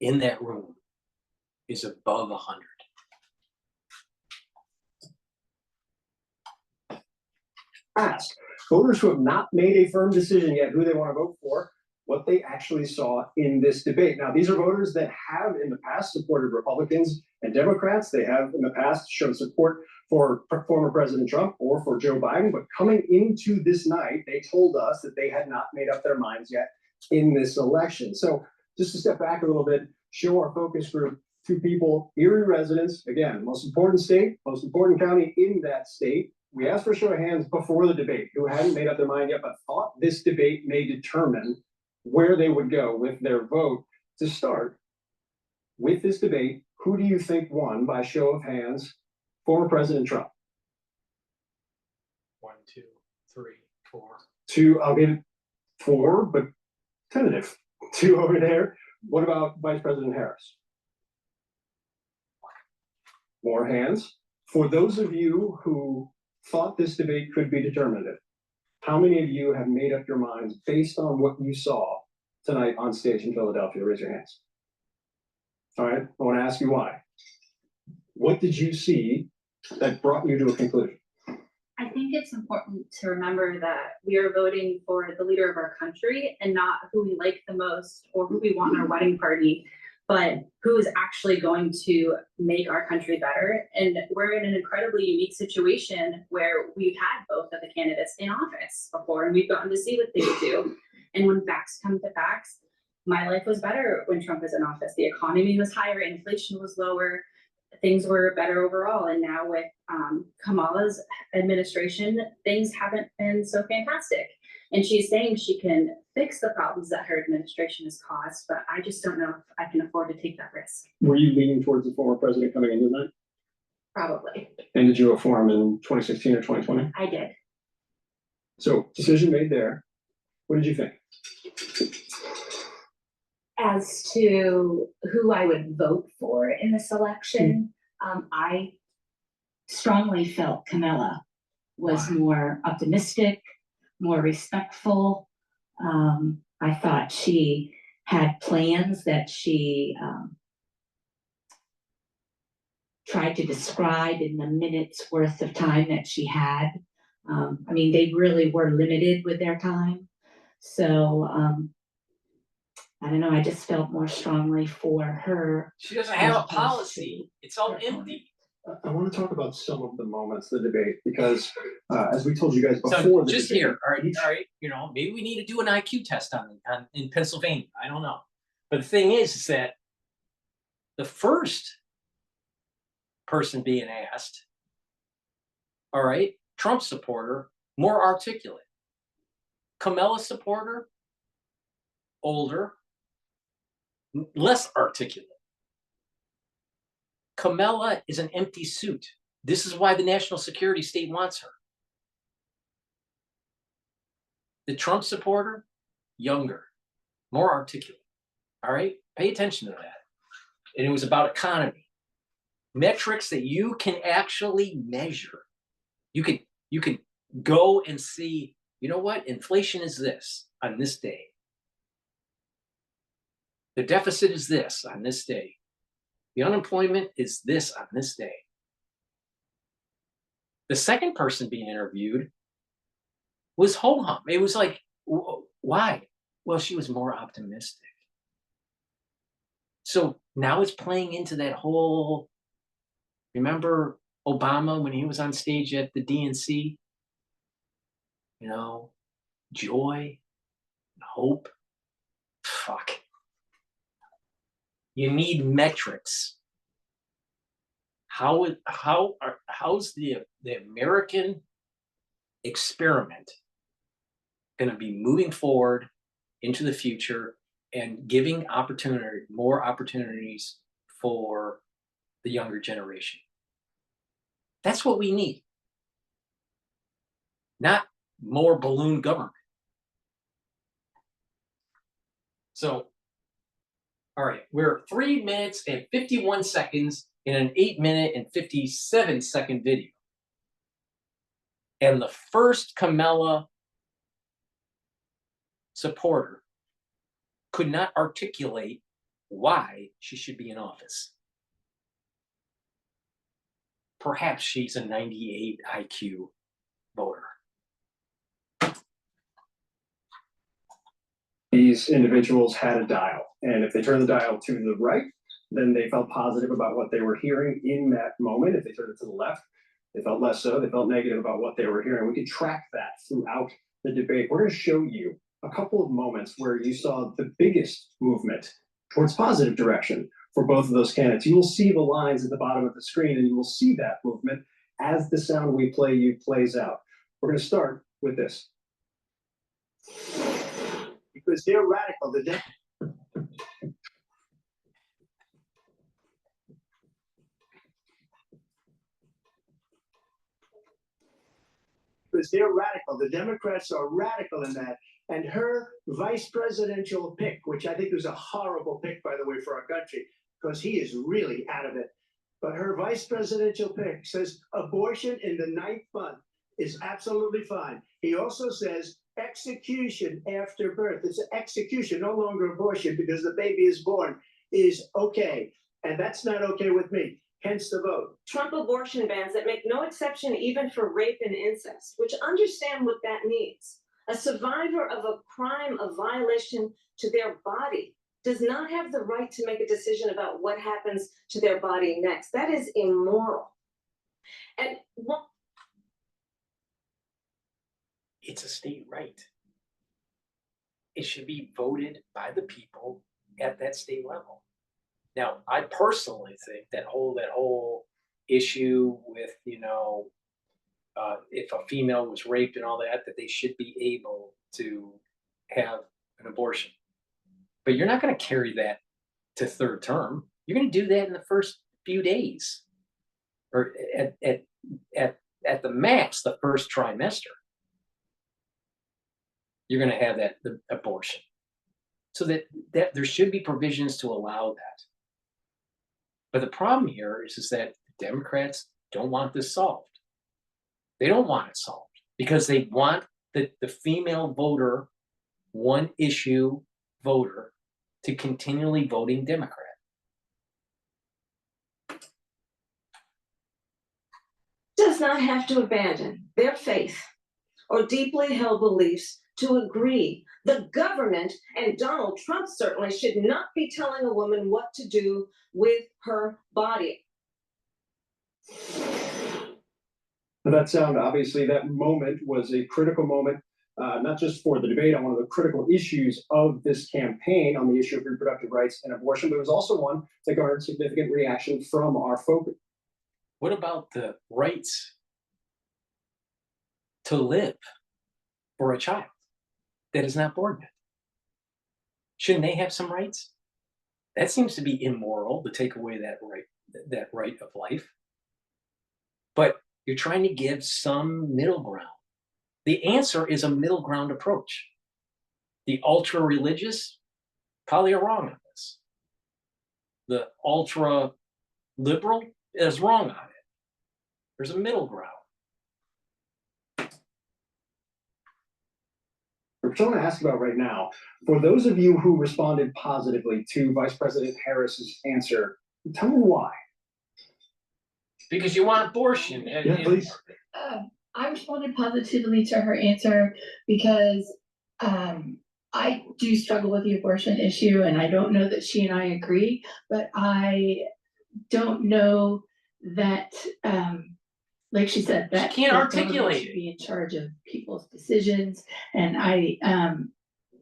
in that room is above 100. Ask voters who have not made a firm decision yet who they want to vote for, what they actually saw in this debate. Now, these are voters that have in the past supported Republicans and Democrats. They have in the past shown support for former President Trump or for Joe Biden. But coming into this night, they told us that they had not made up their minds yet in this election. So just to step back a little bit, show our focus group 2 people, Erie residents, again, most important state, most important county in that state. We asked for a show of hands before the debate who hadn't made up their mind yet, but thought this debate may determine where they would go with their vote. To start with this debate, who do you think won by show of hands? Former President Trump. 1, 2, 3, 4. 2, I'll give it 4, but tentative. Two over there. What about Vice President Harris? More hands. For those of you who thought this debate could be determinative, how many of you have made up your minds based on what you saw tonight on stage in Philadelphia? Raise your hands. All right, I want to ask you why. What did you see that brought you to a conclusion? I think it's important to remember that we are voting for the leader of our country and not who we like the most or who we want in our wedding party, but who is actually going to make our country better. And we're in an incredibly unique situation where we've had both of the candidates in office before, and we've gotten to see what they do. And when facts come to facts, my life was better when Trump was in office. The economy was higher, inflation was lower, things were better overall. And now with Kamala's administration, things haven't been so fantastic. And she's saying she can fix the problems that her administration has caused, but I just don't know if I can afford to take that risk. Were you leaning towards the former president coming into tonight? Probably. And did you vote for him in 2016 or 2020? I did. So decision made there. What did you think? As to who I would vote for in this election, I strongly felt Kamala was more optimistic, more respectful. I thought she had plans that she tried to describe in the minutes worth of time that she had. I mean, they really were limited with their time. So I don't know, I just felt more strongly for her. She doesn't have a policy. It's all empty. I want to talk about some of the moments of the debate because, as we told you guys before, So the just debate, here, all right, you know, maybe we need to do an IQ test on in Pennsylvania. I don't know, but the thing is that the first person being asked, all right, Trump supporter, more articulate. Kamala supporter, older, less articulate. Kamala is an empty suit. This is why the national security state wants her. The Trump supporter, younger, more articulate. All right, pay attention to that. And it was about economy, metrics that you can actually measure. You can go and see, you know what, inflation is this on this day. The deficit is this on this day. The unemployment is this on this day. The second person being interviewed was ho-hum. It was like, why? Well, she was more optimistic. So now it's playing into that whole, remember Obama when he was on stage at the DNC? You know, joy, hope. Fuck. You need metrics. How's the American experiment going to be moving forward into the future and giving more opportunities for the younger generation? That's what we need. Not more balloon government. So, all right, we're 3 minutes and 51 seconds in an 8-minute and 57-second video. And the first Kamala supporter could not articulate why she should be in office. Perhaps she's a 98 IQ voter. These individuals had a dial, and if they turned the dial to the right, then they felt positive about what they were hearing in that moment. If they turned it to the left, they felt less so. They felt negative about what they were hearing. We could track that throughout the debate. We're going to show you a couple of moments where you saw the biggest movement towards positive direction for both of those candidates. You will see the lines at the bottom of the screen, and you will see that movement as the sound we play you plays out. We're going to start with this. Because they're radical. Because they're radical. The Democrats are radical in that And her vice presidential pick, which I think was a horrible pick, by the way, for our country, because he is really out of it. But her vice presidential pick says abortion in the 9th month is absolutely fine. He also says execution after birth. It's an execution, no longer abortion, because the baby is born, is okay. And that's not okay with me. Hence the vote. Trump abortion bans that make no exception even for rape and incest, which understand what that means. A survivor of a crime of violation to their body does not have the right to make a decision about what happens to their body next. That is immoral. And what? It's a state right. It should be voted by the people at that state level. Now, I personally think that whole issue with, if a female was raped and all that they should be able to have an abortion. But you're not going to carry that to 3rd term. You're going to do that in the first few days, or at the max, the first trimester. You're going to have the abortion. So that there should be provisions to allow that. But the problem here is that Democrats don't want this solved. They don't want it solved because they want the female voter, one issue voter, to continually voting Democrat. Does not have to abandon their faith or deeply held beliefs to agree. The government and Donald Trump certainly should not be telling a woman what to do with her body. For that sound, obviously, that moment was a critical moment, not just for the debate on one of the critical issues of this campaign on the issue of reproductive rights and abortion, but it was also one that garnered significant reaction from our folk. What about the rights to live for a child that is not born yet? Shouldn't they have some rights? That seems to be immoral to take away that right of life. But you're trying to give some middle ground. The answer is a middle ground approach. The ultra religious probably are wrong on this. The ultra liberal is wrong on it. There's a middle ground. What I want to ask about right now, for those of you who responded positively to Vice President Harris's answer, tell me why. Because you want abortion. Yeah, please. I responded positively to her answer because I do struggle with the abortion issue, and I don't know that she and I agree, but I don't know that, like she said, that she can't articulate should be in charge of people's decisions. And I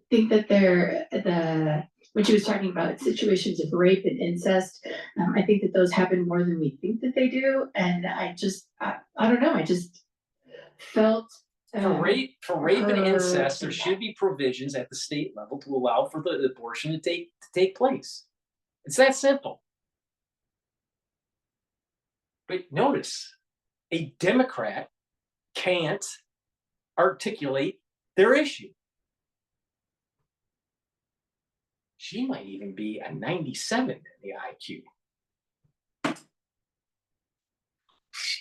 think that when she was talking about situations of rape and incest, I think that those happen more than we think that they do. And I don't know, I just felt for rape and incest, there should be provisions at the state level to allow for the abortion to take place. It's that simple. But notice, a Democrat can't articulate their issue. She might even be a 97 in the IQ.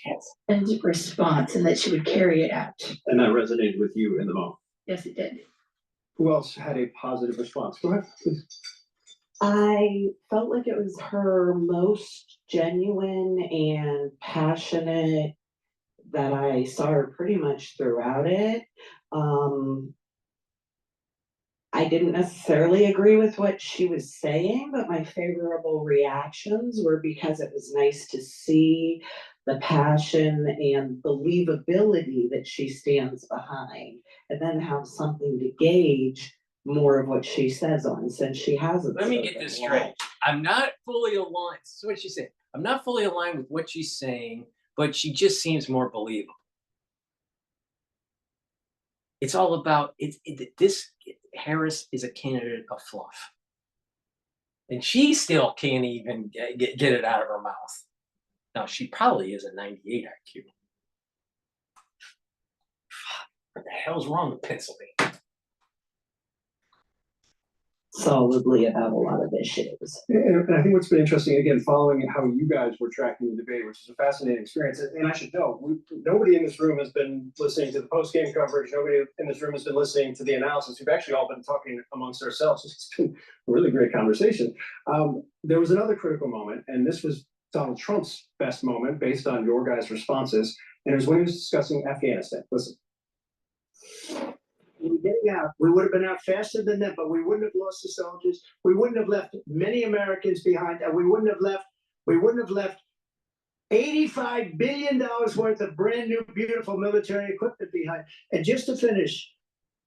Yes. And response, and that she would carry it out. And that resonated with you in the moment. Yes, it did. Who else had a positive response? Go ahead, please. I felt like it was her most genuine and passionate that I saw her pretty much throughout it. I didn't necessarily agree with what she was saying, but my favorable reactions were because it was nice to see the passion and believability that she stands behind, and then have something to gauge more of what she says on, since she hasn't. Let me get this straight. I'm not fully aligned. This is what she said. I'm not fully aligned with what she's saying, but she just seems more believable. It's all about this. Harris is a candidate of fluff, and she still can't even get it out of her mouth. Now she probably is a 98 IQ. What the hell's wrong with Pennsylvania? solidly about a lot of issues. And I think what's been interesting, again, following how you guys were tracking the debate, which is a fascinating experience. And I should know, nobody in this room has been listening to the post-game coverage. Nobody in this room has been listening to the analysis. We've actually all been talking amongst ourselves. It's been a really great conversation. There was another critical moment, and this was Donald Trump's best moment based on your guys' responses. And it was when he was discussing Afghanistan. Listen. We're getting out. We would have been out faster than that, but we wouldn't have lost the soldiers. We wouldn't have left many Americans behind, and we wouldn't have left $85 billion worth of brand new, beautiful military equipment behind. And just to finish,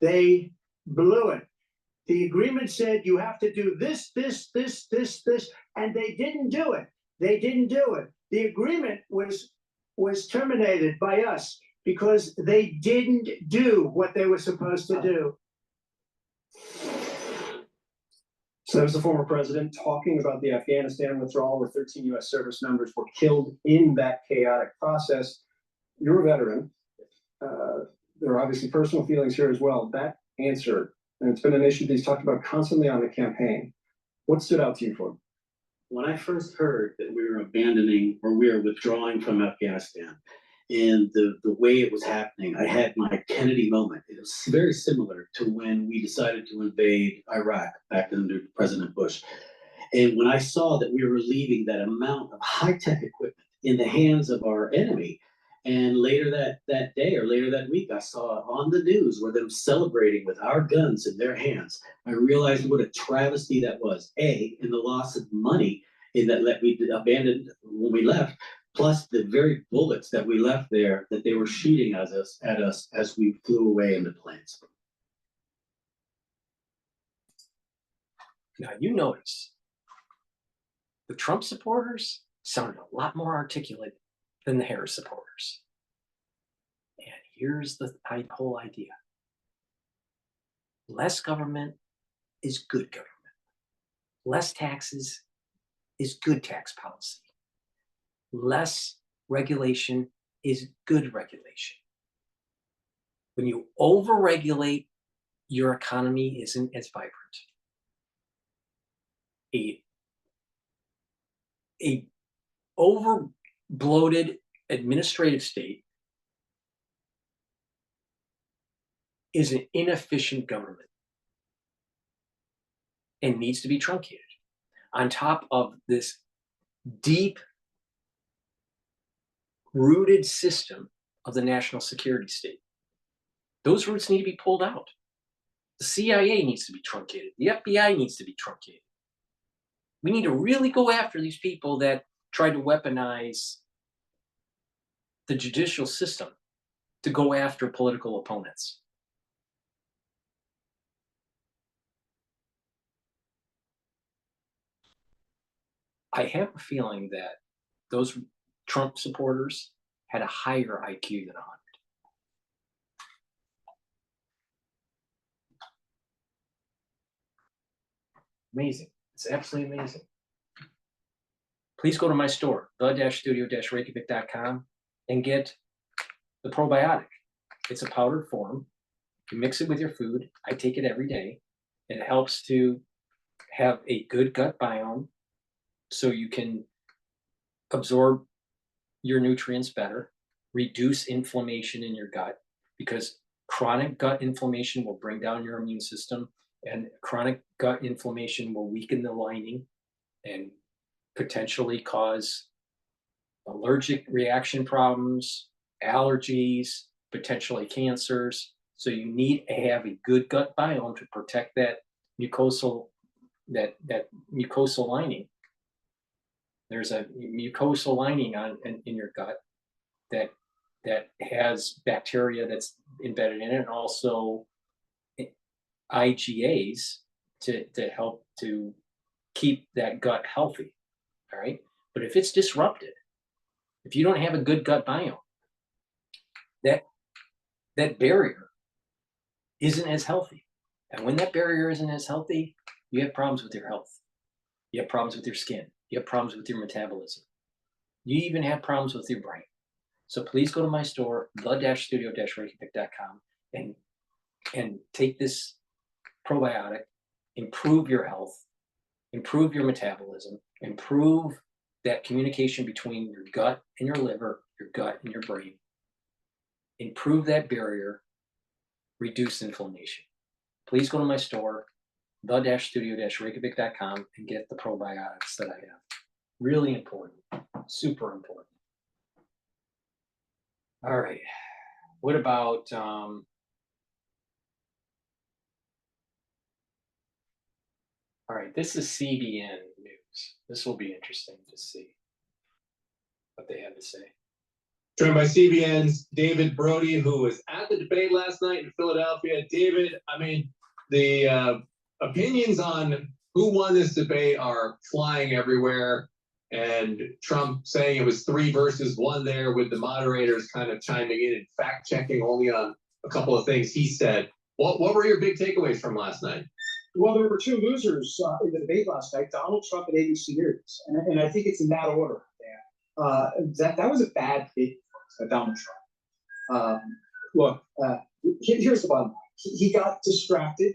they blew it. The agreement said you have to do this, and they didn't do it. They didn't do it. The agreement was terminated by us, because they didn't do what they were supposed to do. So that was the former president talking about the Afghanistan withdrawal, where 13 U.S. service members were killed in that chaotic process. You're a veteran. There are obviously personal feelings here as well. That answer, and it's been an issue that he's talked about constantly on the campaign. What stood out to you for him? When I first heard that we were abandoning or we were withdrawing from Afghanistan, and the way it was happening, I had my Kennedy moment. It was very similar to when we decided to invade Iraq back under President Bush. And when I saw that we were leaving that amount of high-tech equipment in the hands of our enemy, and later that day or later that week, I saw on the news where them celebrating with our guns in their hands, I realized what a travesty that was. In the loss of money in that we abandoned when we left, plus the very bullets that we left there that they were shooting at us as we flew away in the planes. Now, you notice the Trump supporters sounded a lot more articulate than the Harris supporters. And here's the whole idea. Less government is good government. Less taxes is good tax policy. Less regulation is good regulation. When you overregulate, your economy isn't as vibrant. A over bloated administrative state is an inefficient government and needs to be truncated. On top of this deep rooted system of the national security state. Those roots need to be pulled out. The CIA needs to be truncated. The FBI needs to be truncated. We need to really go after these people that try to weaponize the judicial system to go after political opponents. I have a feeling that those Trump supporters had a higher IQ than 100. Amazing. It's absolutely amazing. Please go to my store, the-studio-reykjavik.com, and get the probiotic. It's a powdered form. You mix it with your food. I take it every day. It helps to have a good gut biome so you can absorb your nutrients better, reduce inflammation in your gut, because chronic gut inflammation will bring down your immune system, and chronic gut inflammation will weaken the lining and potentially cause allergic reaction problems, allergies, potentially cancers. So you need to have a good gut biome to protect that mucosal lining. There's a mucosal lining in your gut that has bacteria that's embedded in it, and also IgAs to help to keep that gut healthy. All right. But if it's disrupted, if you don't have a good gut biome, that barrier isn't as healthy. And when that barrier isn't as healthy, you have problems with your health. You have problems with your skin. You have problems with your metabolism. You even have problems with your brain. So please go to my store, the-studio-reykjavik.com, and take this probiotic improve your health, improve your metabolism, improve that communication between your gut and your liver, your gut and your brain, improve that barrier, reduce inflammation. Please go to my store, the-studio-reykjavik.com, and get the probiotics that I have. Really important, super important. All right, what about, all right, this is CBN News. This will be interesting to see what they have to say. Joined by CBN's David Brody, who was at the debate last night in Philadelphia. David, I mean, the opinions on who won this debate are flying everywhere. And Trump saying it was 3 versus 1 there, with the moderators kind of chiming in and fact checking only on a couple of things he said. What were your big takeaways from last night? Well, there were 2 losers in the debate last night, Donald Trump and ABC News. And I think it's in that order. That was a bad debate for Donald Trump. Look, here's the bottom line. He got distracted.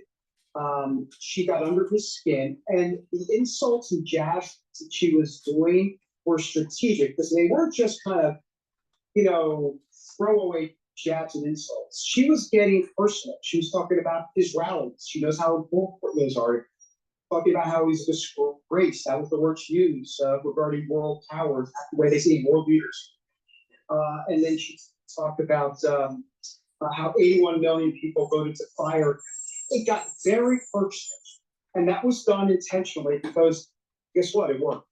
She got under his skin, and the insults and jabs that she was doing were strategic, because they weren't just kind of, throwaway jabs and insults. She was getting personal. She was talking about his rallies. She knows how important those are. Talking about how he's a disgrace. That was the word she used regarding world powers, the way they see world leaders. And then she talked about how 81 million people voted to fire. It got very personal, and that was done intentionally, because guess what? It worked.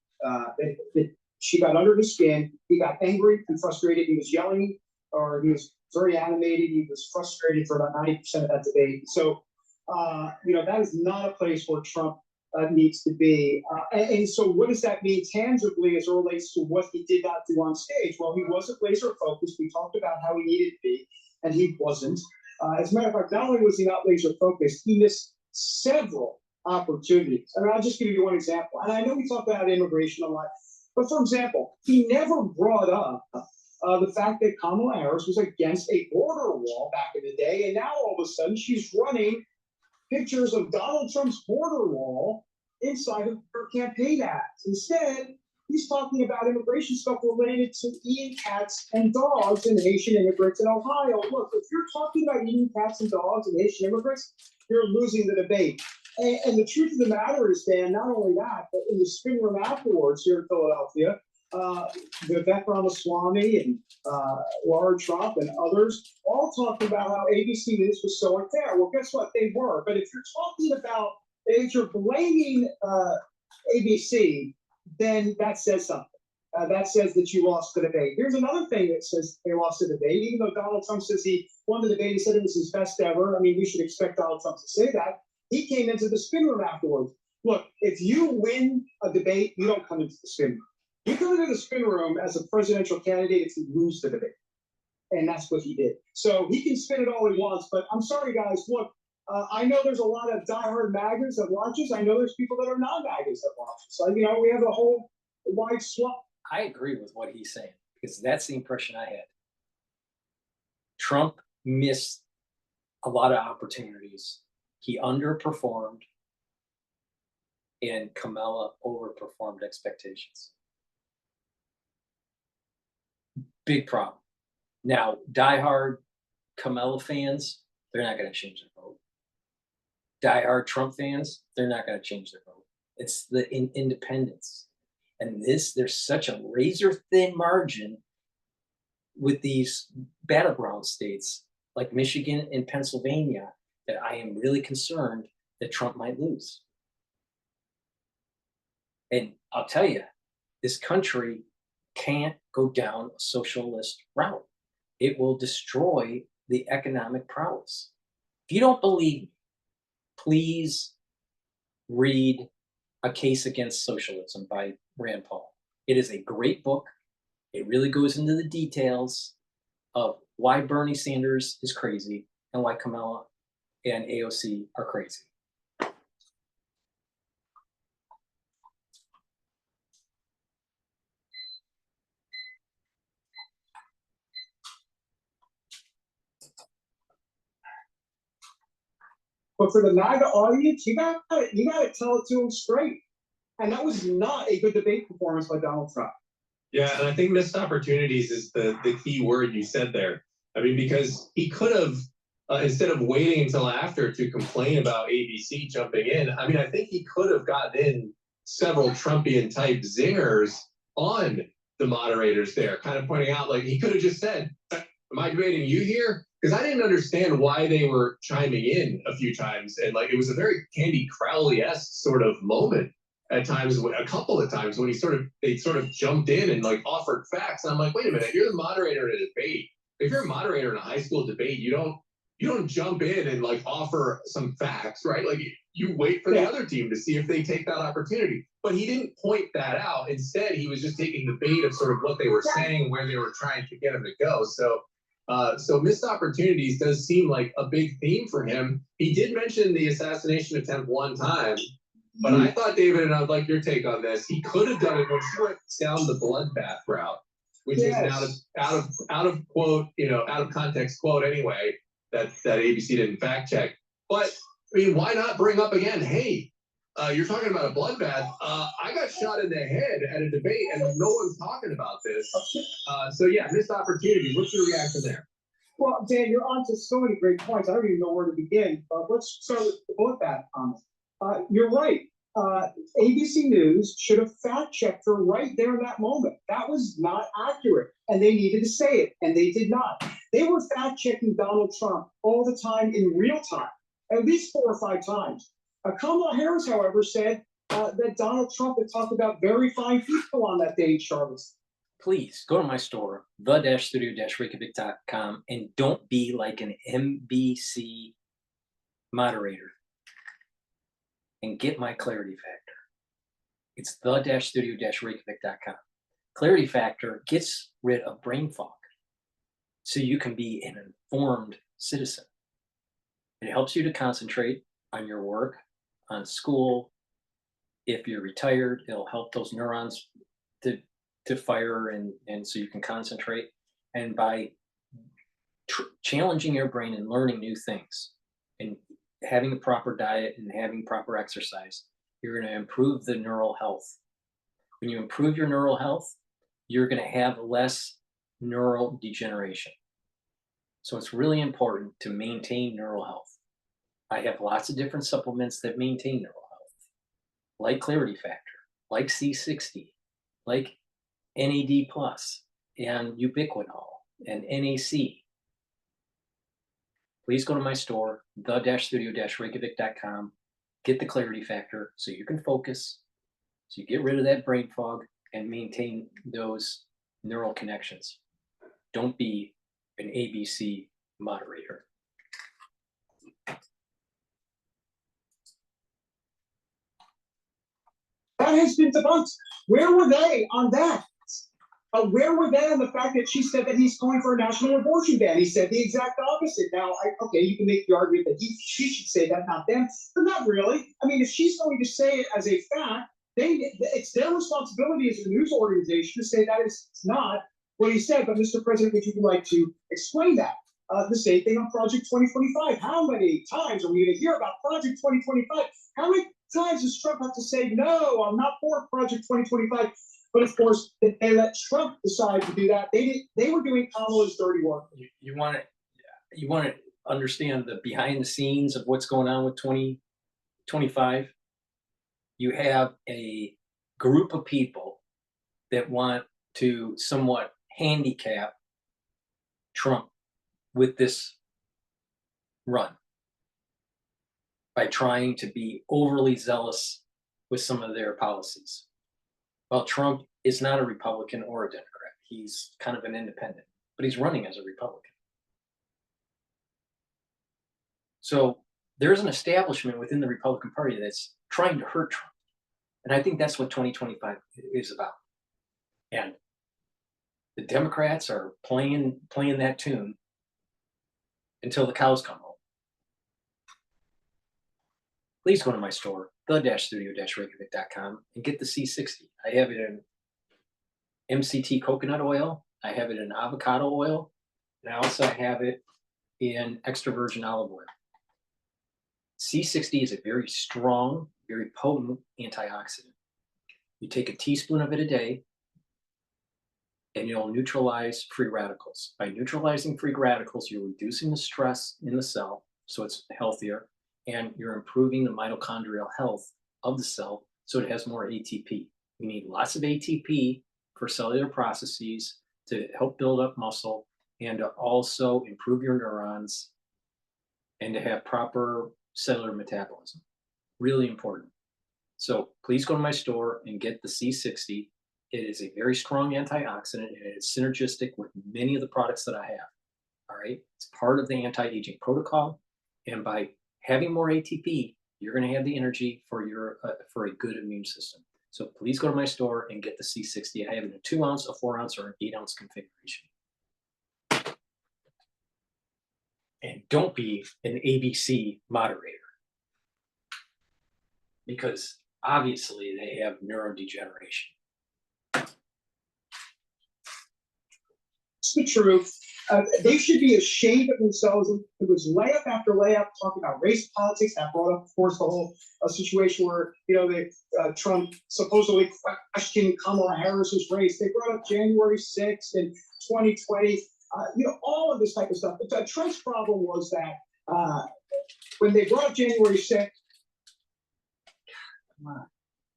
She got under his skin. He got angry and frustrated. He was yelling, or he was very animated. He was frustrated for about 90% of that debate. So, that is not a place where Trump needs to be. And so what does that mean tangibly as it relates to what he did not do on stage? Well, he wasn't laser focused. We talked about how he needed to be, and he wasn't. As a matter of fact, not only was he not laser focused, he missed several opportunities. I mean, I'll just give you one example. And I know we talk about immigration a lot, but for example, he never brought up the fact that Kamala Harris was against a border wall back in the day, and now all of a sudden she's running pictures of Donald Trump's border wall inside of her campaign ads. Instead, he's talking about immigration stuff related to eating cats and dogs and Haitian immigrants in Ohio. Look, if you're talking about eating cats and dogs and Haitian immigrants, you're losing the debate. And the truth of the matter is, Dan, not only that, but in the spin room afterwards here in Philadelphia, Vivek Ramaswamy and Laura Trump and others all talking about how ABC News was so unfair. Well, guess what? They were. But if you're talking about, if you're blaming ABC, then that says something. That says that you lost the debate. Here's another thing that says they lost the debate. Even though Donald Trump says he won the debate, he said it was his best ever. I mean, we should expect Donald Trump to say that. He came into the spin room afterwards. Look, if you win a debate, you don't come into the spin room. You come into the spin room as a presidential candidate if you lose the debate. And that's what he did. So he can spin it all he wants, but I'm sorry, guys. Look, I know there's a lot of diehard MAGAs that watches. I know there's people that are non-MAGAs that watch. So, we have a whole wide swath. I agree with what he's saying, because that's the impression I had. Trump missed a lot of opportunities. He underperformed, and Kamala overperformed expectations. Big problem. Now, diehard Kamala fans, they're not going to change their vote. Diehard Trump fans, they're not going to change their vote. It's the independents. And there's such a razor thin margin with these battleground states like Michigan and Pennsylvania that I am really concerned that Trump might lose. And I'll tell you, this country can't go down a socialist route. It will destroy the economic prowess. If you don't believe me, please read A Case Against Socialism by Rand Paul. It is a great book. It really goes into the details of why Bernie Sanders is crazy and why Kamala and AOC are crazy. But for the MAGA audience, you gotta tell it to them straight. And that was not a good debate performance by Donald Trump. Yeah, and I think missed opportunities is the key word you said there. I mean, because he could have, instead of waiting until after to complain about ABC jumping in, I mean, I think he could have gotten in several Trumpian type zingers on the moderators there, kind of pointing out, like, he could have just said, am I debating you here? Because I didn't understand why they were chiming in a few times. And like, it was a very Candy Crowley-esque sort of moment at times, a couple of times when they sort of jumped in and like offered facts. And I'm like, wait a minute, you're the moderator in a debate. If you're a moderator in a high school debate, you don't jump in and like offer some facts, right? Like you wait for the other team to see if they take that opportunity. But he didn't point that out. Instead, he was just taking the bait of sort of what they were saying, where they were trying to get him to go. So missed opportunities does seem like a big theme for him. He did mention the assassination attempt one time, but I thought, David, and I'd like your take on this, he could have done it when she went down the bloodbath route, which is an out of quote, out of context quote anyway, that ABC didn't fact check. But I mean, why not bring up again, hey, you're talking about a bloodbath. I got shot in the head at a debate and no one's talking about this. So yeah, missed opportunity. What's your reaction there? Well, Dan, you're on to so many great points. I don't even know where to begin. Let's start with the bloodbath comments. You're right. ABC News should have fact-checked her right there in that moment. That was not accurate, and they needed to say it, and they did not. They were fact-checking Donald Trump all the time in real time, at least 4 or 5 times. Kamala Harris, however, said that Donald Trump had talked about very fine people on that day in Charlottesville. Please go to my store, the-studio-reykjavik.com, and don't be like an NBC moderator and get my clarity factor. It's the-studio-reykjavik.com. Clarity factor gets rid of brain fog so you can be an informed citizen. It helps you to concentrate on your work, on school. If you're retired, it'll help those neurons to fire and so you can concentrate. And by challenging your brain and learning new things and having a proper diet and having proper exercise, you're going to improve the neural health. When you improve your neural health, you're going to have less neural degeneration. So it's really important to maintain neural health. I have lots of different supplements that maintain neural health, like Clarity Factor, like C60, like NAD+, and Ubiquinol, and NAC. Please go to my store, the-studio-reykjavik.com, get the Clarity Factor so you can focus, so you get rid of that brain fog and maintain those neural connections. Don't be an ABC moderator. That has been debunked. Where were they on that? Where were they on the fact that she said that he's going for a national abortion ban? He said the exact opposite. Now, okay, you can make the argument that she should say that, not them, but not really. I mean, if she's going to say it as a fact, it's their responsibility as a news organization to say that it's not what he said. But Mr. President, would you like to explain that? The same thing on Project 2025. How many times are we going to hear about Project 2025? How many times does Trump have to say, no, I'm not for Project 2025? But of course, they let Trump decide to do that. They were doing Kamala's dirty work. You want to understand the behind the scenes of what's going on with 2025. You have a group of people that want to somewhat handicap Trump with this run by trying to be overly zealous with some of their policies. Well, Trump is not a Republican or a Democrat. He's kind of an independent, but he's running as a Republican. So there's an establishment within the Republican Party that's trying to hurt Trump. And I think that's what 2025 is about. And the Democrats are playing that tune until the cows come home. Please go to my store, the-studio-reykjavik.com, and get the C60. I have it in MCT coconut oil. I have it in avocado oil. And I also have it in extra virgin olive oil. C60 is a very strong, very potent antioxidant. You take a teaspoon of it a day, and you'll neutralize free radicals. By neutralizing free radicals, you're reducing the stress in the cell, so it's healthier, and you're improving the mitochondrial health of the cell, so it has more ATP. You need lots of ATP for cellular processes to help build up muscle and to also improve your neurons and to have proper cellular metabolism. Really important. So please go to my store and get the C60. It is a very strong antioxidant and it is synergistic with many of the products that I have. All right. It's part of the anti-aging protocol. And by having more ATP, you're going to have the energy for a good immune system. So please go to my store and get the C60. I have it in a 2 ounce, a 4 ounce, or an 8 ounce configuration. And don't be an ABC moderator, because obviously they have neurodegeneration. It's the truth. They should be ashamed of themselves. It was layup after layup talking about race politics. That brought up, of course, the whole situation where, you know, Trump supposedly questioned Kamala Harris's race. They brought up January 6th and 2020. You know, all of this type of stuff. But Trump's problem was that when they brought up January 6th,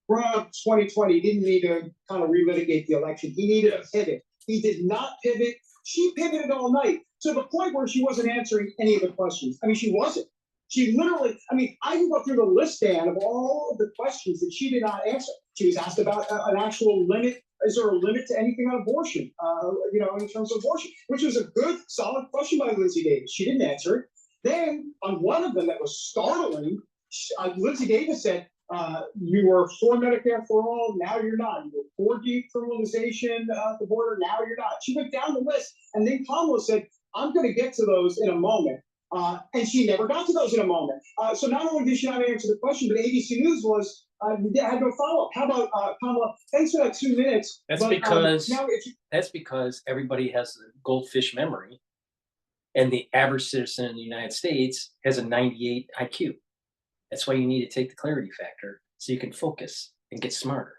brought up 2020, he didn't need to kind of relitigate the election. He needed a pivot. He did not pivot. She pivoted all night to the point where she wasn't answering any of the questions. I mean, she wasn't. She literally, I mean, I can go through the list, Dan, of all of the questions that she did not answer. She was asked about an actual limit. Is there a limit to anything on abortion, you know, in terms of abortion, which was a good, solid question by Lindsay Davis. She didn't answer it. Then on one of them that was startling, Lindsay Davis said, you were for Medicare for all, now you're not. You were for decriminalization at the border, now you're not. She went down the list, and then Kamala said, I'm going to get to those in a moment. And she never got to those in a moment. So not only did she not answer the question, but ABC News was had no follow-up. How about Kamala? Thanks for that 2 minutes. That's because everybody has a goldfish memory, and the average citizen in the United States has a 98 IQ. That's why you need to take the clarity factor so you can focus and get smarter.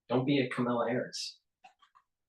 Don't be a Kamala Harris.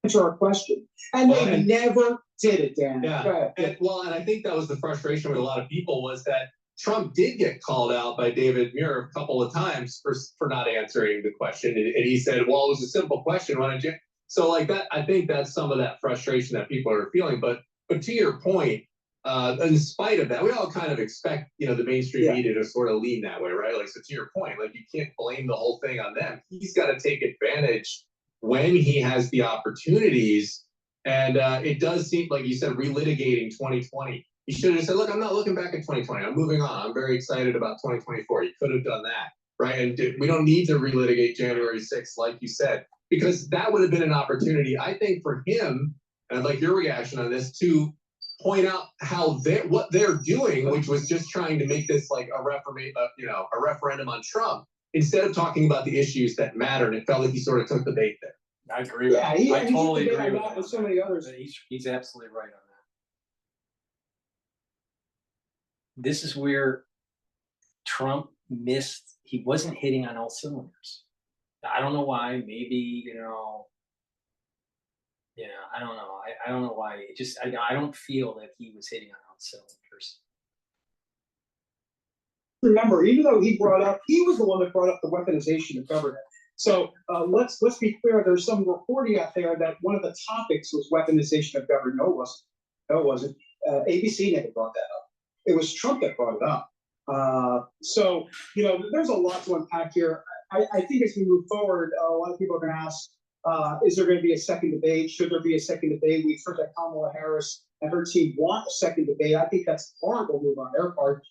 Answer our question, and they never did it, Dan. Yeah, and I think that was the frustration with a lot of people, was that Trump did get called out by David Muir a couple of times for not answering the question, and he said, "Well, it was a simple question. Why don't you?" So like that, I think that's some of that frustration that people are feeling. But to your point, in spite of that, we all kind of expect, you know, the mainstream media to sort of lean that way, right? Like, so to your point, like, you can't blame the whole thing on them. He's got to take advantage when he has the opportunities. And it does seem like you said, relitigating 2020. He should have said, look, I'm not looking back at 2020. I'm moving on. I'm very excited about 2024. You could have done that, right? And we don't need to relitigate January 6th, like you said, because that would have been an opportunity, I think, for him, and I'd like your reaction on this, to point out how what they're doing, which was just trying to make this like a referendum on Trump, instead of talking about the issues that matter. And it felt like he sort of took the bait there. I agree with that. I totally agree with that. With so many others. He's absolutely right on that. This is where Trump missed. He wasn't hitting on all cylinders. I don't know why. Maybe, you know, I don't know. I don't know why. It just, I don't feel that he was hitting on all cylinders. Remember, even though he was the one that brought up the weaponization of government. So let's be clear. There's some reporting out there that one of the topics was weaponization of government. No, it wasn't. ABC never brought that up. It was Trump that brought it up. So, you know, there's a lot to unpack here. I think as we move forward, a lot of people are going to ask, is there going to be a second debate? Should there be a second debate? We've heard that Kamala Harris and her team want a second debate. I think that's a horrible move on their part.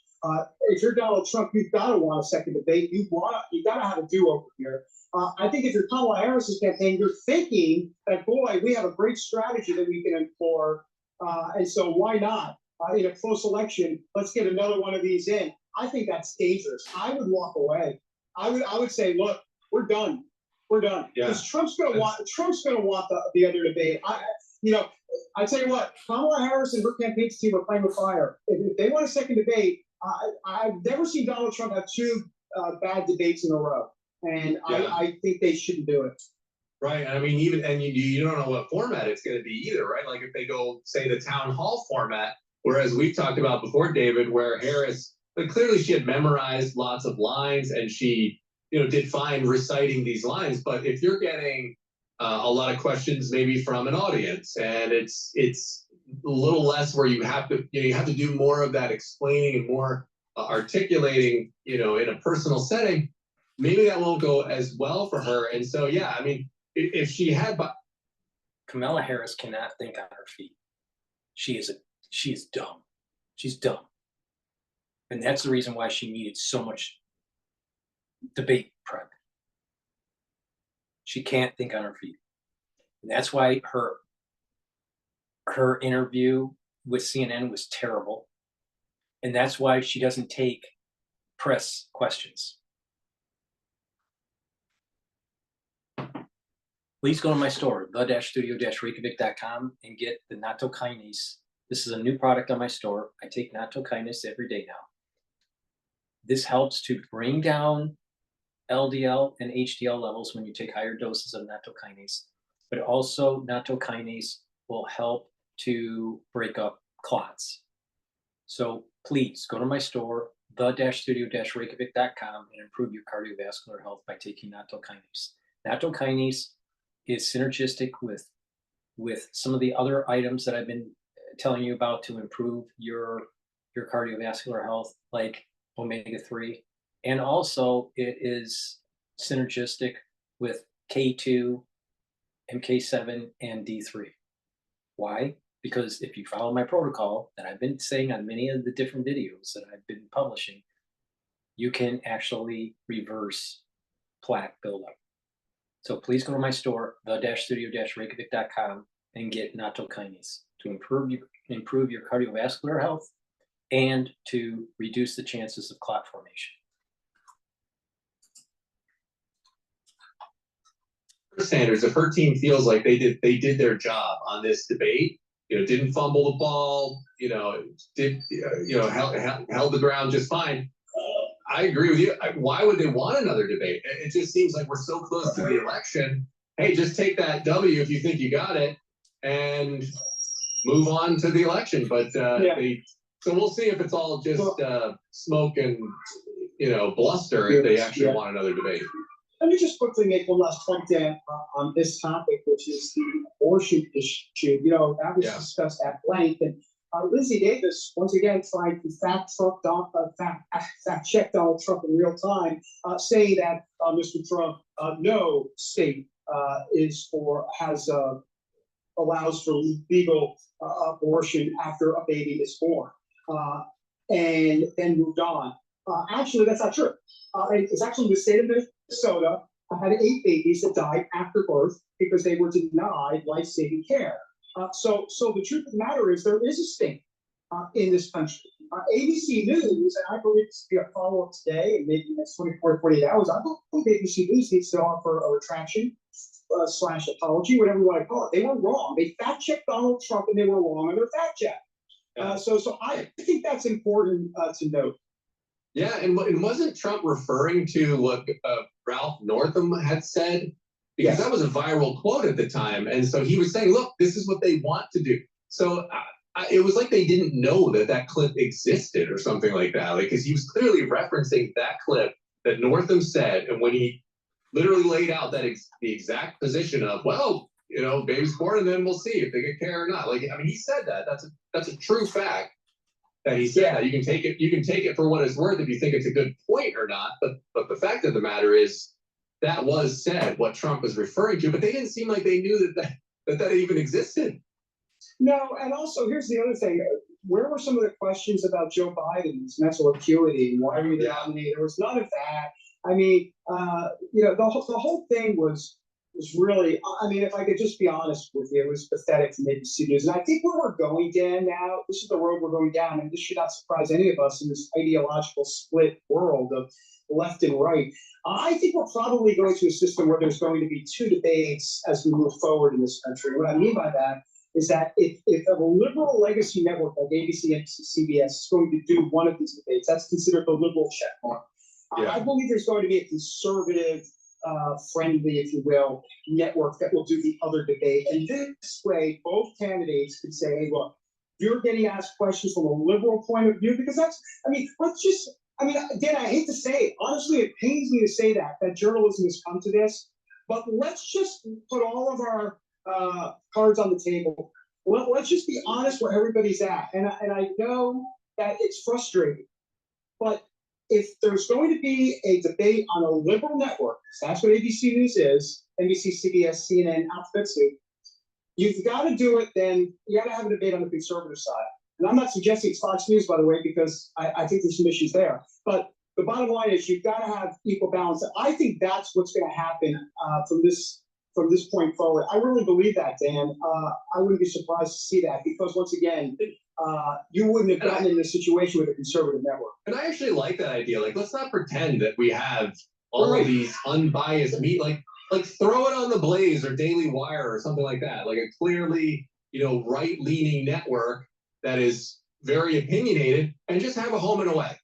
If you're Donald Trump, you've got to want a second debate. You got to have a do-over here. I think if you're Kamala Harris's campaign, you're thinking that, boy, we have a great strategy that we can employ. And so why not? In a close election, let's get another one of these in. I think that's dangerous. I would walk away. I would say, look, we're done. We're done. Because Trump's going to want the other debate. I tell you what, Kamala Harris and her campaign team are playing with fire. If they want a second debate, I've never seen Donald Trump have two bad debates in a row, and I think they shouldn't do it. Right. I mean, you don't know what format it's going to be either, right? Like if they go, say, the town hall format, whereas we've talked about before, David, where Harris, but clearly she had memorized lots of lines and she, did fine reciting these lines. But if you're getting a lot of questions maybe from an audience and it's a little less where you have to, you have to do more of that explaining and more articulating, in a personal setting, maybe that won't go as well for her. And so, yeah, I mean, if she had, Kamala Harris cannot think on her feet. She is dumb. She's dumb. And that's the reason why she needed so much debate prep. She can't think on her feet. And that's why her interview with CNN was terrible. And that's why she doesn't take press questions. Please go to my store, the-studio-reykjavik.com, and get the natto kinase. This is a new product on my store. I take natto kinase every day now. This helps to bring down LDL and HDL levels when you take higher doses of natto kinase, but also natto kinase will help to break up clots. So please go to my store, the-studio-reykjavik.com, and improve your cardiovascular health by taking natto kinase. Natto kinase is synergistic with some of the other items that I've been telling you about to improve your cardiovascular health, like omega-3. And also it is synergistic with K2, MK7, and D3. Why? Because if you follow my protocol that I've been saying on many of the different videos that I've been publishing, you can actually reverse plaque buildup. So please go to my store, the-studio-reykjavik.com, and get natto kinase to improve your cardiovascular health and to reduce the chances of clot formation. Sanders, if her team feels like they did their job on this debate, didn't fumble the ball, held the ground just fine. I agree with you. Why would they want another debate? It just seems like we're so close to the election. Hey, just take that W if you think you got it and move on to the election. But so we'll see if it's all just smoke and bluster if they actually want another debate. Let me just quickly make one last point, Dan, on this topic, which is the abortion issue. That was discussed at length, and Lindsay Davis once again tried to fact check Donald Trump in real time, saying that Mr. Trump, no state allows for legal abortion after a baby is born, and then moved on. Actually, that's not true. It's actually the state of Minnesota had 8 babies that died after birth because they were denied life-saving care. So the truth of the matter is there is a state in this country. ABC News, and I believe this will be a follow-up today, and maybe next 24 to 48 hours, I believe ABC News needs to offer a retraction / apology, whatever you want to call it. They were wrong. They fact-checked Donald Trump, and they were wrong on their fact-check. So I think that's important to note. Yeah, and wasn't Trump referring to what Ralph Northam had said? Because that was a viral quote at the time. And so he was saying, look, this is what they want to do. So it was like they didn't know that clip existed or something like that. Because he was clearly referencing that clip that Northam said. And when he literally laid out the exact position of, well, baby's born and then we'll see if they get care or not. He said that. That's a true fact. That he said that you can take it for what it's worth if you think it's a good point or not. But the fact of the matter is that was said, what Trump was referring to, but they didn't seem like they knew that even existed. No, and also here's the other thing. Where were some of the questions about Joe Biden's mental acuity and why were you nominated? There was none of that. The whole thing was really, if I could just be honest with you, it was pathetic from ABC News. And I think where we're going, Dan, now, this is the road we're going down, and this should not surprise any of us in this ideological split world of left and right. I think we're probably going to a system where there's going to be 2 debates as we move forward in this country. What I mean by that is that if a liberal legacy network like ABC and CBS is going to do one of these debates, that's considered the liberal checkmark. Yeah. I believe there's going to be a conservative, friendly, if you will, network that will do the other debate. And this way, both candidates could say, hey, look, you're getting asked questions from a liberal point of view, because that's, I mean, again, I hate to say it. Honestly, it pains me to say that journalism has come to this, but let's just put all of our cards on the table. Let's just be honest where everybody's at. And I know that it's frustrating, but if there's going to be a debate on a liberal network, that's what ABC News is, NBC, CBS, CNN, alphabet soup, you've got to do it, then you got to have a debate on the conservative side. And I'm not suggesting it's Fox News, by the way, because I think there's some issues there. But the bottom line is you've got to have equal balance. I think that's what's going to happen from this point forward. I really believe that, Dan. I wouldn't be surprised to see that, because once again, you wouldn't have gotten in this situation with a conservative network. And I actually like that idea. Like, let's not pretend that we have all of these unbiased meat. Like throw it on the Blaze or Daily Wire or something like that. Like a clearly, right-leaning network that is very opinionated, and just have a home and away.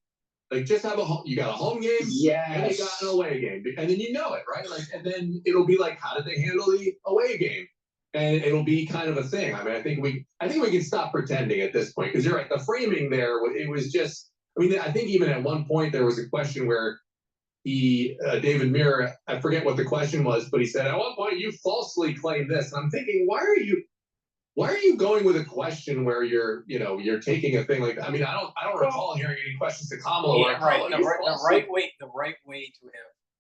Like, just have you got a home game, and you got an away game, and then you know it, right? Like, and then it'll be like, how did they handle the away game? And it'll be kind of a thing. I mean, I think we can stop pretending at this point, because you're right. The framing there, it was just. I mean, I think even at one point there was a question where David Muir, I forget what the question was, but he said, at one point you falsely claimed this. And I'm thinking, why are you going with a question where you're taking a thing like that? I mean, I don't recall hearing any questions to Kamala. Yeah, right. The right way to have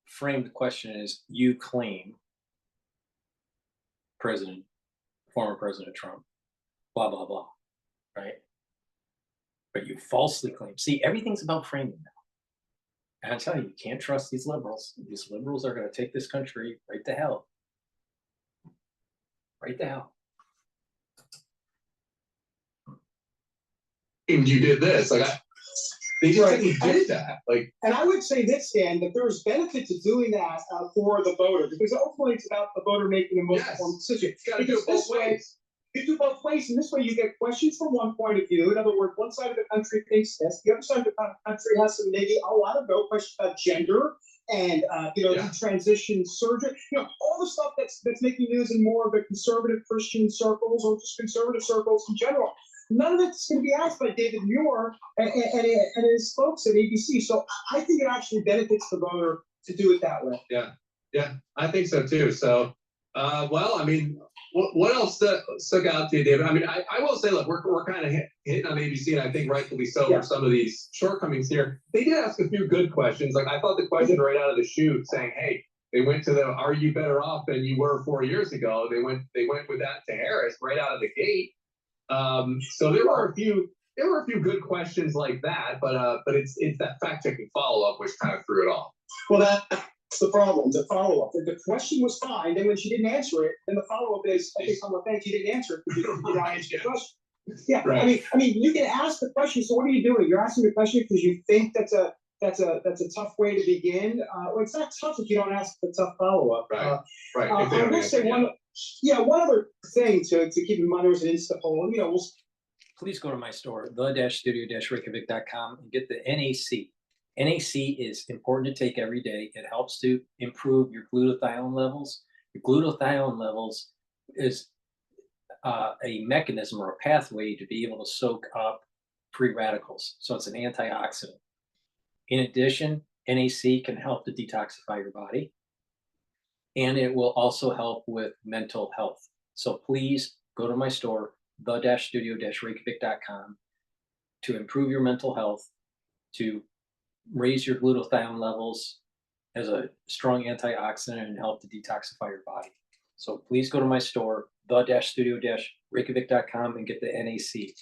framed the question is, you claim former President Trump, blah, blah, blah, right? But you falsely claim. See, everything's about framing now. And I tell you, you can't trust these liberals. These liberals are going to take this country right to hell. Right to hell. And you did this. They just did that. And I would say this, Dan, that there's benefit to doing that for the voter, because ultimately it's about the voter making the most informed decision. Because this way, you do both ways, and this way you get questions from one point of view. In other words, one side of the country thinks this, the other side of the country has some maybe a lot of questions about gender and transition surgery. All the stuff that's making news in more of the conservative Christian circles, or just conservative circles in general. None of it's going to be asked by David Muir and his folks at ABC. So I think it actually benefits the voter to do it that way. Yeah, I think so too. So, well, I mean, what else stuck out to you, David? I mean, I will say, look, we're kind of hitting on ABC, and I think rightfully so for some of these shortcomings here. They did ask a few good questions. Like, I thought the question right out of the chute saying, hey, they went to are you better off than you were 4 years ago? They went with that to Harris right out of the gate. So there were a few good questions like that, but it's that fact-checking follow-up which kind of threw it off. Well, that's the problem, the follow-up. The question was fine, then when she didn't answer it, then the follow-up is, okay, someone thanks you didn't answer it because you didn't answer the question. Yeah, right. I mean, you can ask the question. So what are you doing? You're asking the question because you think that's a tough way to begin. Well, it's not tough if you don't ask the tough follow-up. Right. I will say one other thing to keep in mind. There was an Insta poll. Please go to my store, the-studio-reykjavik.com, and get the NAC. NAC is important to take every day. It helps to improve your glutathione levels. Your glutathione levels is a mechanism or a pathway to be able to soak up free radicals. So it's an antioxidant. In addition, NAC can help to detoxify your body, and it will also help with mental health. So please go to my store, the-studio-reykjavik.com, to improve your mental health, to raise your glutathione levels as a strong antioxidant and help to detoxify your body. So please go to my store, the-studio-reykjavik.com, and get the NAC.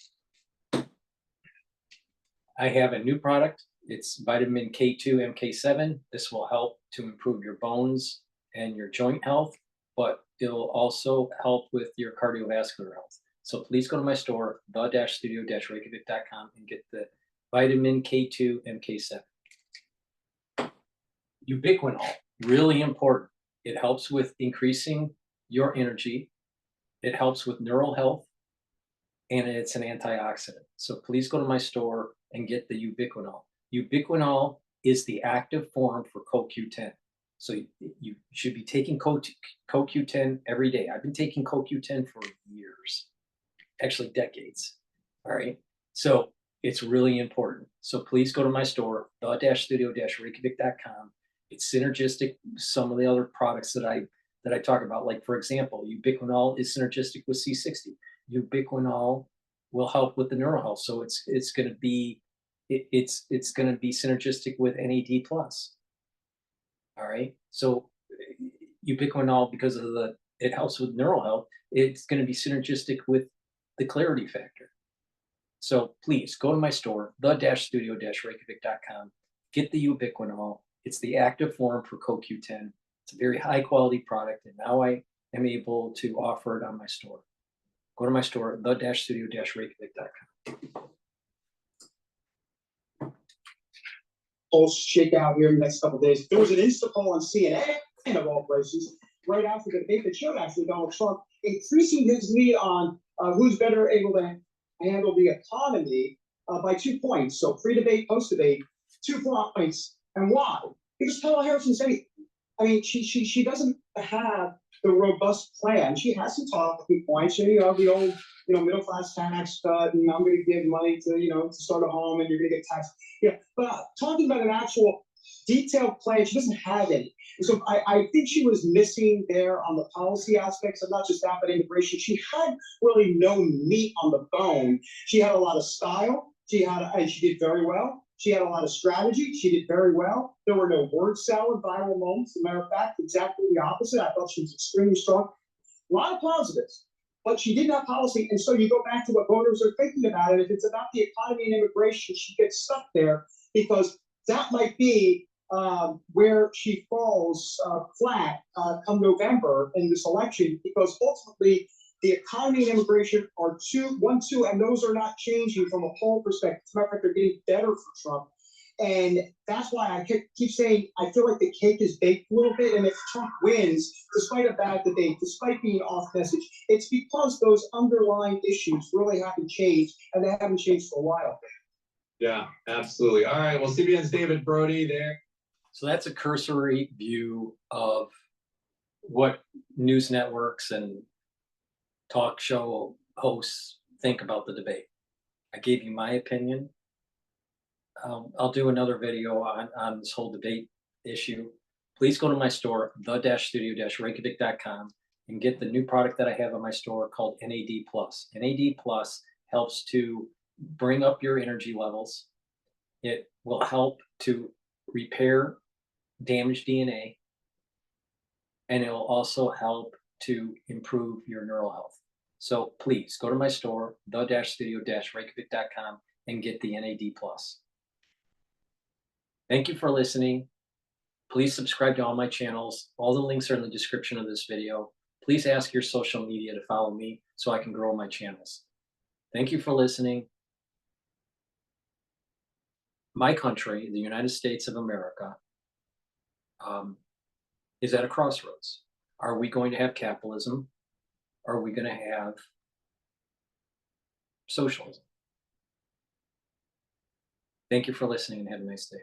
I have a new product. It's vitamin K2 MK7. This will help to improve your bones and your joint health, but it'll also help with your cardiovascular health. So please go to my store, the-studio-reykjavik.com, and get the vitamin K2 MK7. Ubiquinol, really important. It helps with increasing your energy. It helps with neural health. and it's an antioxidant. So please go to my store and get the ubiquinol. Ubiquinol is the active form for CoQ10. So you should be taking CoQ10 every day. I've been taking CoQ10 for years, actually decades. All right. So it's really important. So please go to my store, the-studio-reykjavik.com. It's synergistic with some of the other products that I talk about. Like, for example, ubiquinol is synergistic with C60. Ubiquinol will help with the neural health. So it's going to be synergistic with NAD+. All right. So ubiquinol, because of it helps with neural health, it's going to be synergistic with the clarity factor. So please go to my store, the-studio-reykjavik.com, get the ubiquinol. It's the active form for CoQ10. It's a very high quality product, and now I am able to offer it on my store. Go to my store, the-studio-reykjavik.com. Polls shake out here in the next couple of days. There was an Insta poll on CNN, of all places, right after the debate that showed actually Donald Trump increasing his lead on who's better able to handle the economy by 2 points. So pre-debate, post-debate, 2 points. And why? Because Kamala Harris didn't say anything. I mean, she doesn't have the robust plan. She has some talking points. The old, middle class tax cut, and I'm going to give money to, to start a home, and you're going to get taxed. Yeah, but talking about an actual detailed plan, she doesn't have any. So I think she was missing there on the policy aspects of not just that, but immigration. She had really no meat on the bone. She had a lot of style. And she did very well. She had a lot of strategy. She did very well. There were no word salad viral moments. As a matter of fact, exactly the opposite. I thought she was extremely strong. A lot of positives, but she didn't have policy. And so you go back to what voters are thinking about it. If it's about the economy and immigration, she gets stuck there because that might be where she falls flat come November in this election, because ultimately the economy and immigration are 1, 2, and those are not changing from a poll perspective. As a matter of fact, they're getting better for Trump. And that's why I keep saying I feel like the cake is baked a little bit. And if Trump wins, despite a bad debate, despite being off message, it's because those underlying issues really haven't changed, and they haven't changed for a while. Yeah, absolutely. All right. Well, CBN's David Brody there. So that's a cursory view of what news networks and talk show hosts think about the debate. I gave you my opinion. I'll do another video on this whole debate issue. Please go to my store, the-studio-reykjavik.com, and get the new product that I have in my store called NAD+. NAD+ helps to bring up your energy levels. It will help to repair damaged DNA, and it will also help to improve your neural health. So please go to my store, the-studio-reykjavik.com, and get the NAD+. Thank you for listening. Please subscribe to all my channels. All the links are in the description of this video. Please ask your social media to follow me so I can grow my channels. Thank you for listening. My country, the United States of America, is at a crossroads. Are we going to have capitalism? Are we going to have socialism? Thank you for listening, and have a nice day.